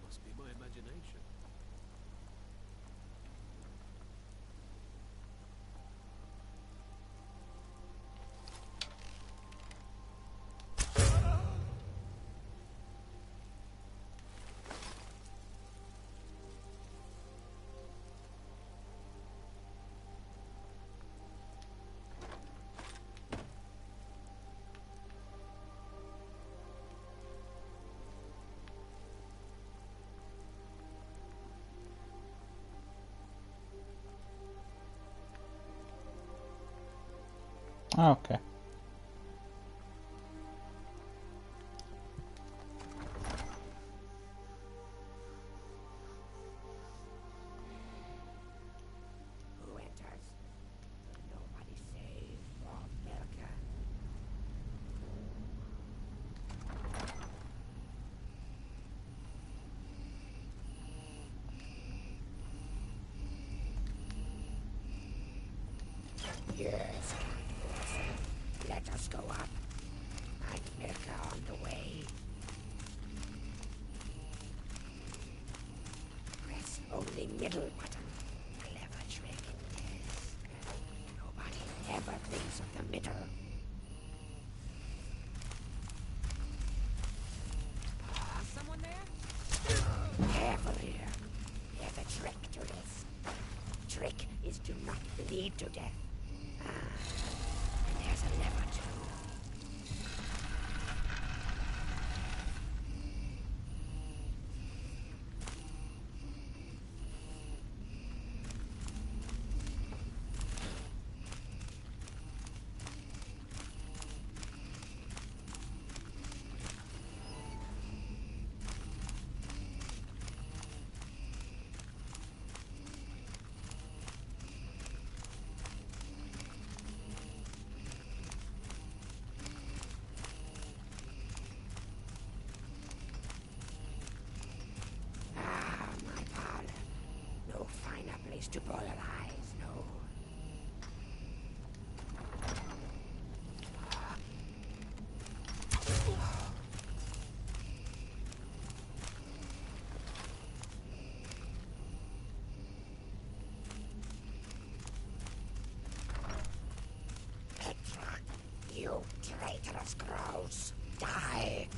Must be my imagination.
Okay.
Who enters? Nobody save Bob Melka. Yes, let us go up. I'm Milka on the way. Press only middle button. Clever trick. Yes. Nobody ever thinks of the middle.
Someone there?
Careful here. There's a trick to this. Trick is to not bleed to death. And there's a lever too. To boil eyes, no. Petra, you traitorous crows, die!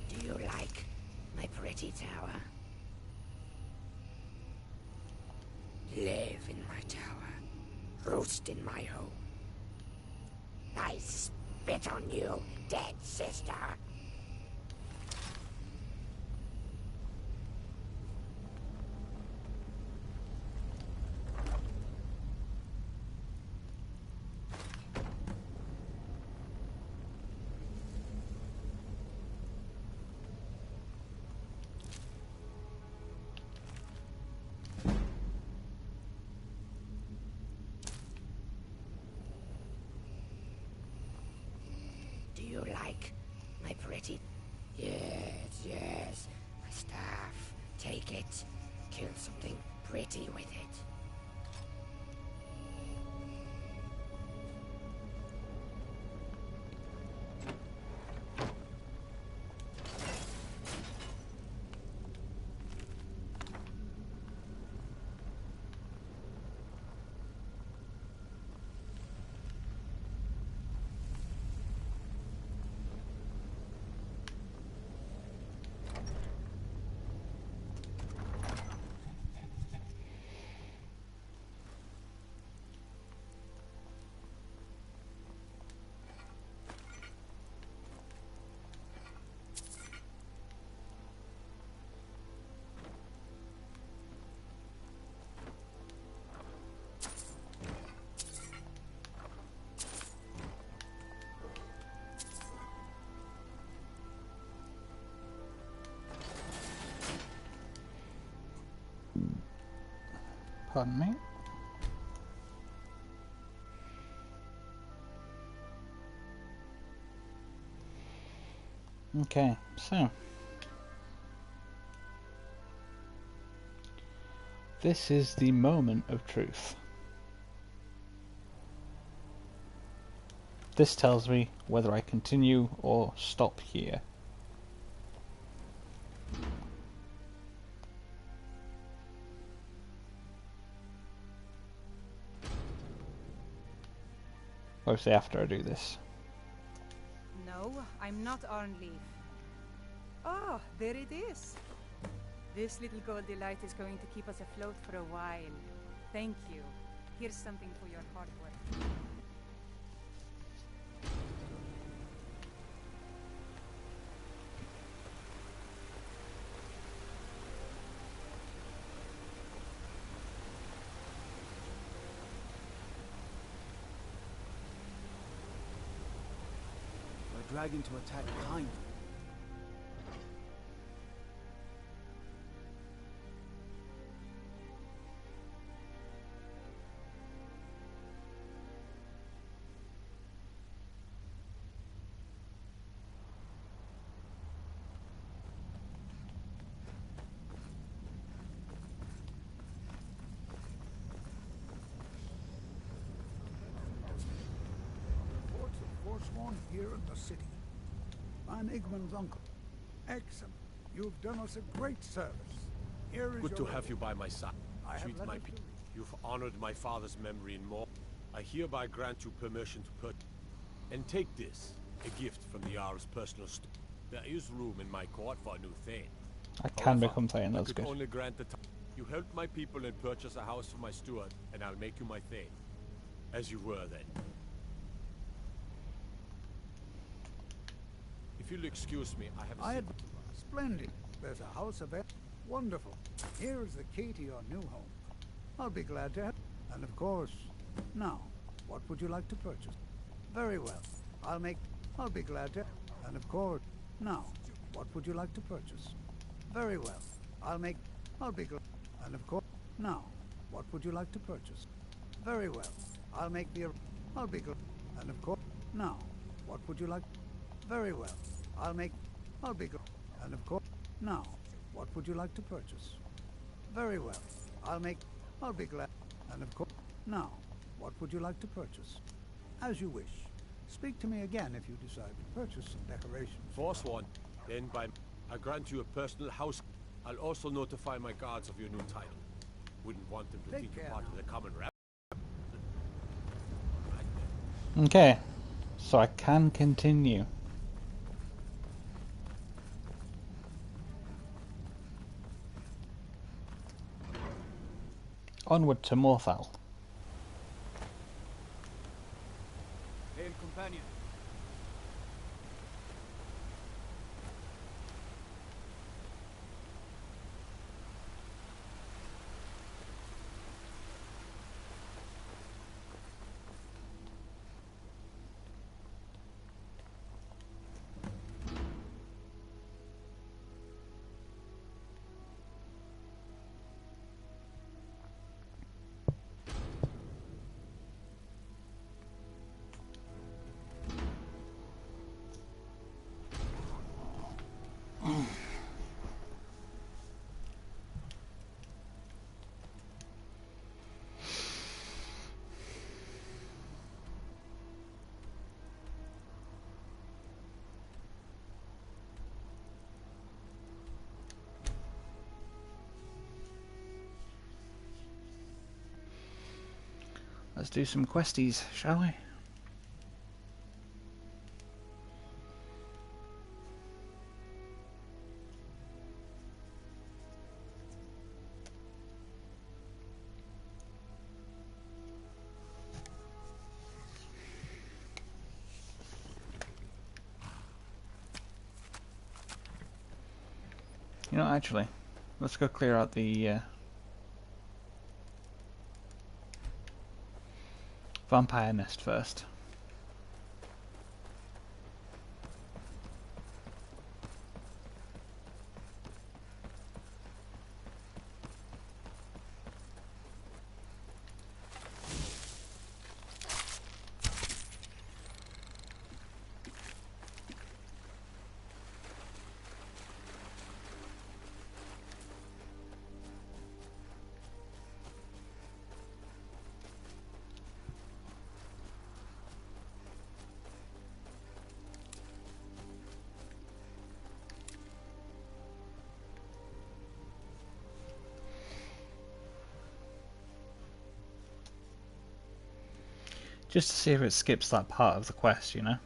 Do you like my pretty tower? Live in my tower. Roost in my home. I spit on you, dead sister. Do you like my pretty... Yes, yes. My staff. Take it. Kill something pretty with it.
Pardon me. Okay, so this is the moment of truth. this tells me whether I continue or stop here. Mostly after I do this.
No, I'm not on leave. Oh, there it is. This little gold delight is going to keep us afloat for a while. Thank you. Here's something for your hard work.
A dragon to attack behind.
Reports of Forsworn here in the city. I'm Igman's uncle. Excellent. You've done us a great service. Here is
Good to
your
have you by my side.
I have
Treat my
letters to
people.
read.
You've honored my father's memory and more. I hereby grant you permission to put and take this, a gift from the Jarl's personal store. There is room in my court for a new Thane.
I can
However,
become Thane,
I
that's
could
good.
only grant the time. You helped my people and purchase a house for my steward, and I'll make you my Thane. As you were then. If you'll excuse me, I have a
Splendid. There's a house of it. Wonderful. Here is the key to your new home. I'll be glad to have. And of course, now, what would you like to purchase? Very well. I'll be glad to. And of course, now, what would you like to purchase? Very well. I'll be glad. And of course, now, what would you like to purchase? Very well. I'll be glad. And of course, now, what would you like? Very well. I'll be glad. And of course, now, what would you like to purchase? Very well. I'll be glad. And of course, now, what would you like to purchase? As you wish. Speak to me again if you decide to purchase some decorations.
Forsworn. Then I grant you a personal house. I'll also notify my guards of your new title. Wouldn't want them to
Take
think you're
care
part of the common rap.
Okay, so I can continue. Onward to Morthal.
Hail, companion.
Let's do some questies, shall we? You know, actually, let's go clear out the vampire nest first. Just to see if it skips that part of the quest, you know?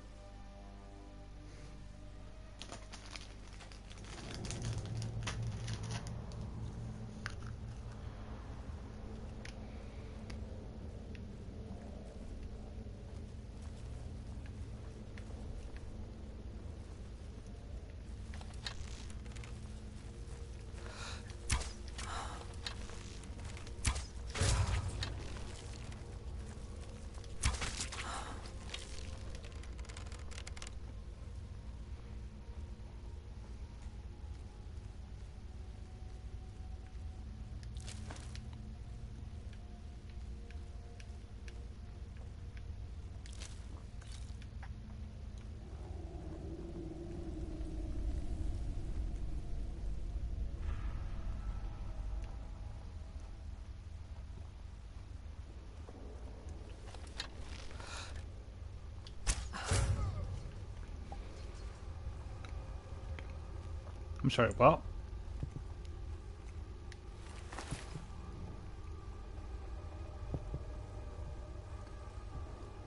I'm sorry, what?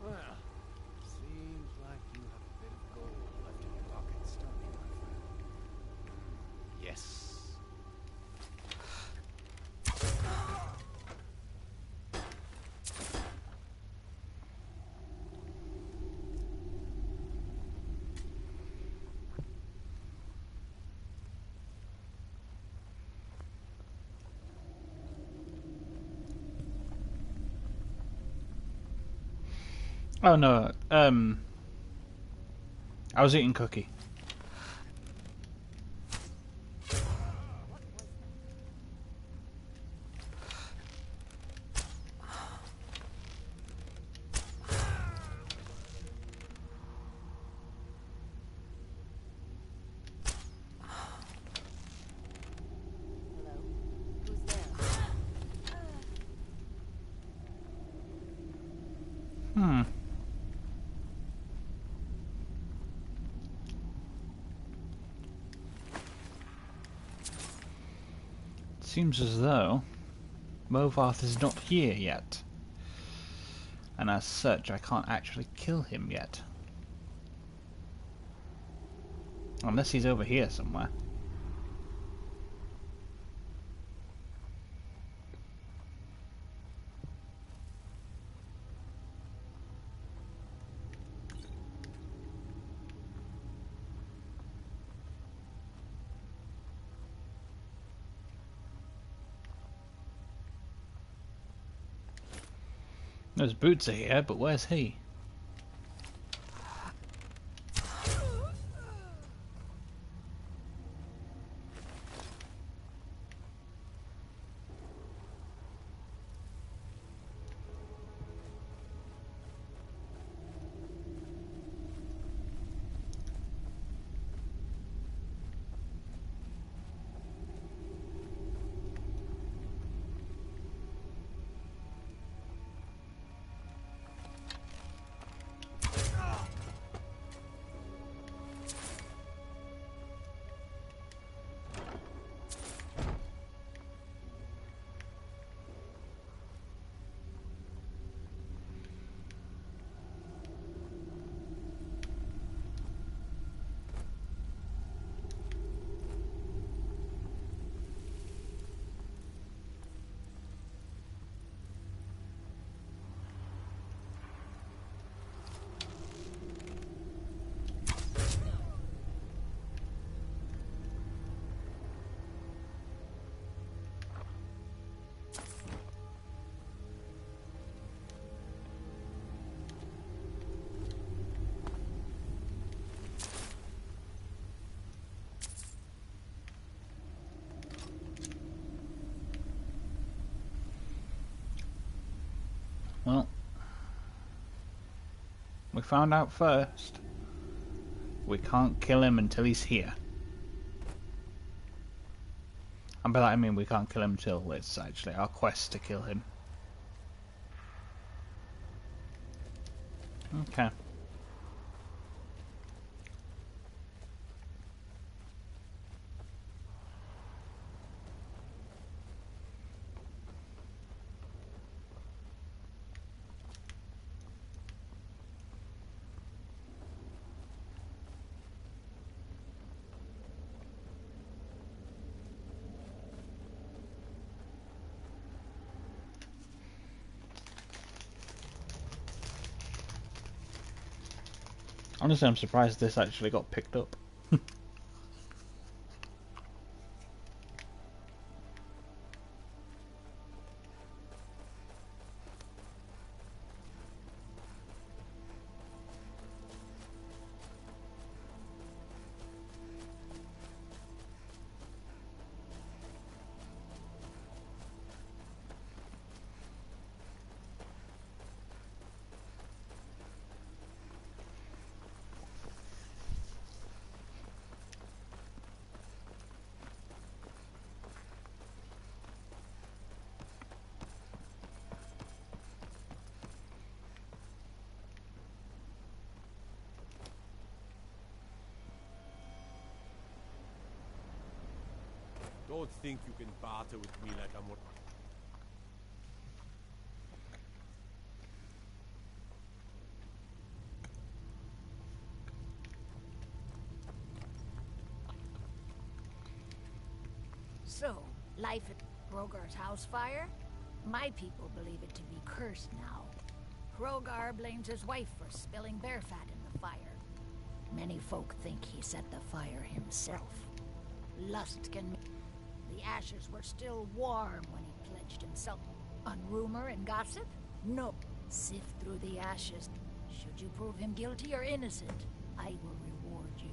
Well, seems like you have a bit of gold left in your pockets, don't you, my friend? Yes.
Oh no, I was eating cookie. Hmm. Seems as though Movarth is not here yet. And as such, I can't actually kill him yet. Unless he's over here somewhere. Those boots are here, but where's he? Well, we found out first. We can't kill him until he's here. And by that I mean we can't kill him until it's actually our quest to kill him. Okay. Honestly, I'm surprised this actually got picked up.
Don't think you can barter with me like I'm what.
So, life at Hrogar's house fire? My people believe it to be cursed now. Hrogar blames his wife for spilling bear fat in the fire. Many folk think he set the fire himself. Lust can... The ashes were still warm when he pledged himself. On rumor and gossip? No. Sift through the ashes. Should you prove him guilty or innocent, I will reward you.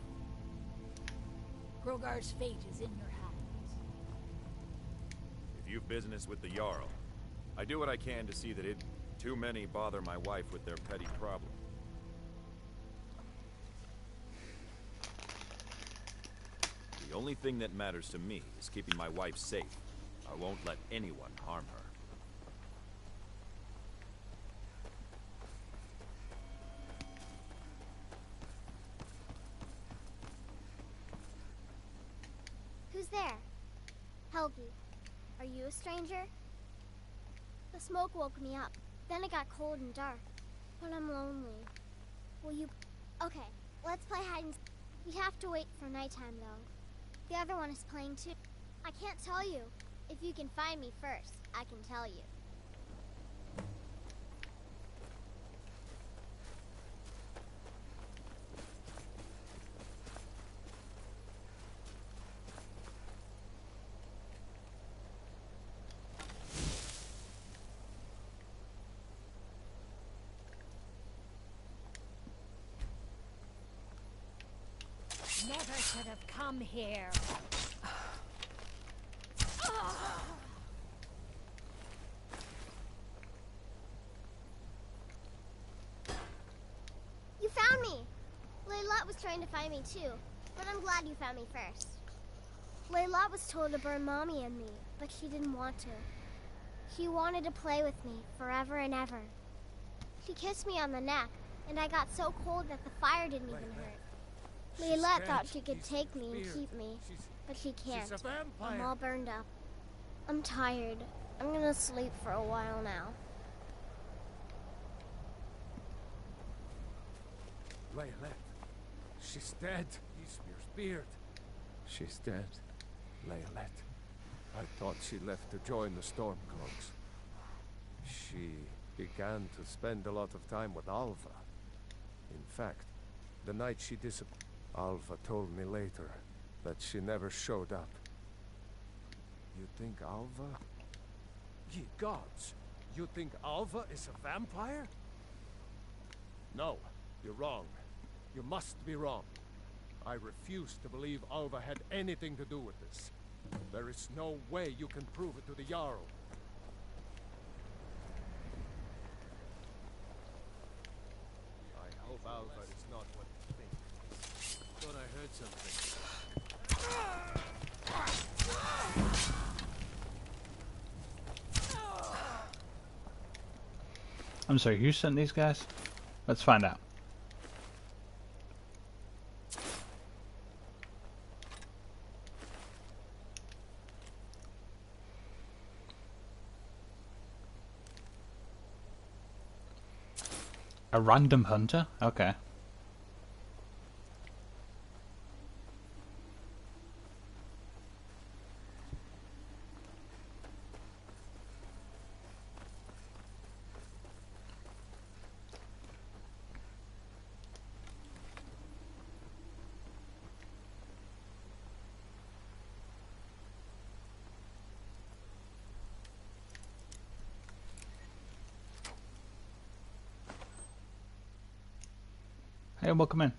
Hrogar's fate is in your hands.
If you've business with the Jarl, I do what I can to see that too many bother my wife with their petty problems. The only thing that matters to me is keeping my wife safe. I won't let anyone harm her.
Who's there? Helgi, are you a stranger? The smoke woke me up. Then it got cold and dark. But I'm lonely. Will you... Okay, let's play hide and... We have to wait for nighttime, though. The other one is playing too. I can't tell you. If you can find me first, I can tell you.
Never should have come here.
You found me! Layla was trying to find me too, but I'm glad you found me first. Layla was told to burn Mommy and me, but she didn't want to. She wanted to play with me forever and ever. She kissed me on the neck, and I got so cold that the fire didn't even hurt. Layla thought she could take me and keep me, but she can't.
She's a vampire.
I'm all burned up. I'm tired. I'm gonna sleep for a while now.
Layla, she's dead. Eastmir's beard. She's dead. Layla. I thought she left to join the Stormcloaks. She began to spend a lot of time with Alva. In fact, the night she disappeared, Alva told me later that she never showed up. You think Alva? Ye gods! You think Alva is a vampire? No, you're wrong. You must be wrong. I refuse to believe Alva had anything to do with this. There is no way you can prove it to the Jarl. I hope Alva is not what you think.
Thought I heard something.
I'm sorry, who sent these guys? Let's find out. A random hunter? Okay. Hey, welcome in.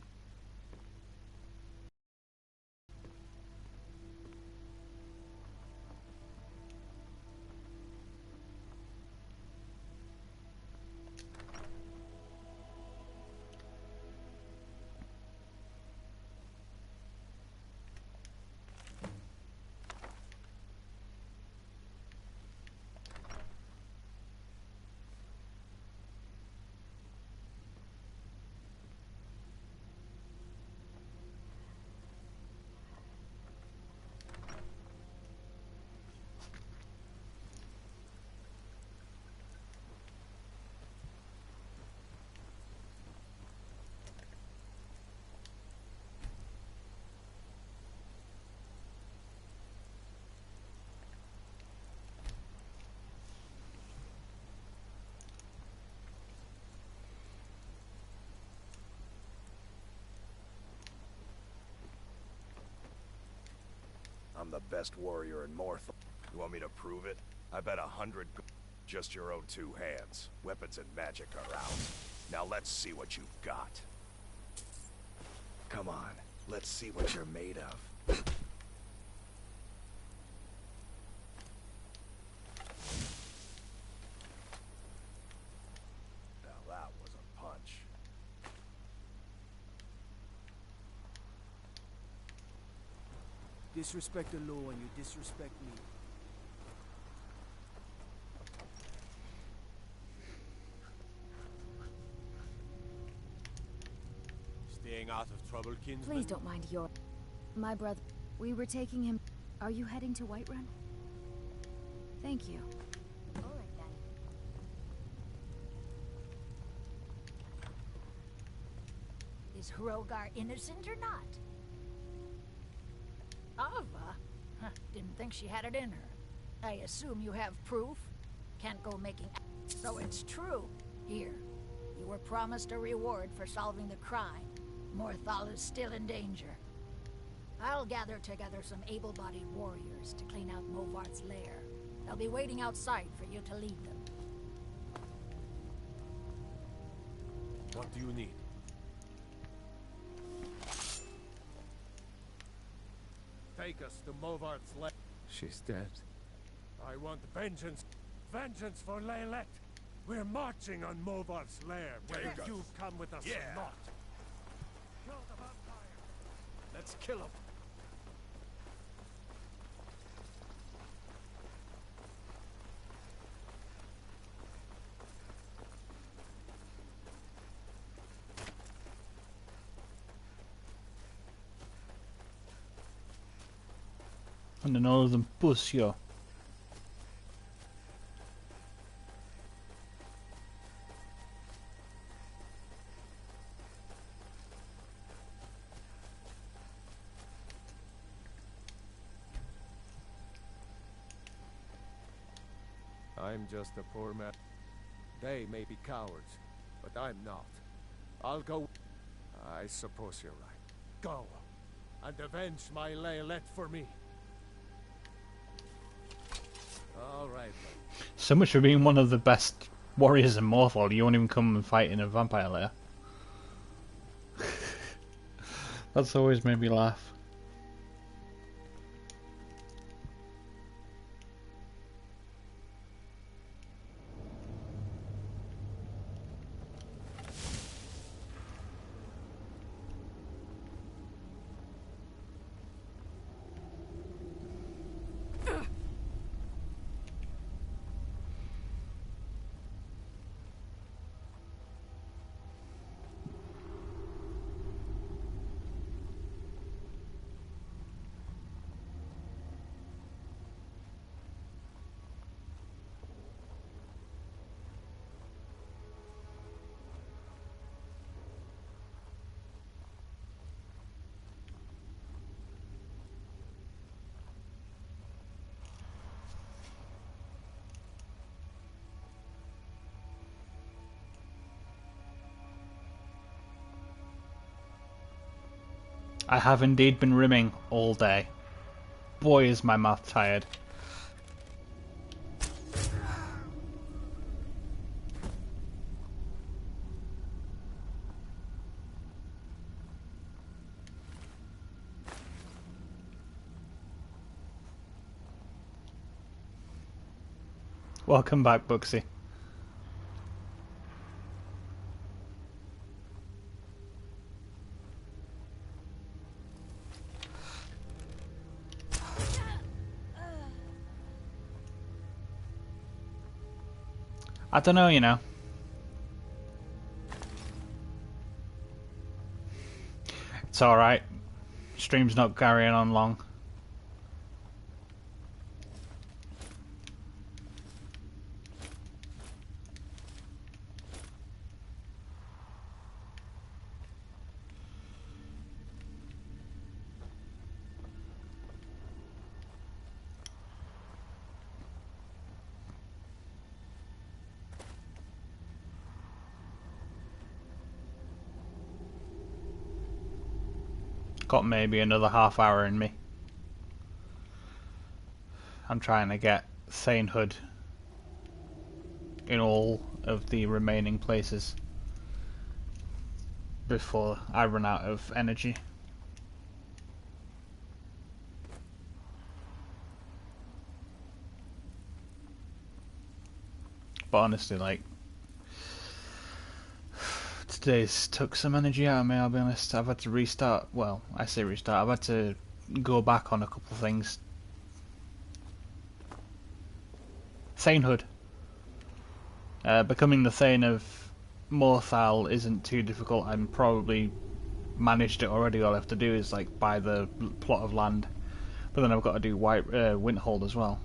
I'm the best warrior in Morth. You want me to prove it? I bet 100 just your own two hands. Weapons and magic are out. Now let's see what you've got. Come on, let's see what you're made of. Now that was a punch.
Disrespect the law and you disrespect me.
Staying out of trouble, kinsman?
Please don't mind your... My brother... We were taking him... Are you heading to Whiterun? Thank you.
All right, then.
Is Hrogar innocent or not? Ava? Huh, didn't think she had it in her. I assume you have proof? Can't go making... So it's true. Here. You were promised a reward for solving the crime. Morthal is still in danger. I'll gather together some able-bodied warriors to clean out Movart's lair. They'll be waiting outside for you to lead them.
What do you need? Take us to Movart's lair.
She's dead.
I want vengeance. Vengeance for Leylet. We're marching on Movart's lair, whether you've come with us or not. Kill the vampire. Let's kill him.
On the northern Pusio.
I'm just a poor man. They may be cowards, but I'm not. I'll go. I suppose you're right.
Go, and avenge my Leylet for me.
All right.
So much for being one of the best warriors in Morthal. You won't even come and fight in a vampire lair. That's always made me laugh. I have indeed been rimming all day. Boy, is my mouth tired. Welcome back, Buxy. I don't know, you know. It's alright. Stream's not carrying on long. Got maybe another half hour in me. I'm trying to get sainthood in all of the remaining places before I run out of energy. But honestly, like, today's took some energy out of me, I'll be honest. I've had to restart, well, I say restart, I've had to go back on a couple of things. Sainthood. Becoming the Thane of Morthal isn't too difficult. I'm probably managed it already. All I have to do is like buy the plot of land. But then I've got to do Windhold as well.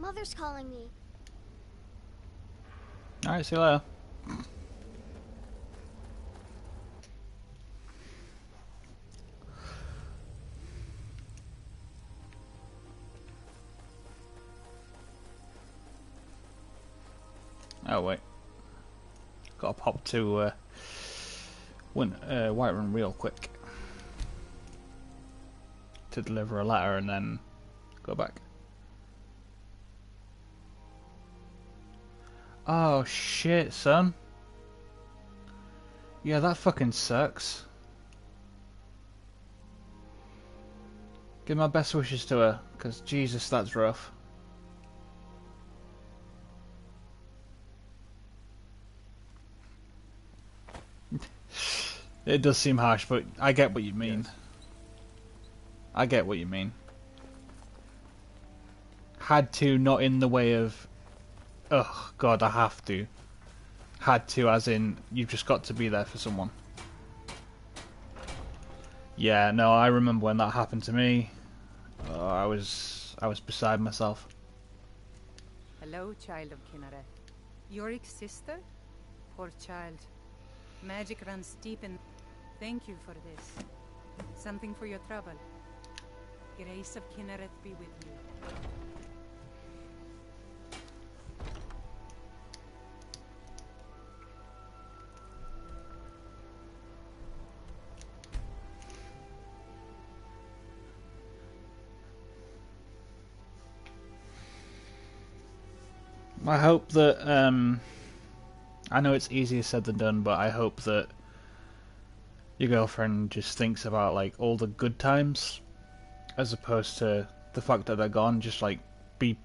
Mother's calling me.
Alright, see you later. Oh wait. Gotta pop to Whiterun real quick to deliver a letter and then go back. Oh shit, son. Yeah, that fucking sucks. Give my best wishes to her, because Jesus, that's rough. It does seem harsh, but I get what you mean. Yes. I get what you mean. Had to, not in the way of, oh god, I have to. Had to, as in, you've just got to be there for someone. Yeah, no, I remember when that happened to me. I was beside myself.
Hello, child of Kinneret. Yorik's sister? Poor child. Magic runs deep in... Thank you for this. Something for your trouble. Grace of Kinneret be with you.
I hope that, I know it's easier said than done, but I hope that your girlfriend just thinks about, like, all the good times, as opposed to the fact that they're gone. Just, like, be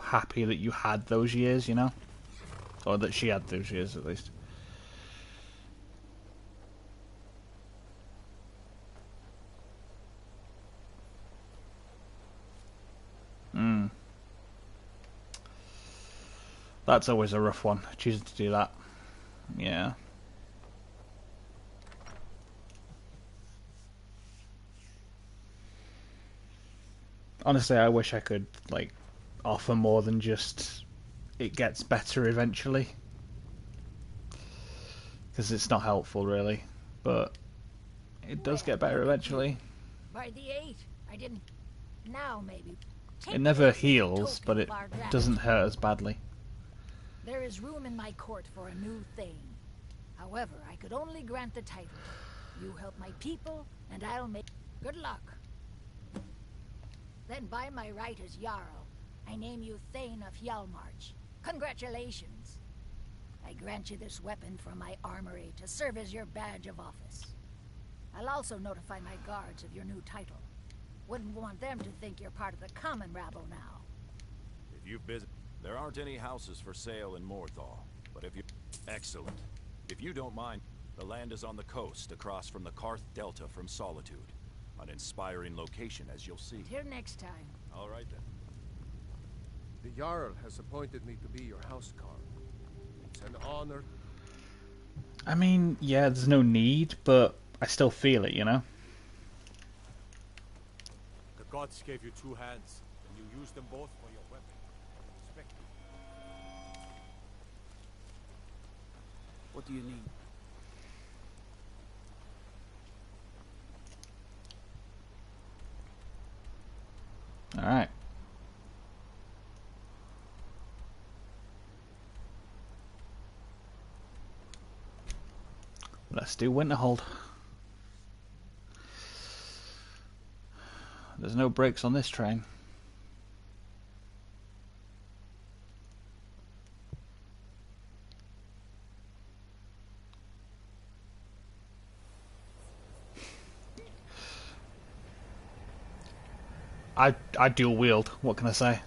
happy that you had those years, you know? Or that she had those years, at least. That's always a rough one, choosing to do that. Yeah. Honestly, I wish I could, like, offer more than just it gets better eventually. Because it's not helpful, really. But it does get better eventually.
By the 8, I didn't... Now, maybe.
It never heals, but it doesn't hurt as badly.
There is room in my court for a new thing. However, I could only grant the title. You help my people, and I'll make... Good luck. Then by my right as Jarl, I name you Thane of Hjalmarch. Congratulations. I grant you this weapon from my armory to serve as your badge of office. I'll also notify my guards of your new title. Wouldn't want them to think you're part of the common rabble now.
If you've visited, there aren't any houses for sale in Morthal, but if you... Excellent. If you don't mind, the land is on the coast, across from the Karth Delta from Solitude. An inspiring location, as you'll see.
Till next time.
All right, then.
The Jarl has appointed me to be your housecarl. It's an honor.
I mean, yeah, there's no need, but I still feel it, you know?
The gods gave you 2 hands, and you used them both for your weapon. Respect me.
What do you need?
Alright. Let's do Winterhold. There's no brakes on this train. I dual wield, what can I say?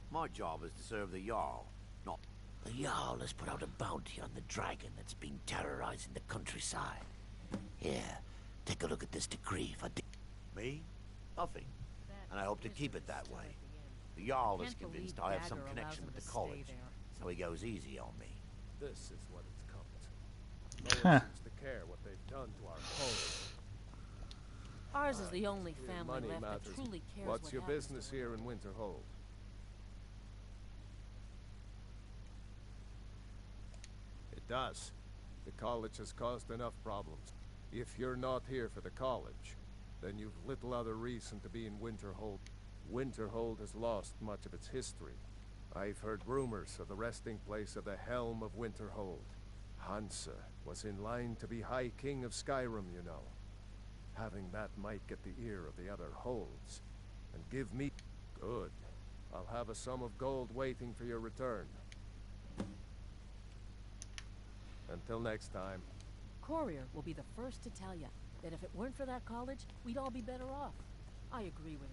My job is to serve the Jarl, not... The Jarl has put out a bounty on the dragon that's been terrorizing the countryside. Here, take a look at this decree for... Me? Nothing. And I hope to keep it that way. The Jarl is convinced I have some connection with the college, so he goes easy on me.
This is what it's come to. No one seems to care what they've done to our college.
Ours is the only family
Money
left
matters.
that truly cares.
What's your business here in Winterhold? It does. The college has caused enough problems. If you're not here for the college, then you've little other reason to be in Winterhold. Winterhold has lost much of its history. I've heard rumors of the resting place of the Helm of Winterhold. Hansa was in line to be High King of Skyrim, you know. Having that might get the ear of the other holds, and give me... Good. I'll have a sum of gold waiting for your return. Until next time.
Courier will be the first to tell you that if it weren't for that college, we'd all be better off. I agree with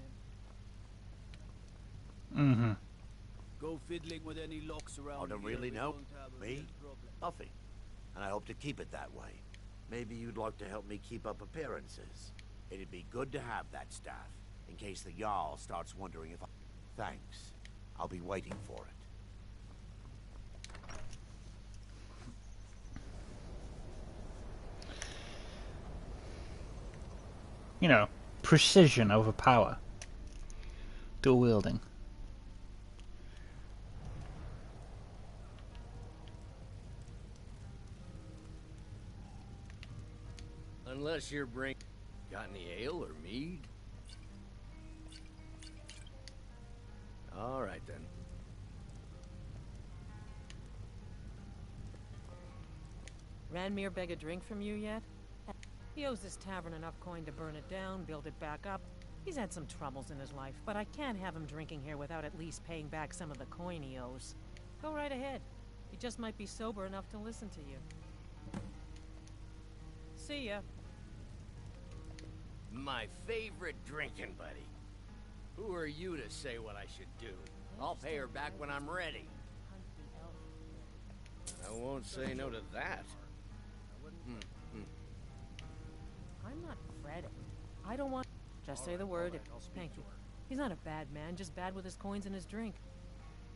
him.
Mm-hmm.
Go fiddling with any locks around.
I don't really know. Me? Nothing. And I hope to keep it that way. Maybe you'd like to help me keep up appearances. It'd be good to have that staff, in case the Jarl starts wondering if I... Thanks. I'll be waiting for it.
You know, precision over power. Dual wielding.
Unless you're got any ale or mead? All right then.
Ranmir beg a drink from you yet? He owes this tavern enough coin to burn it down, build it back up. He's had some troubles in his life, but I can't have him drinking here without at least paying back some of the coin he owes. Go right ahead. He just might be sober enough to listen to you. See ya.
My favorite drinking buddy. Who are you to say what I should do? I'll pay her back when I'm ready. I won't say no to that.
I'm not fretting. I don't want... Just say the word. Thank you. He's not a bad man, just bad with his coins and his drink.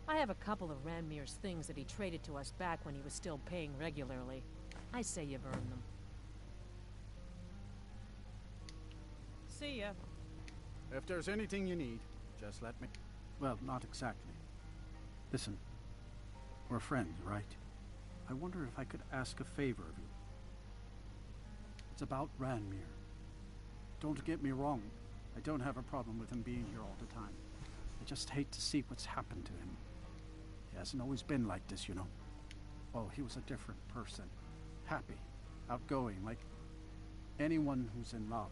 I have a couple of Ranmir's things that he traded to us back when he was still paying regularly. I say you've earned them. See ya.
If there's anything you need, just let me... Well, not exactly. Listen, We're friends, right? I wonder if I could ask a favor of you. It's about Ranmir. Don't get me wrong. I don't have a problem with him being here all the time. I just hate to see what's happened to him. He hasn't always been like this, you know. Oh, he was a different person. Happy, outgoing, like anyone who's in love.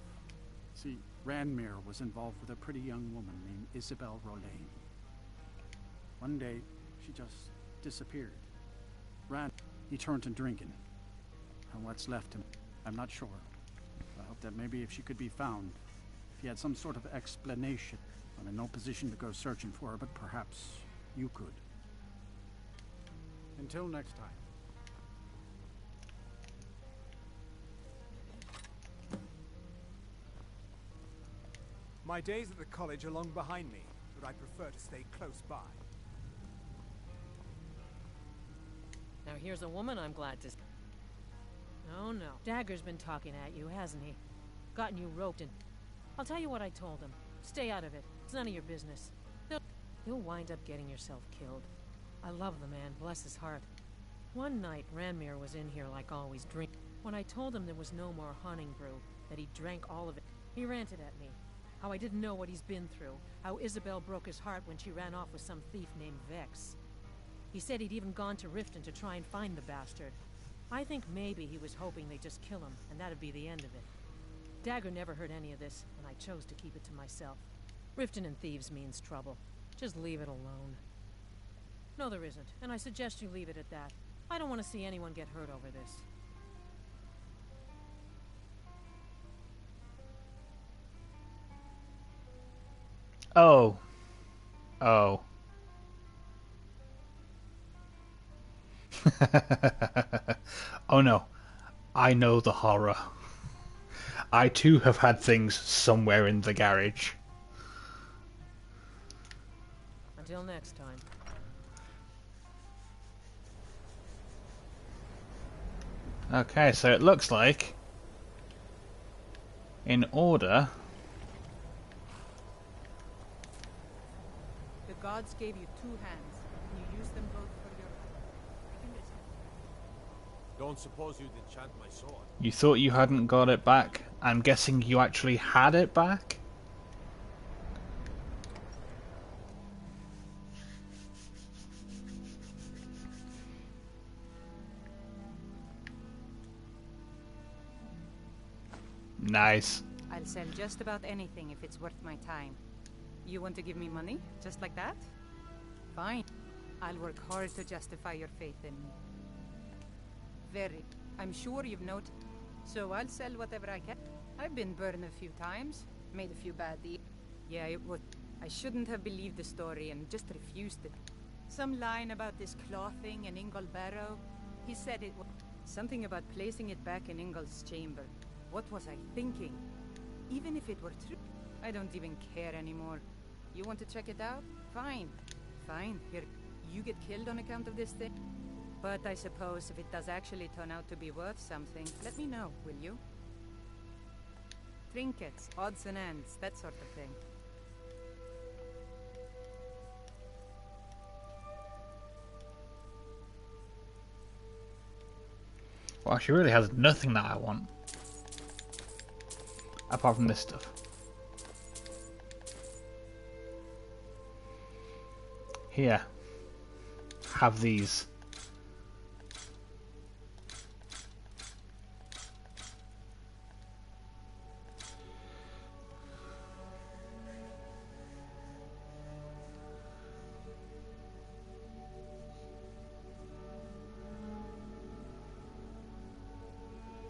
See, Ranmir was involved with a pretty young woman named Isabel Rolane. One day, she just disappeared. He turned to drinking. And what's left him, I'm not sure. I hope that maybe if she could be found, if he had some sort of explanation. I'm in no position to go searching for her, but perhaps you could. Until next time.
My days at the college are long behind me, but I prefer to stay close by.
Now here's a woman I'm glad to... Oh no. Dagger's been talking at you, hasn't he? Gotten you roped and... I'll tell you what I told him. Stay out of it. It's none of your business. You'll wind up getting yourself killed. I love the man, bless his heart. One night, Ranmir was in here like always, drink. When I told him there was no more hunting brew, that he drank all of it, he ranted at me. How I didn't know what he's been through. How Isabel broke his heart when she ran off with some thief named Vex. He said he'd even gone to Riften to try and find the bastard. I think maybe he was hoping they'd just kill him, and that'd be the end of it. Dagger never heard any of this, and I chose to keep it to myself. Riften and thieves means trouble. Just leave it alone. No, there isn't, and I suggest you leave it at that. I don't want to see anyone get hurt over this.
Oh. Oh. Oh no. I know the horror. I too have had things somewhere in the garage.
Until next time.
Okay, so it looks like in order...
The gods gave you 2 hands, and you used them both for your...
Don't suppose you'd enchant my sword?
You thought you hadn't got it back? I'm guessing you actually had it back? Nice.
I'll sell just about anything if it's worth my time. You want to give me money? Just like that? Fine. I'll work hard to justify your faith in me. Very. I'm sure you've noticed. So I'll sell whatever I can. I've been burned a few times. Made a few bad deals. Yeah, it was... I shouldn't have believed the story and just refused it. Some line about this clothing in Ingol Barrow. He said it was... Something about placing it back in Ingol's chamber. What was I thinking? Even if it were true, I don't even care anymore. You want to check it out? Fine. Fine. Here, you get killed on account of this thing? But I suppose if it does actually turn out to be worth something, let me know, will you? Trinkets, odds and ends, that sort of thing.
Well, she really has nothing that I want. Apart from this stuff. Here. Have these.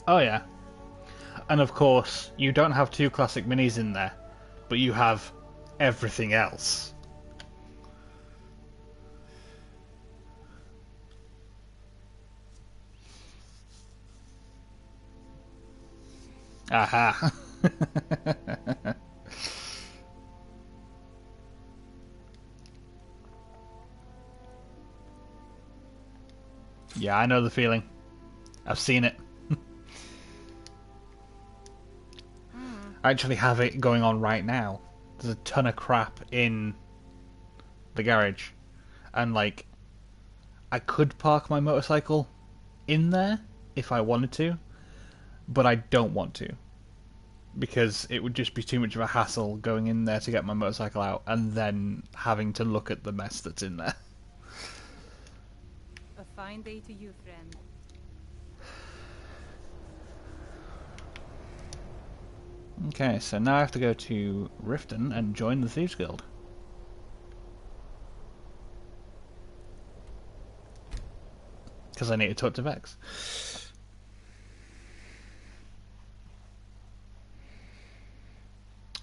Oh yeah. And of course, you don't have 2 classic minis in there, but you have everything else. Aha. Yeah, I know the feeling. I've seen it. I actually have it going on right now. There's a ton of crap in the garage. And like, I could park my motorcycle in there if I wanted to, but I don't want to. Because it would just be too much of a hassle going in there to get my motorcycle out and then having to look at the mess that's in there.
A fine day to you, friend.
Okay, so now I have to go to Riften and join the Thieves Guild. Because I need to talk to Vex.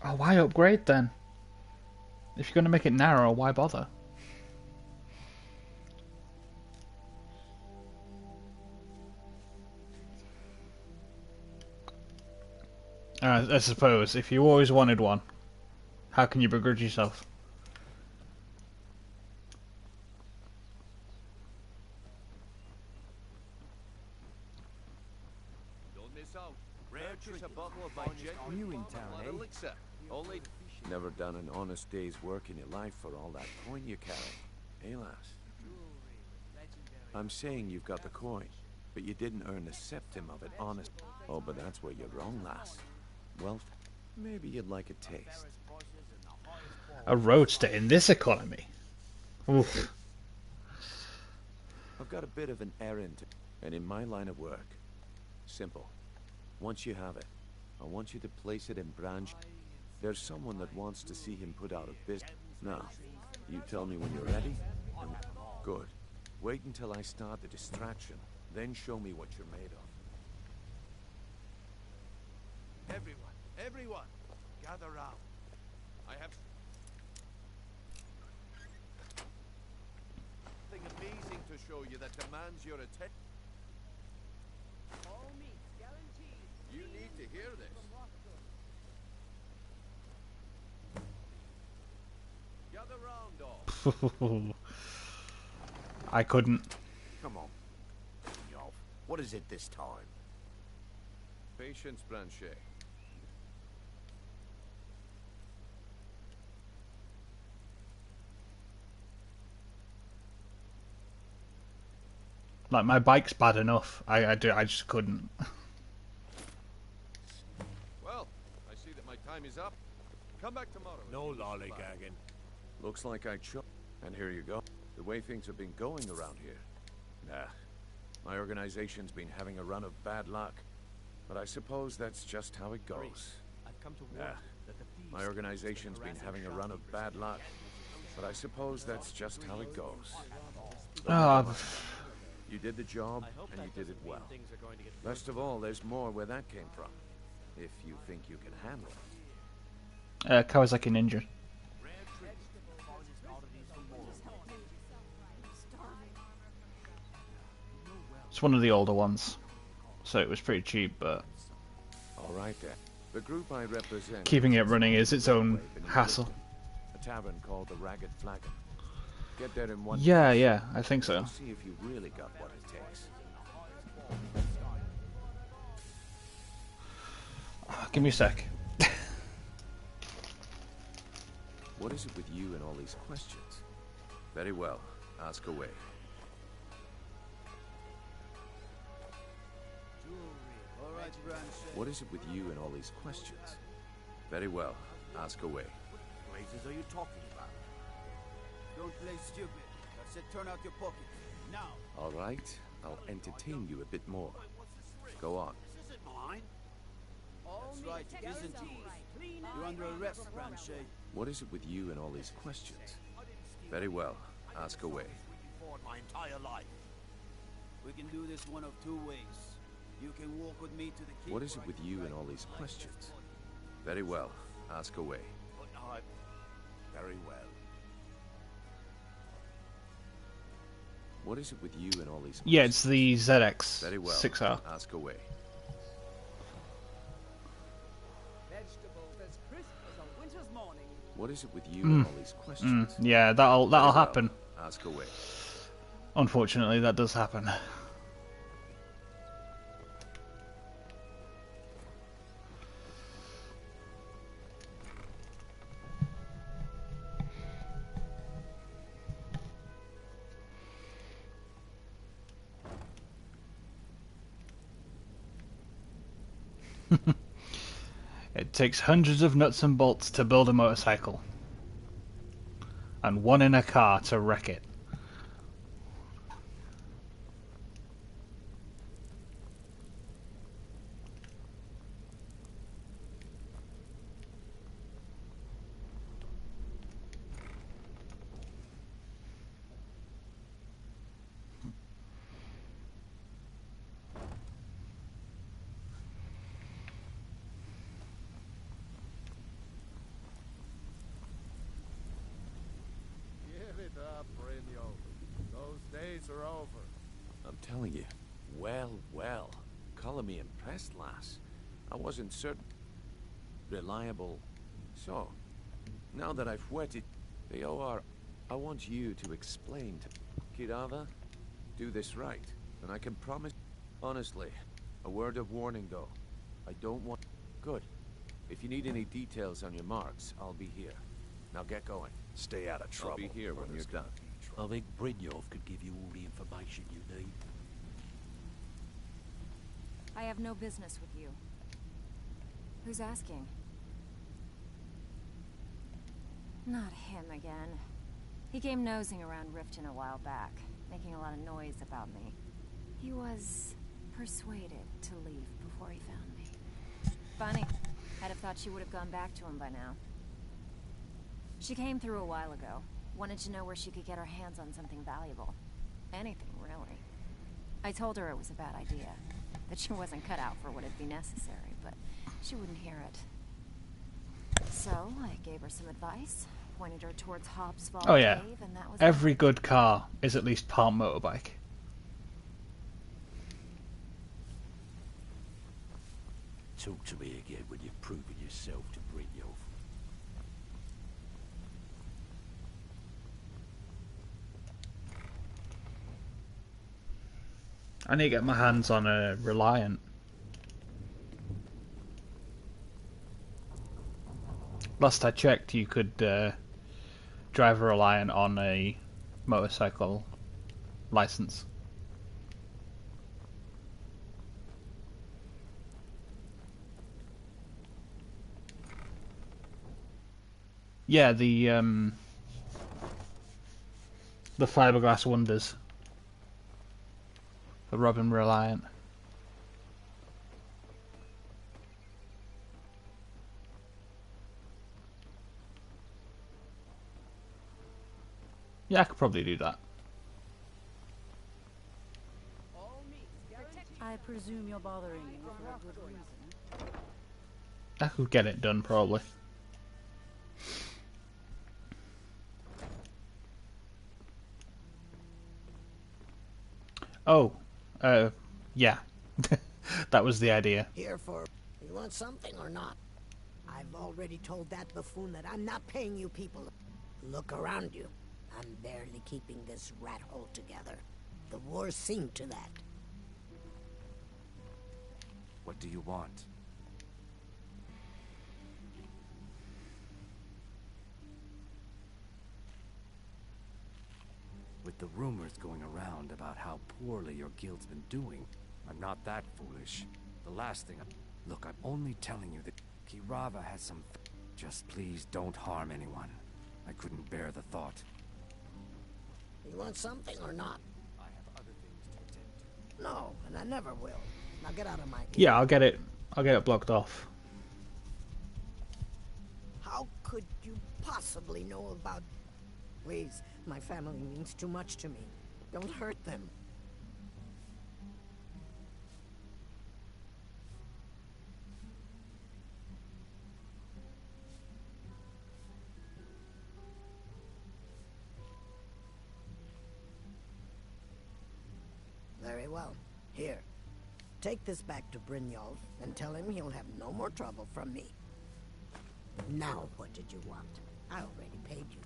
Oh, why upgrade then? If you're going to make it narrower, why bother? I suppose, if you always wanted one, how can you begrudge yourself?
Don't miss out. Purchase a bottle of my genuine
New in town, eh?
elixir. Only never done an honest day's work in your life for all that coin you carry. Eh, lass? I'm saying you've got the coin, but you didn't earn a septim of it honest. Oh, but that's where you're wrong, lass. Well, maybe you'd like a taste.
A roadster in this economy? Oof.
I've got a bit of an errand, and in my line of work, simple. Once you have it, I want you to place it in branch. There's someone that wants to see him put out of business. Now, you tell me when you're ready. Good. Wait until I start the distraction, then show me what you're made of. Everyone, gather round. I have something amazing to show you that demands your attention.
All meats guaranteed.
You need to hear this. Gather round, all.
I couldn't.
Come on. What is it this time?
Patience, Blanchet.
Like, my bike's bad enough. I just couldn't.
Well, I see that my time is up. Come back tomorrow.
No lollygagging.
Looks like I chose. And here you go. The way things have been going around here. Nah. My organization's been having a run of bad luck. But I suppose that's just how it goes.
I've come to
Nah.
warn you that the thieves
My organization's been having a run of bad luck. But I suppose that's just how it goes. You did the job, and you did it well. Best of all, there's more where that came from. If you think you can handle it.
Kawasaki Ninja. It's one of the older ones, so it was pretty cheap, but
All right then. The group I represent.
keeping it running is its own hassle.
A tavern called the Ragged Flagon. Get there in one.
Yeah, I think so.
See if you really got what it takes.
Give me a sec.
What is it with you and all these questions? Very well. Ask away. What is it with you and all these questions? Very well. Ask away.
Razors are you talking about? Don't play stupid. I said turn out your pockets. Now.
All right. I'll entertain you a bit more. Go on.
This isn't mine. That's right, it isn't yours. You're under arrest, Branchet.
What is it with you and all these questions? Very well. Ask away.
For my entire life. We can do this one of two ways. You can walk with me to the keep.
What is it with you and all these questions? Very well. Ask away.
But I... Very well.
What is it with you and all these questions?
Yeah, it's the ZX
Very well.
6R.
Ask away.
Vegetables as crisp as a winter's morning.
What is it with you and all these questions?
Yeah, that'll
Very well.
happen.
Ask away.
Unfortunately, that does happen. It takes hundreds of nuts and bolts to build a motorcycle, and one in a car to wreck it.
Give it up, Brynjo. Those days are over.
I'm telling you. Well, well. Color me impressed, lass. I wasn't certain. Reliable. So, now that I've wetted the OR, I want you to explain to Kirava, do this right, and I can promise, honestly, a word of warning though. I don't want... Good. If you need any details on your marks, I'll be here. Now get going.
Stay out of trouble.
I'll be here when you're done.
I think Brynjolf could give you all the information you need.
I have no business with you. Who's asking? Not him again. He came nosing around Riften a while back, making a lot of noise about me. He was persuaded to leave before he found me. Funny. I'd have thought she would have gone back to him by now. She came through a while ago. Wanted to know where she could get her hands on something valuable. Anything, really. I told her it was a bad idea. That she wasn't cut out for what would be necessary, but she wouldn't hear it. So, I gave her some advice, pointed her towards Hobbs Fall
Oh yeah,
Cave, and that was
every good car is at least part motorbike.
Talk to me again when you've proven yourself to Brynjolf.
I need to get my hands on a Reliant. Last I checked, you could drive a Reliant on a motorcycle license. Yeah, the fiberglass wonders. The Robin Reliant. Yeah, I could probably do that.
I presume you're bothering me for a good reason.
I could get it done, probably. Oh, yeah. That was the idea.
Here for... You want something or not? I've already told that buffoon that I'm not paying you people. Look around you. I'm barely keeping this rat hole together. The war's seen to that.
What do you want? With the rumors going around about how poorly your guild's been doing, I'm not that foolish. The last thing Look, I'm only telling you that Kirava has some... Just please don't harm anyone. I couldn't bear the thought.
You want something or not?
I have other things to attend to.
No, and I never will. Now get out of my...
Yeah, I'll get it blocked off.
How could you possibly know about... Please, my family means too much to me. Don't hurt them. Very well. Here. Take this back to Brynjolf and tell him he'll have no more trouble from me. Now, what did you want? I already paid you.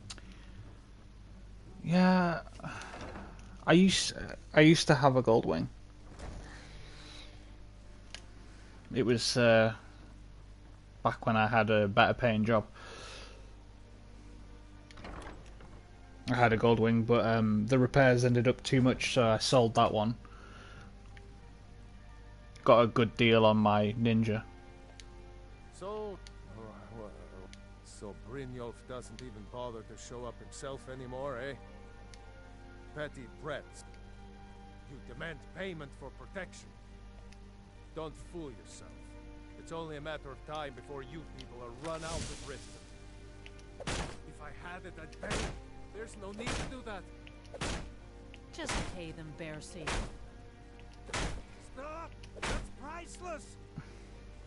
Yeah, I used to have a gold wing. It was back when I had a better paying job. I had a gold wing, but the repairs ended up too much, so I sold that one. Got a good deal on my Ninja,
So, so Brynjolf doesn't even bother to show up himself anymore, eh? Petty brats. You demand payment for protection. Don't fool yourself. It's only a matter of time before you people are run out of Riften. If I had it, I'd pay. There's no need to do that.
Just pay them, Bercy.
Stop! That's priceless!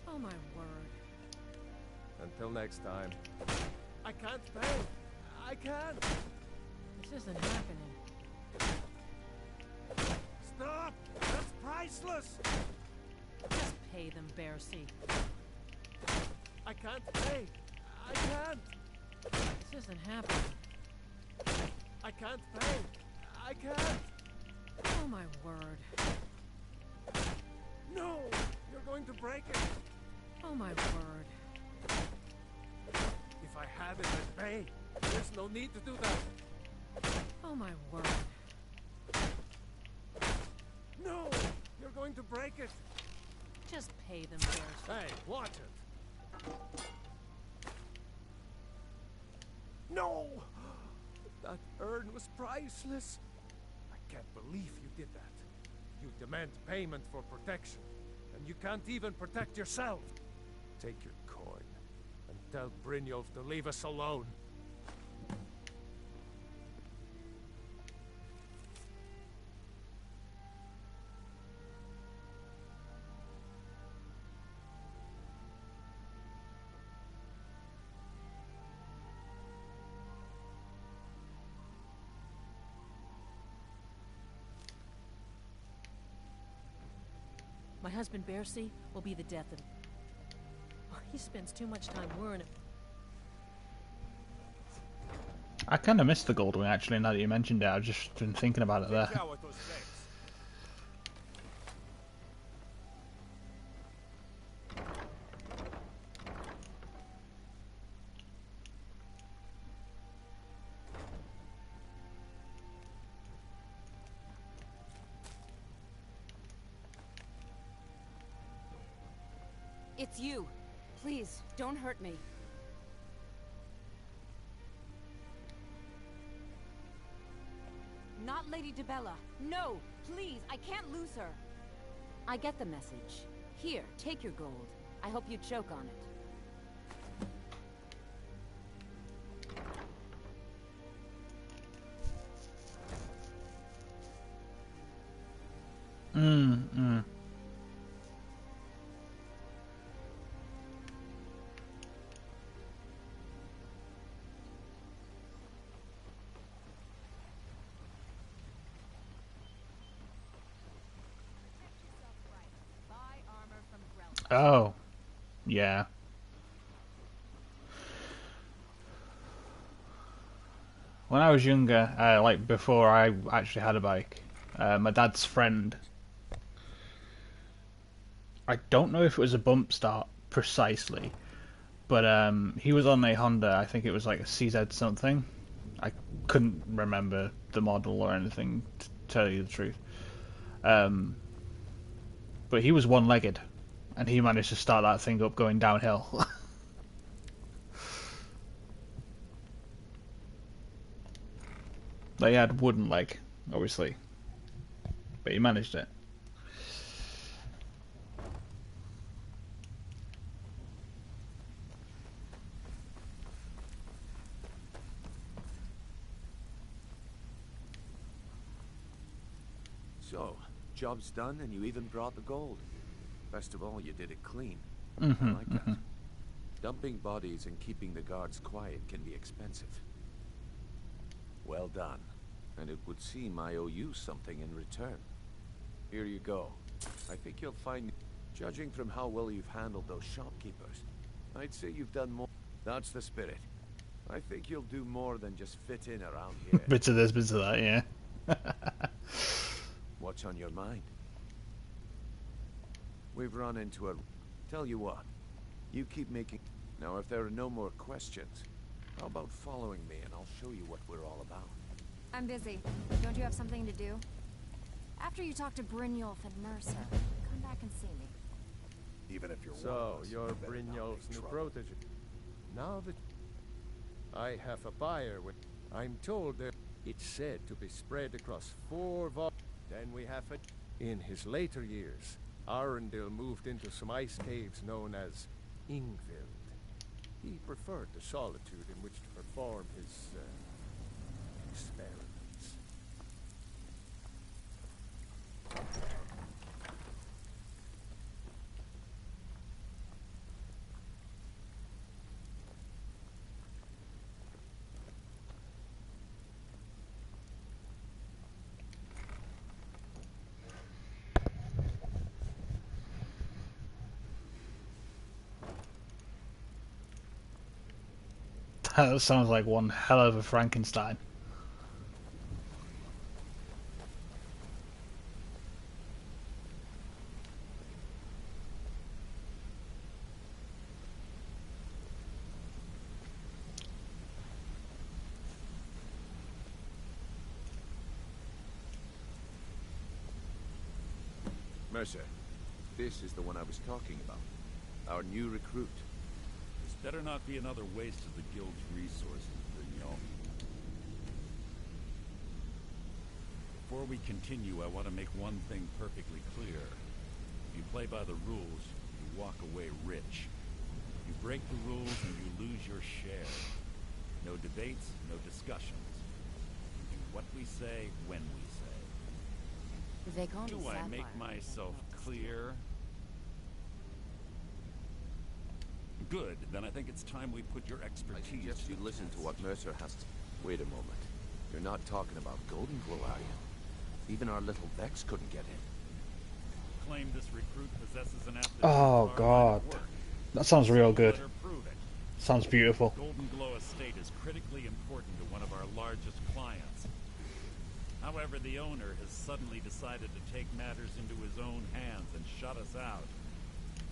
Oh my word.
Until next time. I can't pay. I can't.
This isn't happening.
Stop! That's priceless!
Just pay them, Bercy.
I can't pay. I can't.
This isn't happening.
I can't pay. I can't.
Oh my word.
No! You're going to break it.
Oh my word.
If I had it, I'd pay. There's no need to do that.
Oh my word.
No! You're going to break it.
Just pay them, Bercy.
Hey, watch it. No! That urn was priceless. I can't believe you did that. You demand payment for protection, and you can't even protect yourself. Take your coin, and tell Brynjolf to leave us alone.
My husband, Bercy, will be the death of... He spends too much time worrying...
I kind of missed the gold one, actually, now that you mentioned it. I've just been thinking about it there.
It's you. Please, don't hurt me. Not Lady DeBella. No, please, I can't lose her. I get the message. Here, take your gold. I hope you choke on it. Oh, yeah. When I was younger, like before I actually had a bike, my dad's friend, I don't know if it was a bump start precisely, but he was on a Honda. I think it was like a CZ something. I couldn't remember the model or anything, to tell you the truth. But he was one-legged, and he managed to start that thing up going downhill. Like, he had wooden leg, obviously, but he managed it.
So, job's done and you even brought the gold. Best of all, you did it clean.
Mm-hmm,
I like that. Dumping bodies and keeping the guards quiet can be expensive. Well done. And it would seem I owe you something in return. Here you go. I think you'll find, judging from how well you've handled those shopkeepers, I'd say you've done more. That's the spirit. I think you'll do more than just fit in around here.
Bits of this, bits of that, yeah.
What's on your mind? We've run into a... Tell you what, you keep making... Now, if there are no more questions, how about following me and I'll show you what we're all about.
I'm busy. Don't you have something to do? After you talk to Brynjolf and Mercer, come back and see me.
even if you're one
So,
of us.
you're
you better not
Brynjolf's
make
new
trouble.
protege. Now that I have a buyer with, I'm told that it's said to be spread across 4 vaults. Then we have it. In his later years, Arundel moved into some ice caves known as Ingvild. He preferred the solitude in which to perform his experiments.
That sounds like one hell of a Frankenstein.
Mercer, this is the one I was talking about. Our new recruit.
This better not be another waste of the guild's resources, Brynjolf. Before we continue, I want to make one thing perfectly clear. If you play by the rules, you walk away rich. You break the rules and you lose your share. No debates, no discussions. We do what we say, when we say.
They call me
Do I make
Sapphire.
myself clear? Good, then I think it's time we put your expertise.
I suggest you listen to what Mercer has to... Wait a moment. You're not talking about Golden Glow, are you? Even our little Vex couldn't get in.
Claim this recruit possesses an aptitude
Oh
for our line
god,
of work.
that sounds real good.
Let her prove it.
Sounds beautiful.
Golden Glow Estate is critically important to one of our largest clients. However, the owner has suddenly decided to take matters into his own hands and shut us out.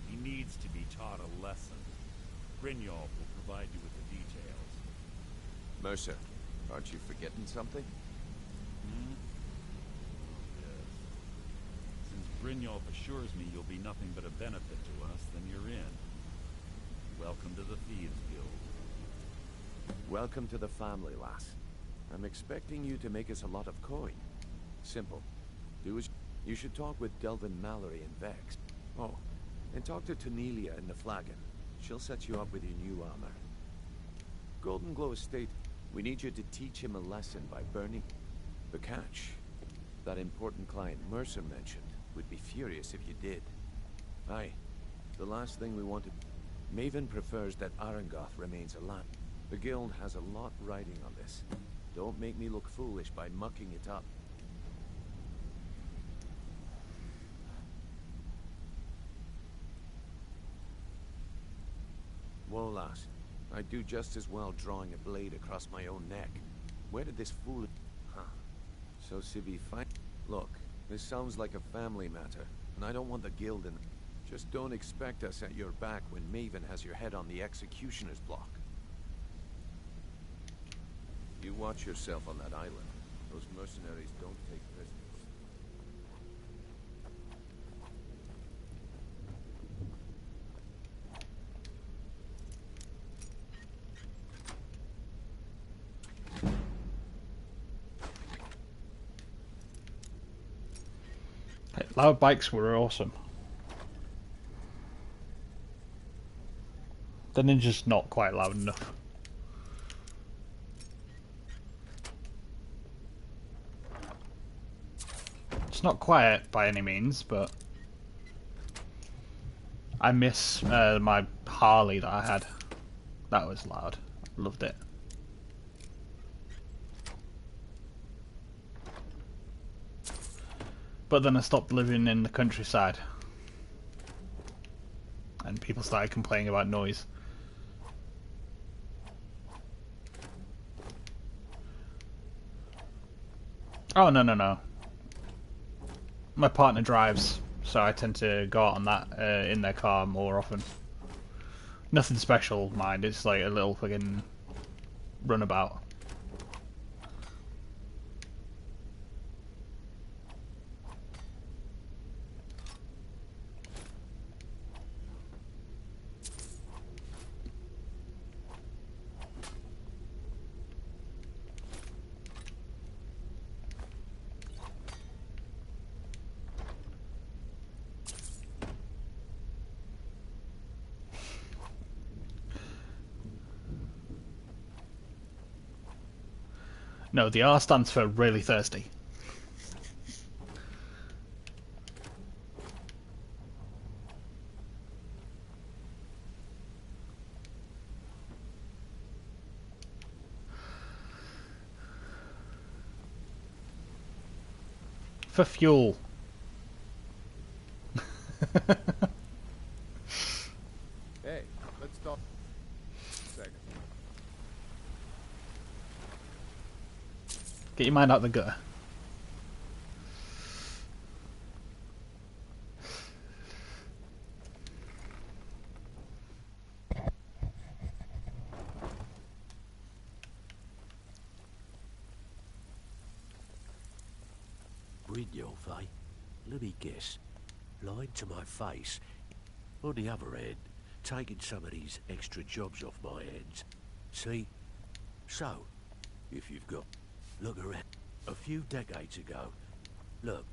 He needs to be taught a lesson. Brynjolf will provide you with the details.
Mercer, aren't you forgetting something?
Hmm? Yes. Since Brynjolf assures me you'll be nothing but a benefit to us, then you're in. Welcome to the Thieves Guild.
Welcome to the family, lass. I'm expecting you to make us a lot of coin. Simple. Do as you should talk with Delvin Mallory and Vex. Oh, and talk to Tanelia in the Flagon. She'll set you up with your new armor. Golden Glow Estate, we need you to teach him a lesson by burning the catch. That important client Mercer mentioned would be furious if you did. Aye. The last thing we want to... Maven prefers that Arangoth remains alive. The guild has a lot riding on this. Don't make me look foolish by mucking it up. Whoa, lass. I'd do just as well drawing a blade across my own neck. Where did this fool... Huh. So, Sibby, fight... Look, this sounds like a family matter, and I don't want the guild in... Just don't expect us at your back when Maven has your head on the executioner's block. You watch yourself on that island. Those mercenaries don't take prisoners.
Hey, loud bikes were awesome. The ninja's not quite loud enough. It's not quiet by any means, but I miss my Harley that I had. That was loud. Loved it. But then I stopped living in the countryside. And people started complaining about noise. Oh, no. My partner drives, so I tend to go out on that in their car more often. Nothing special, mind. It's like a little fucking runabout.
No, the R stands for really thirsty. For fuel.
Hey, let's talk. Second.
Get your mind out the gutter.
Brynjolf, eh? Let me guess. Lying to my face. On the other hand, taking some of these extra jobs off my hands. See? So, if you've got... Look around. A few decades ago. Look.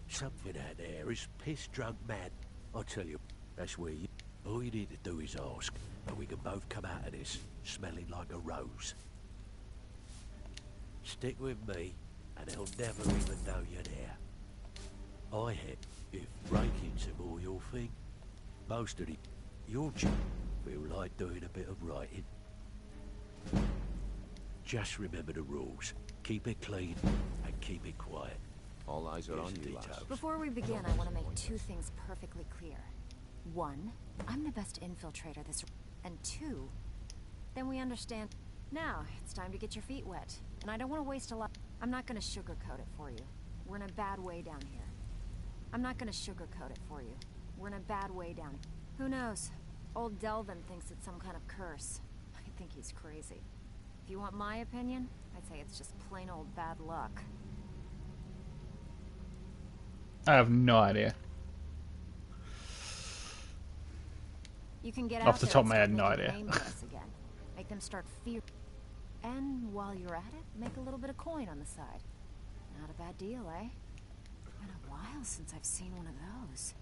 Something out there is piss-drunk mad. I tell you, that's where you... All you need to do is ask, and we can both come out of this smelling like a rose. Stick with me, and they'll never even know you're there. I had, if breaking's a more your thing, most of your job feel like doing a bit of writing. Just remember the rules. Keep it clean and keep it quiet.
All eyes are on you, lass.
Before we begin, I want to make two things perfectly clear. One, I'm the best infiltrator this... And two, then we understand... Now, it's time to get your feet wet. And I don't want to waste a lot... I'm not going to sugarcoat it for you. We're in a bad way down here. I'm not going to sugarcoat it for you. We're in a bad way down... Who knows? Old Delvin thinks it's some kind of curse. I think he's crazy. If you want my opinion, I'd say it's just plain old bad luck.
I have no idea.
You can get
Off
out
the
there
top of
and
my head,
start
no
making
idea.
names for us again. Make them start fear. And while you're at it, make a little bit of coin on the side. Not a bad deal, eh? Been a while since I've seen one of those.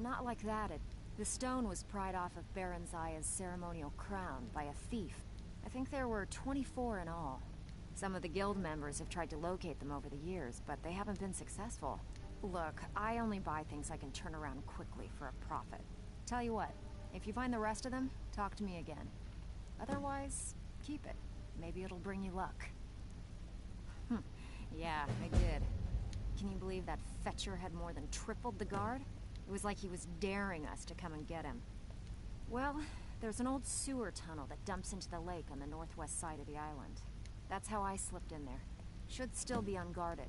Not like that. The stone was pried off of Baron Zaya's ceremonial crown by a thief. I think there were 24 in all. Some of the guild members have tried to locate them over the years, but they haven't been successful. Look, I only buy things I can turn around quickly for a profit. Tell you what, if you find the rest of them, talk to me again. Otherwise, keep it. Maybe it'll bring you luck. Yeah, I did. Can you believe that fetcher had more than tripled the guard? It was like he was daring us to come and get him. Well, there's an old sewer tunnel that dumps into the lake on the northwest side of the island. That's how I slipped in there. Should still be unguarded.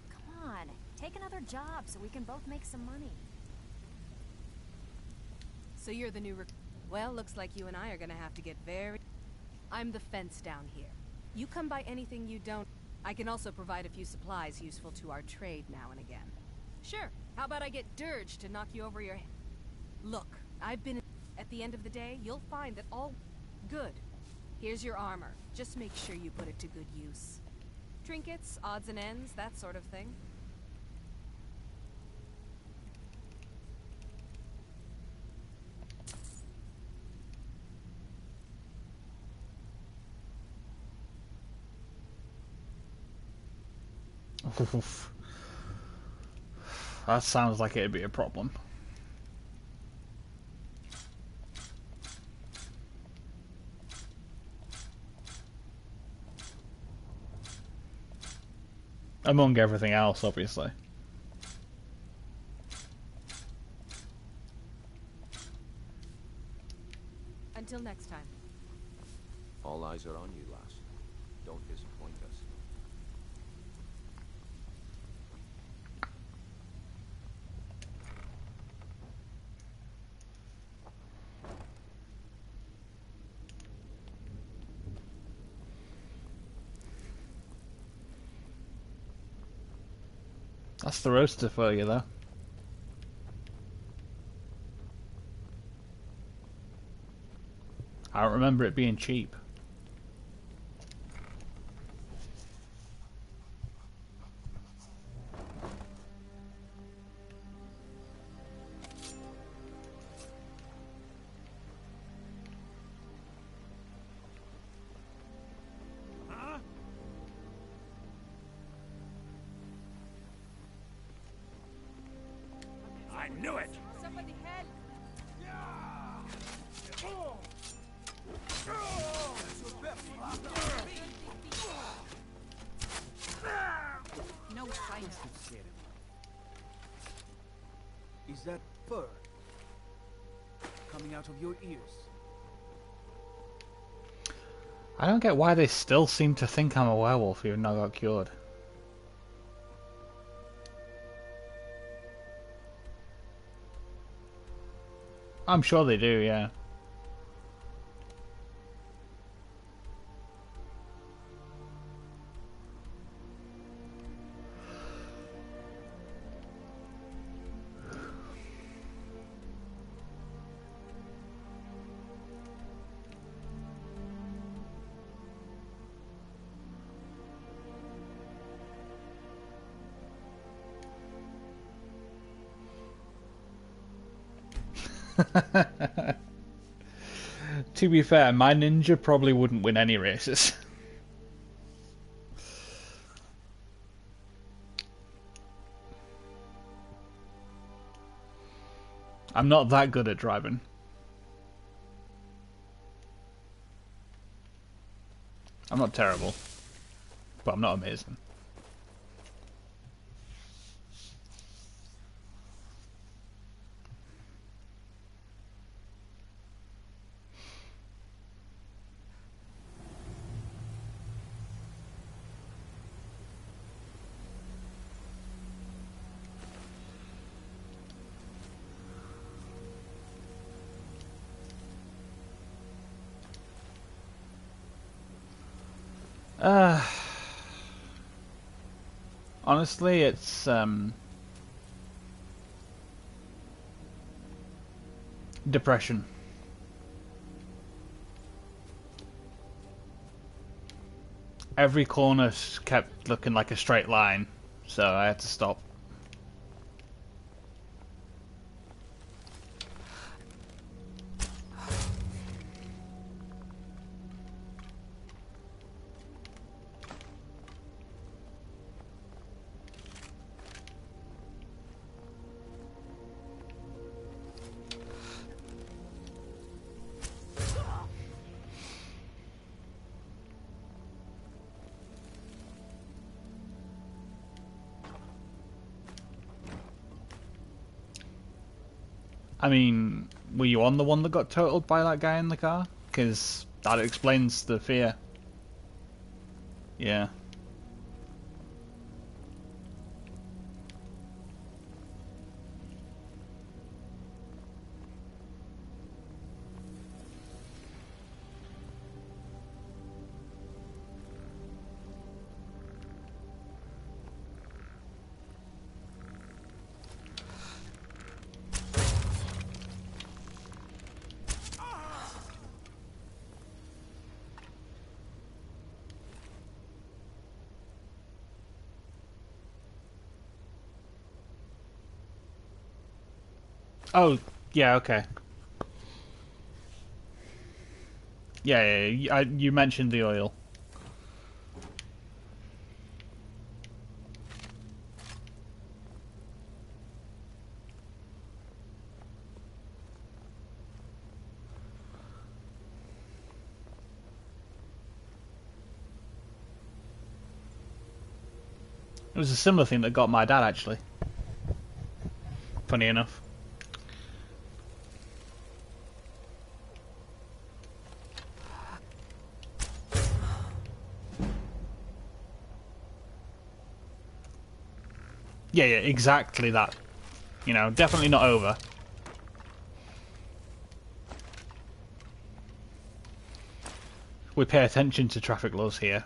Come on, take another job so we can both make some money.
So you're the new well, looks like you and I are gonna have to get very... I'm the fence down here. You come by anything you don't... I can also provide a few supplies useful to our trade now and again. Sure, how about I get Dirge to knock you over your... Look, I've been... At the end of the day, you'll find that all... Good. Here's your armor. Just make sure you put it to good use. Trinkets, odds and ends, that sort of thing.
Oof. That sounds like it'd be a problem. Among everything else, obviously.
Until next time.
All eyes are on you, lass. Don't disappoint us.
That's the roaster for you, though. I don't remember it being cheap.
I knew it!
Somebody help! No sign.
Is that fur coming out of your ears?
I don't get why they still seem to think I'm a werewolf even though I got cured. I'm sure they do, yeah. To be fair, my ninja probably wouldn't win any races. I'm not that good at driving. I'm not terrible, but I'm not amazing. Honestly, it's depression. Every corner kept looking like a straight line, so I had to stop. I mean, were you on the one that got totaled by that guy in the car? Because that explains the fear. Yeah. Oh, yeah, okay. Yeah, you mentioned the oil. It was a similar thing that got my dad, actually. Funny enough. Yeah, exactly that. You know, definitely not over. We pay attention to traffic laws here.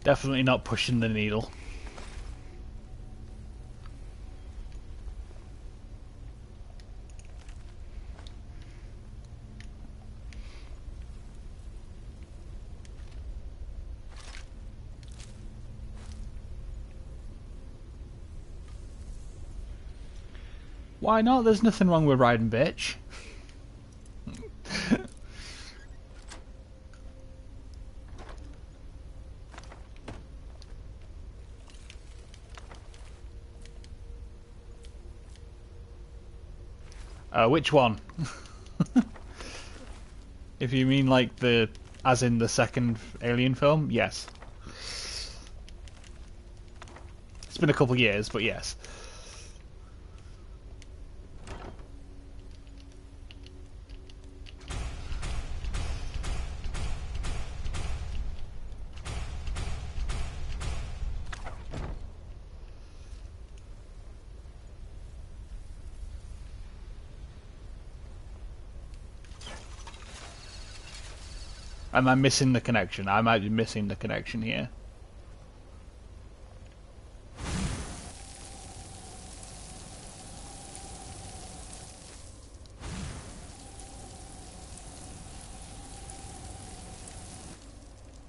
Definitely not pushing the needle. Why not? There's nothing wrong with riding bitch. Which one? If you mean like the, as in the second Alien film, yes. It's been a couple years, but yes. Am I missing the connection? I might be missing the connection here.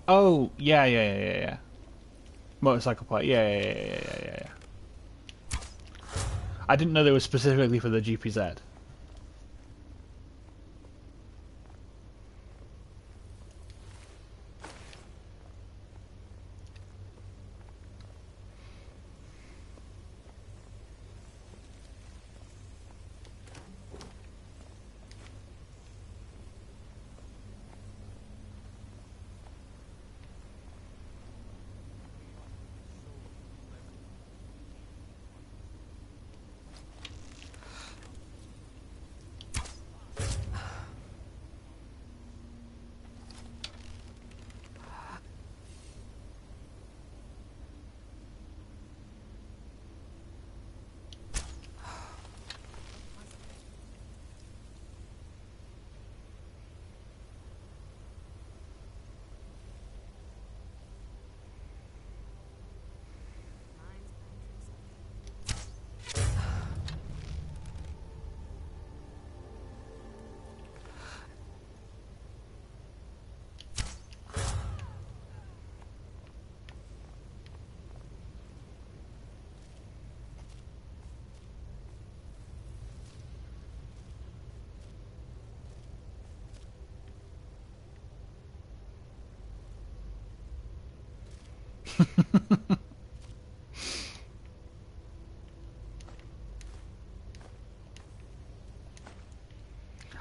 Oh, yeah. Motorcycle part, yeah. I didn't know they were specifically for the GPZ.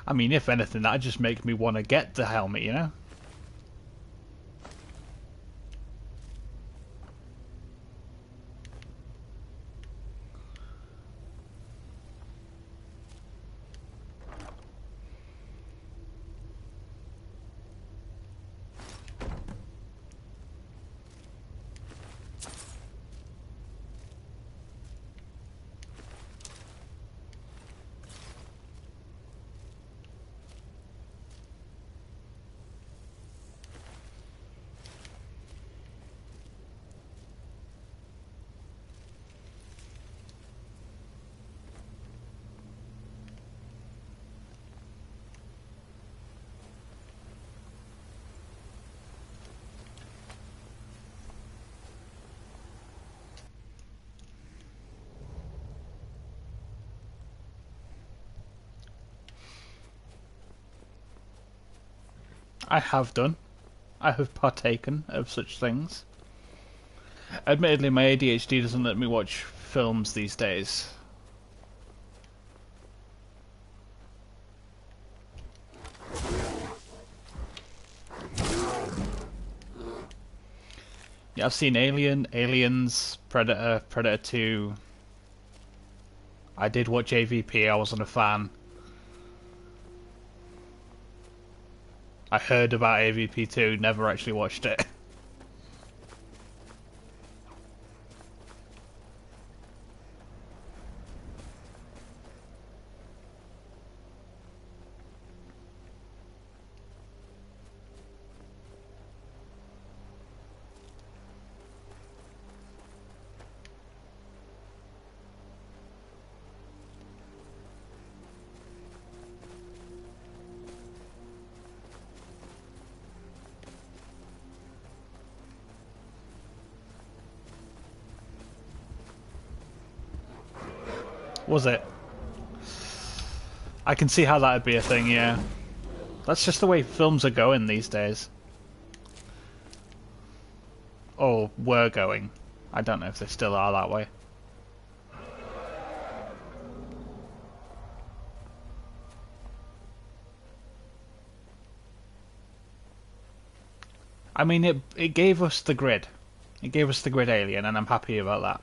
I mean, if anything, that'd just make me want to get the helmet, you know? I have done. I have partaken of such things. Admittedly, my ADHD doesn't let me watch films these days. Yeah, I've seen Alien, Aliens, Predator, Predator 2. I did watch AVP, I wasn't a fan. I heard about AVP 2, never actually watched it.
Was it? I can see how that would be a thing, yeah. That's just the way films are going these days. Or were going. I don't know if they still are that way. I mean, it gave us the grid. It gave us the grid alien, and I'm happy about that.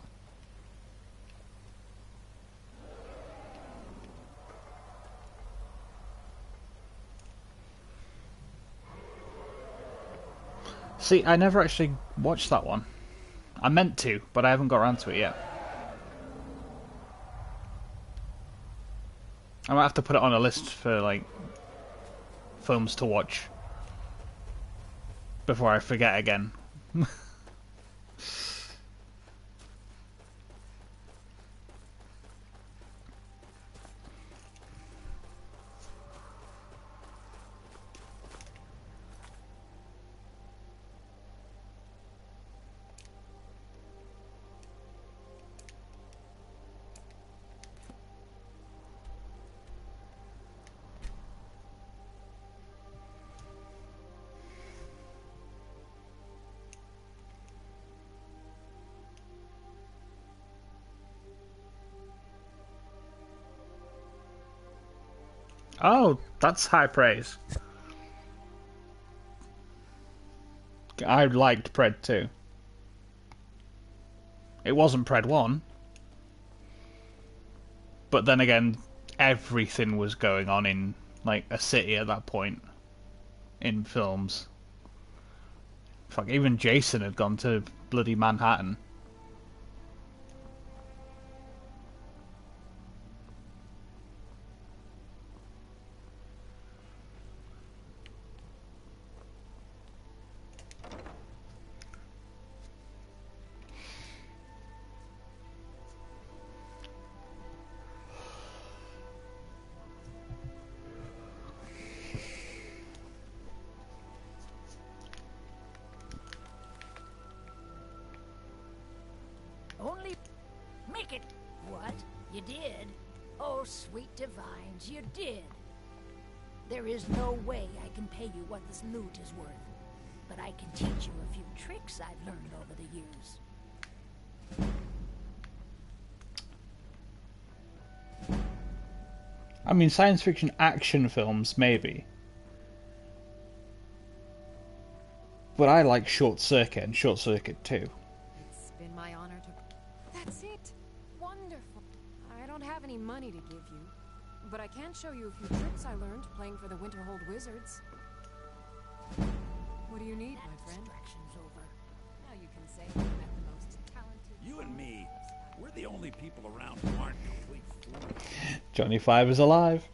See, I never actually watched that one. I meant to, but I haven't got around to it yet. I might have to put it on a list for, like, films to watch before I forget again. Oh, that's high praise. I liked Pred 2. It wasn't Pred 1. But then again, everything was going on in, like, a city at that point. In films. Fuck, even Jason had gone to bloody Manhattan.
Only make it. What? You did? Oh, sweet divines, you did. There is no way I can pay you what this loot is worth. But I can teach you a few tricks I've learned over the years.
I mean, science fiction action films, maybe. But I like Short Circuit and Short Circuit 2.
It's been my honor to... That's it! Wonderful! I don't have any money to give you, but I can show you a few tricks I learned playing for the Winterhold Wizards. What do you need, my friend?
Distraction's over.
Now you can say you met the most talented...
You and me, we're the only people around who aren't complete fools.
Johnny Five is alive.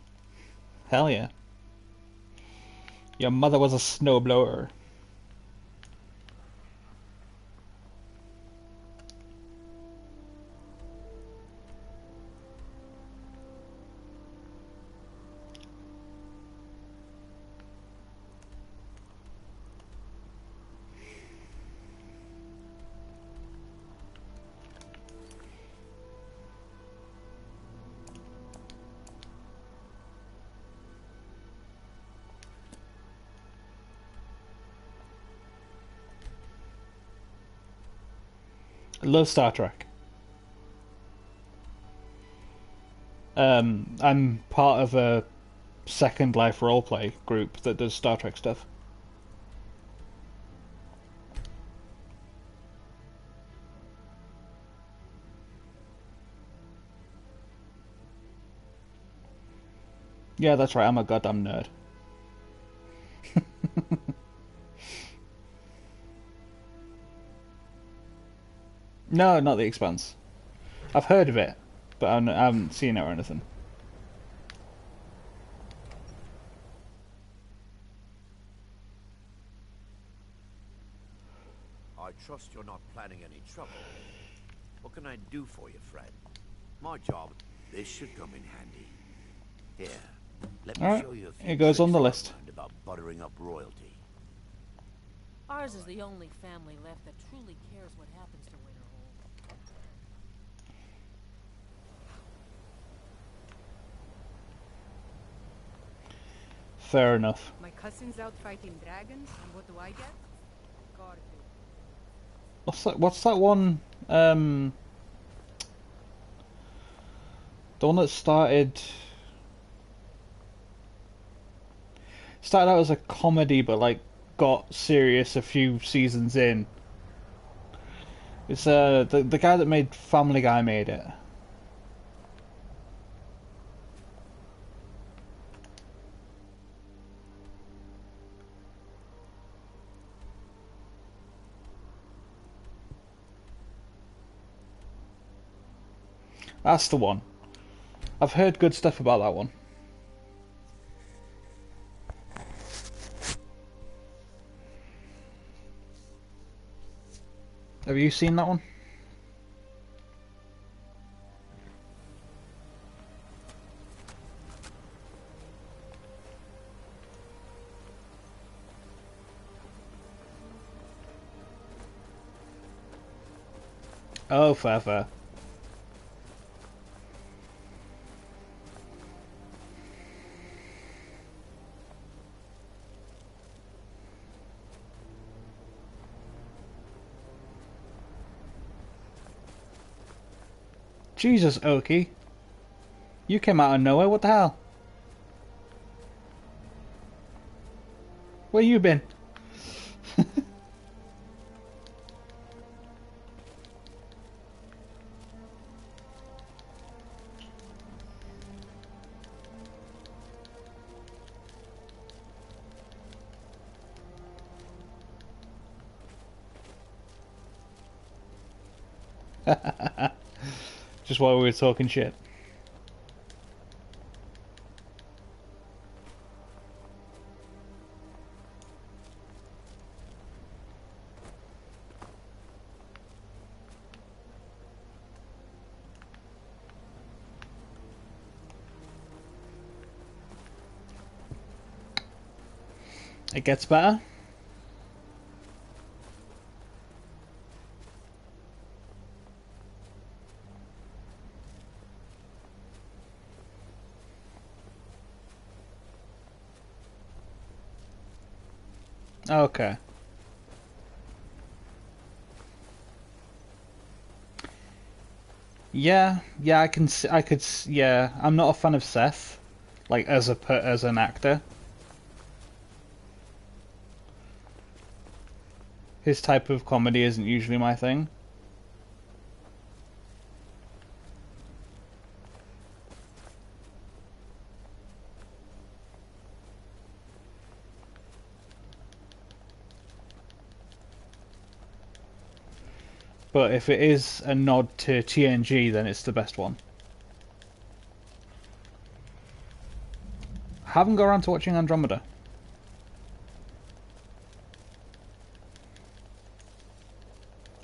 Hell yeah. Your mother was a snowblower. I love Star Trek. I'm part of a Second Life roleplay group that does Star Trek stuff. Yeah, that's right, I'm a goddamn nerd. No, not The Expanse. I've heard of it, but I haven't seen it or anything.
I trust you're not planning any trouble. What can I do for you, friend? My job, this should come in handy. Here, let me show you a few
It goes on the
tricks
list.
I've learned about buttering up royalty.
Ours is the only family left that truly cares what happens to Winterhold.
Fair enough.
My cousin's out fighting dragons, and what do I get? Guard.
What's that one? The one that started out as a comedy, but like got serious a few seasons in. It's the guy that made Family Guy made it. That's the one. I've heard good stuff about that one. Have you seen that one? Oh, fair. Jesus, Oki. You came out of nowhere, what the hell? Where you been? Just while we were talking shit. It gets better. Okay. Yeah, I can. Yeah, I'm not a fan of Seth, like as an actor. His type of comedy isn't usually my thing. But if it is a nod to TNG, then it's the best one. Haven't got around to watching Andromeda.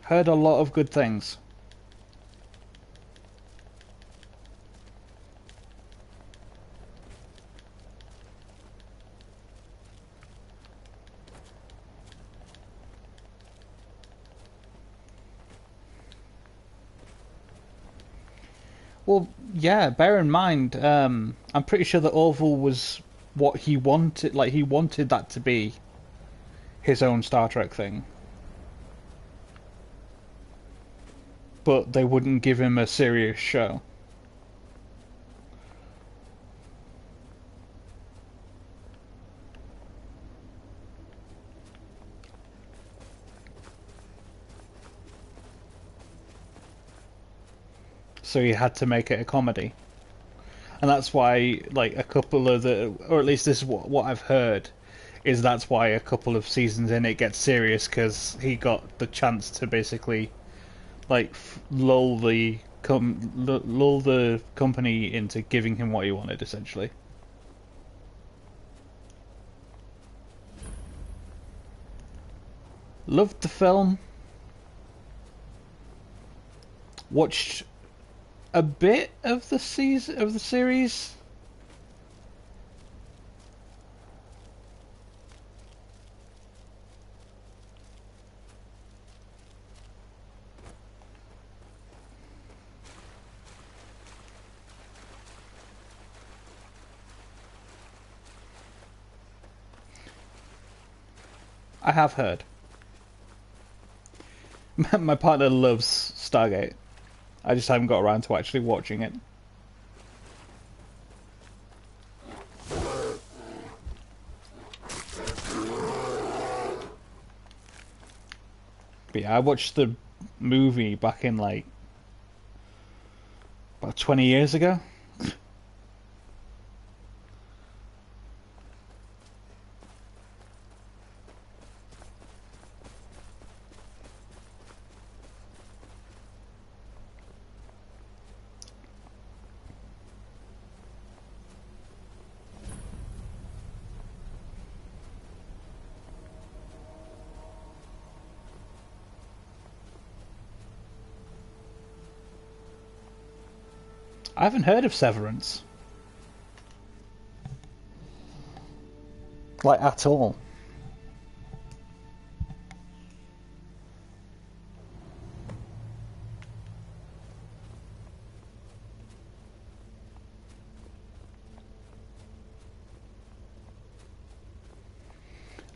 Heard a lot of good things. Well, yeah, bear in mind, I'm pretty sure that Orville was what he wanted, like he wanted that to be his own Star Trek thing. But they wouldn't give him a serious show. So he had to make it a comedy. And that's why, like, a couple of the, or at least this is what I've heard, is that's why a couple of seasons in it gets serious, because he got the chance to basically, like, lull the company into giving him what he wanted, essentially. Loved the film. Watched a bit of the series. I have heard. My partner loves Stargate. I just haven't got around to actually watching it. But yeah, I watched the movie back in like about 20 years ago. I haven't heard of Severance. Like, at all.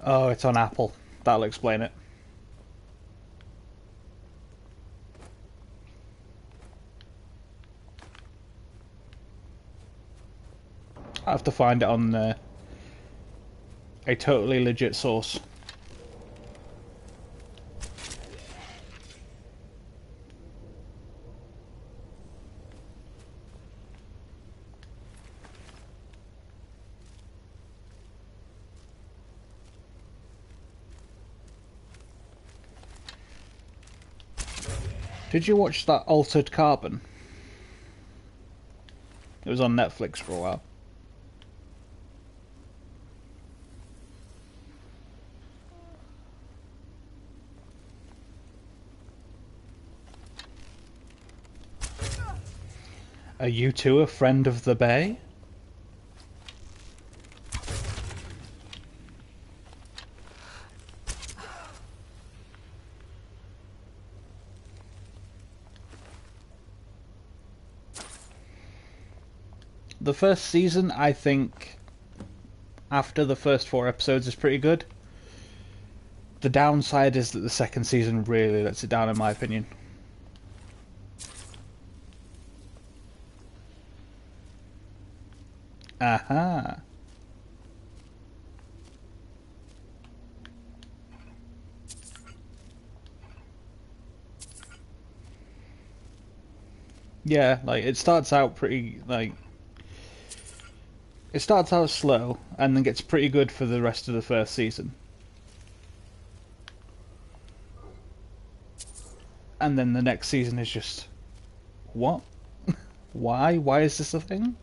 Oh, it's on Apple. That'll explain it. I have to find it on a totally legit source. Did you watch that Altered Carbon? It was on Netflix for a while. Are you two a friend of the Bay? The first season, I think, after the first 4 episodes, is pretty good. The downside is that the second season really lets it down, in my opinion. Aha. Yeah, like, it starts out pretty, like... It starts out slow, and then gets pretty good for the rest of the first season. And then the next season is just... What? Why? Why is this a thing?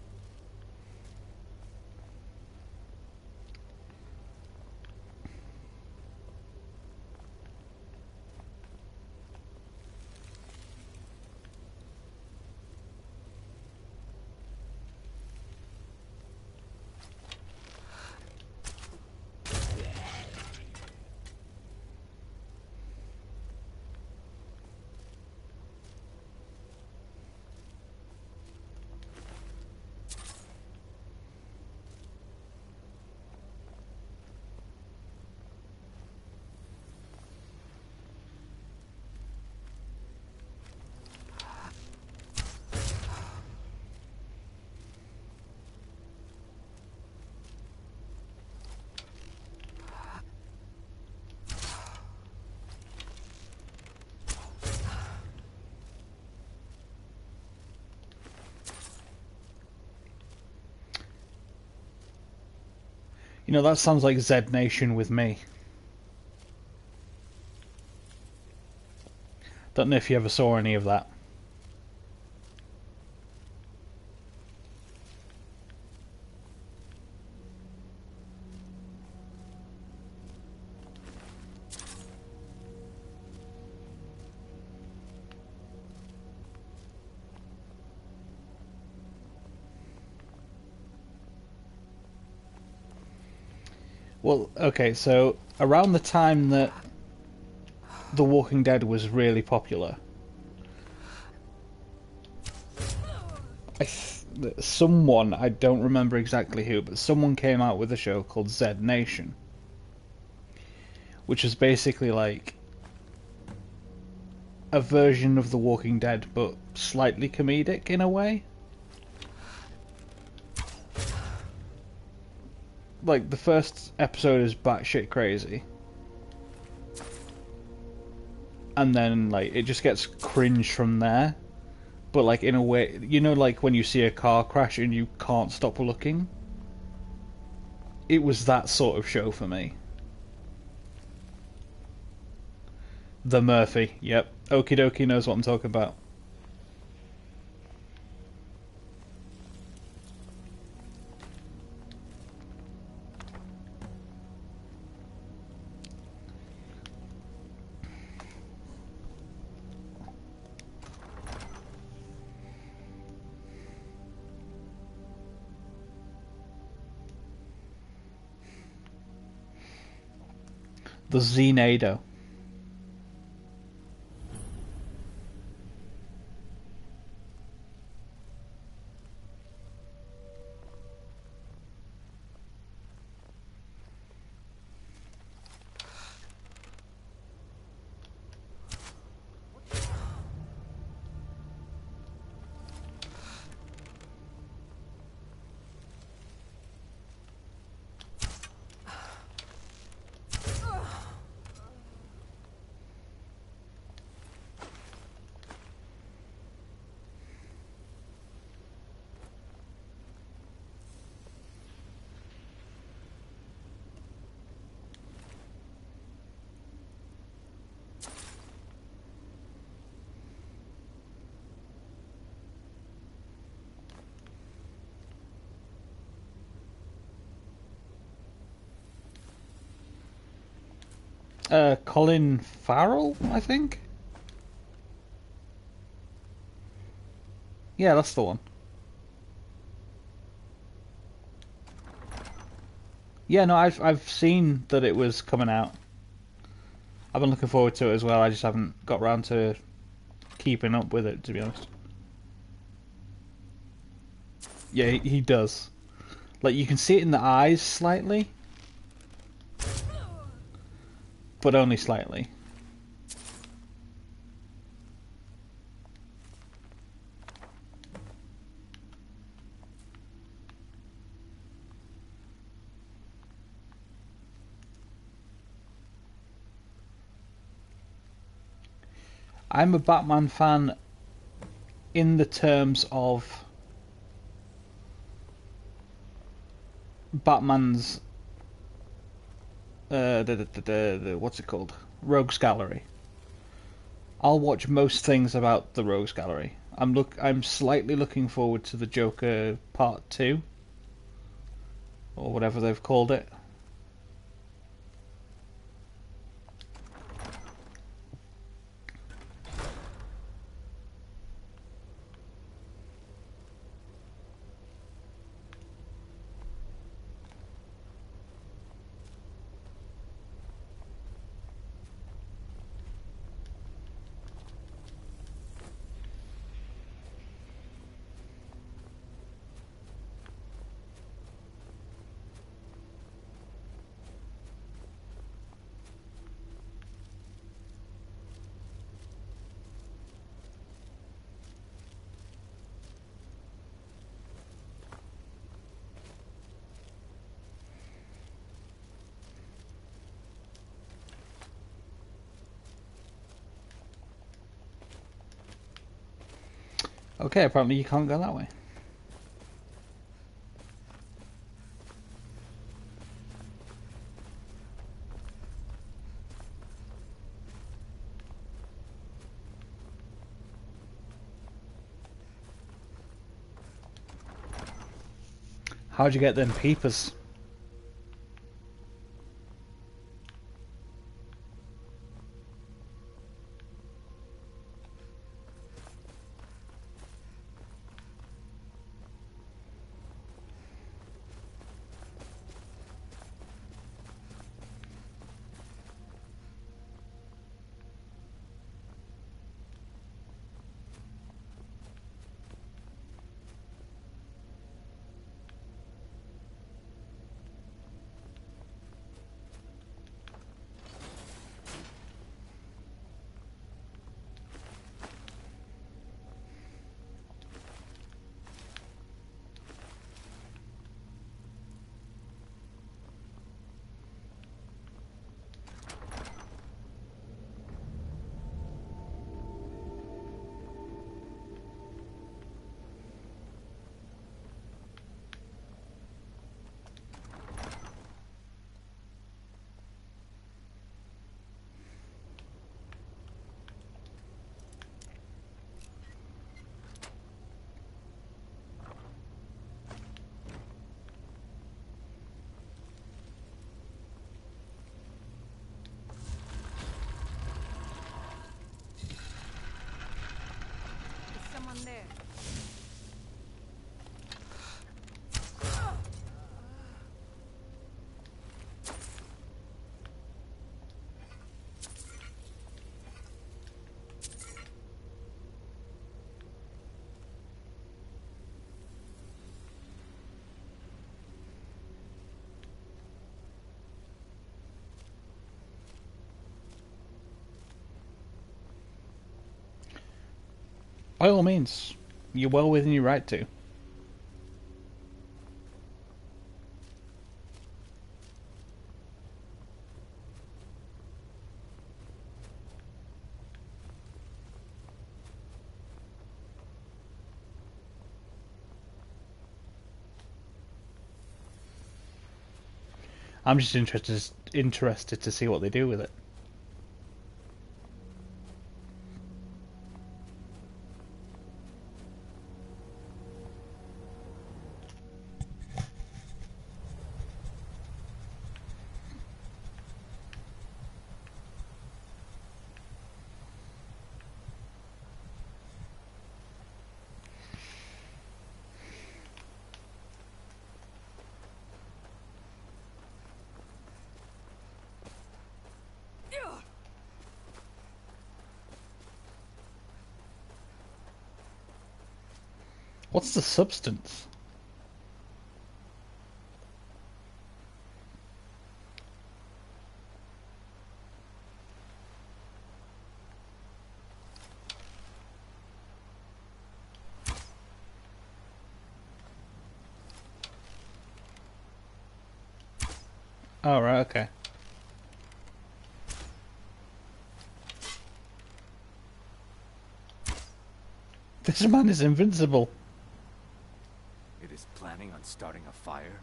You know, that sounds like Z Nation with me. Don't know if you ever saw any of that. Well, okay, so around the time that The Walking Dead was really popular, someone, I don't remember exactly who, but someone came out with a show called Z Nation,
which is basically like a version of The Walking Dead, but slightly comedic in a way. Like, the first episode is batshit crazy. And then, like, it just gets cringe from there. But, like, in a way, you know, like when you see a car crash and you can't stop looking? It was that sort of show for me. The Murphy, yep. Okie dokie knows what I'm talking about. The Zenado. Colin Farrell, I think? Yeah, that's the one. Yeah, no, I've seen that it was coming out. I've been looking forward to it as well, I just haven't got round to keeping up with it, to be honest. Yeah, he does. Like, you can see it in the eyes slightly. But only slightly. I'm a Batman fan in the terms of Batman's what's it called? Rogues Gallery. I'll watch most things about the Rogues Gallery. I'm slightly looking forward to the Joker Part 2 or whatever they've called it. Okay, apparently you can't go that way. How'd you get them peepers? By all means, you're well within your right to. I'm just interested to see what they do with it. What's the substance? Oh, right, okay. This man is invincible.
It is planning on starting a fire?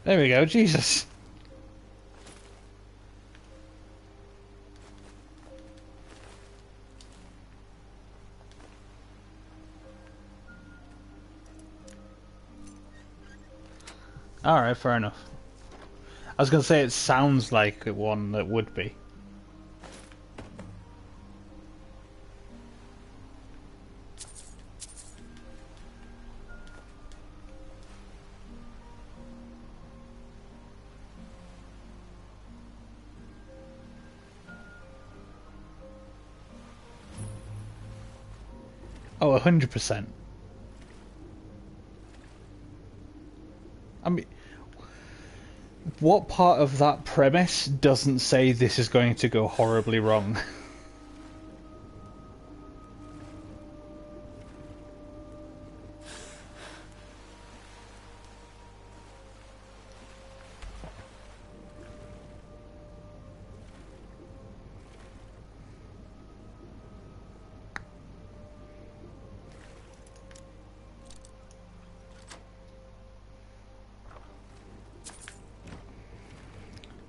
There we go, Jesus. Alright, fair enough. I was going to say it sounds like one that would be. Oh, 100%. I mean, what part of that premise doesn't say this is going to go horribly wrong?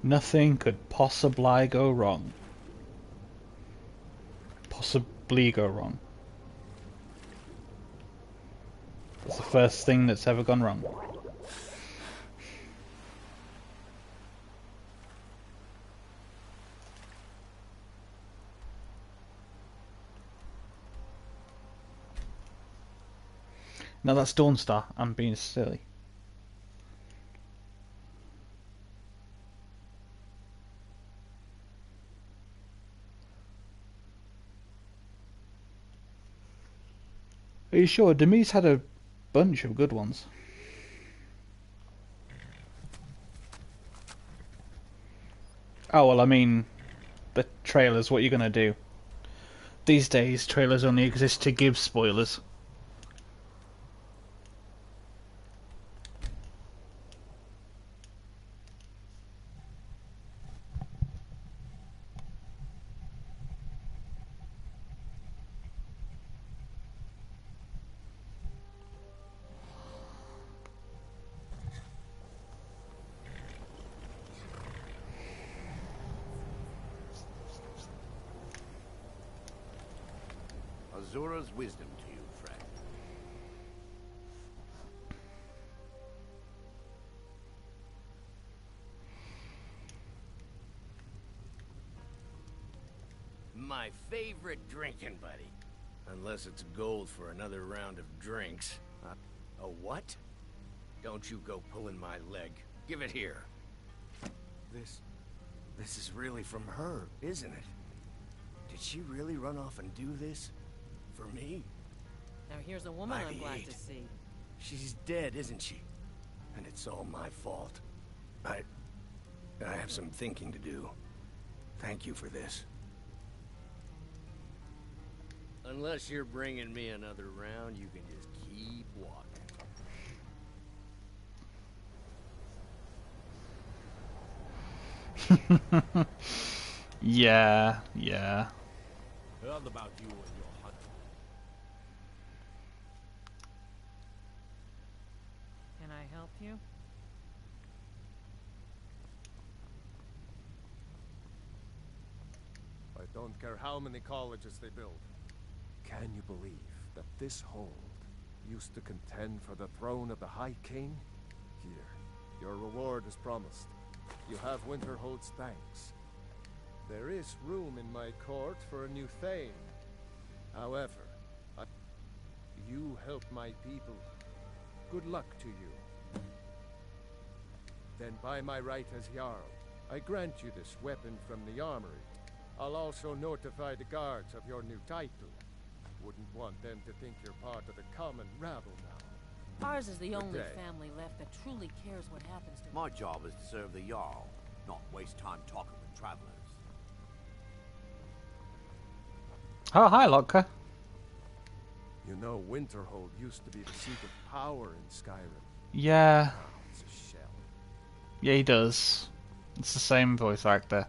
Nothing could possibly go wrong. Possibly go wrong. It's the first thing that's ever gone wrong. No, that's Dawnstar. I'm being silly. Are you sure? Demise had a bunch of good ones. Oh, well, I mean, the trailers, what are you going to do? These days, trailers only exist to give spoilers.
Azura's wisdom to you, friend. My favorite drinking buddy. Unless it's gold for another round of drinks. A what? Don't you go pulling my leg. Give it here. This is really from her, isn't it? Did she really run off and do this? For me?
Now here's a woman I'm glad to see.
She's dead, isn't she? And it's all my fault.
I have some thinking to do. Thank you for this.
Unless you're bringing me another round, you can just keep walking.
Yeah.
Heard about you and your hunt.
Can I help you?
I don't care how many colleges they build. Can you believe that this hold used to contend for the throne of the High King? Here, your reward is promised. You have Winterhold's thanks. There is room in my court for a new Thane. However, you helped my people. Good luck to you. Then by my right as Jarl, I grant you this weapon from the armory. I'll also notify the guards of your new title. Wouldn't want them to think you're part of the common rabble now.
Ours is the
Good
only
day.
family left that truly cares what happens to
My job is to serve the Jarl, not waste time talking with travelers.
Oh, hi, Lotka.
You know, Winterhold used to be the seat of power in Skyrim.
Yeah.
It's a shell.
Yeah, he does. It's the same voice actor.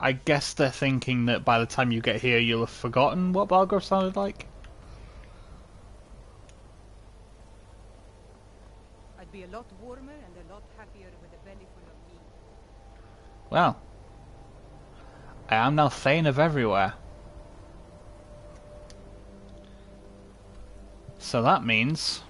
I guess they're thinking that by the time you get here, you'll have forgotten what Balgruuf sounded like.
I'd be a lot warmer and a lot happier with a belly full of meat.
Well, I am now Thane of everywhere. So that means...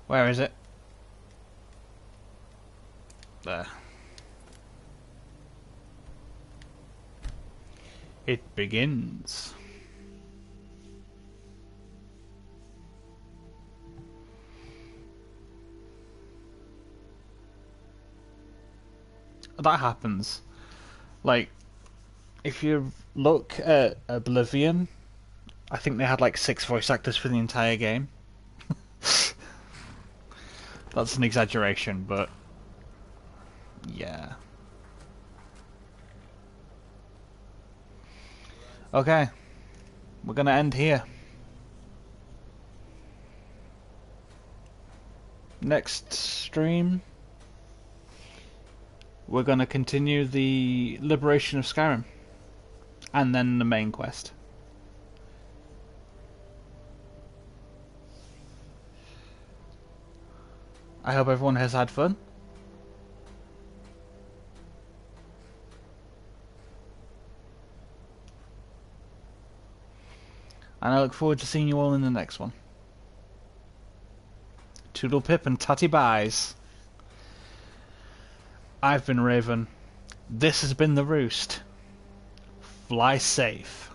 Where is it? There. It begins. That happens. Like, if you look at Oblivion, I think they had like 6 voice actors for the entire game. That's an exaggeration, but yeah. Okay, we're gonna end here. Next stream, we're gonna continue the liberation of Skyrim, and then the main quest. I hope everyone has had fun. And I look forward to seeing you all in the next one. Toodle pip and tatty byes. I've been Raven. This has been The Roost. Fly safe.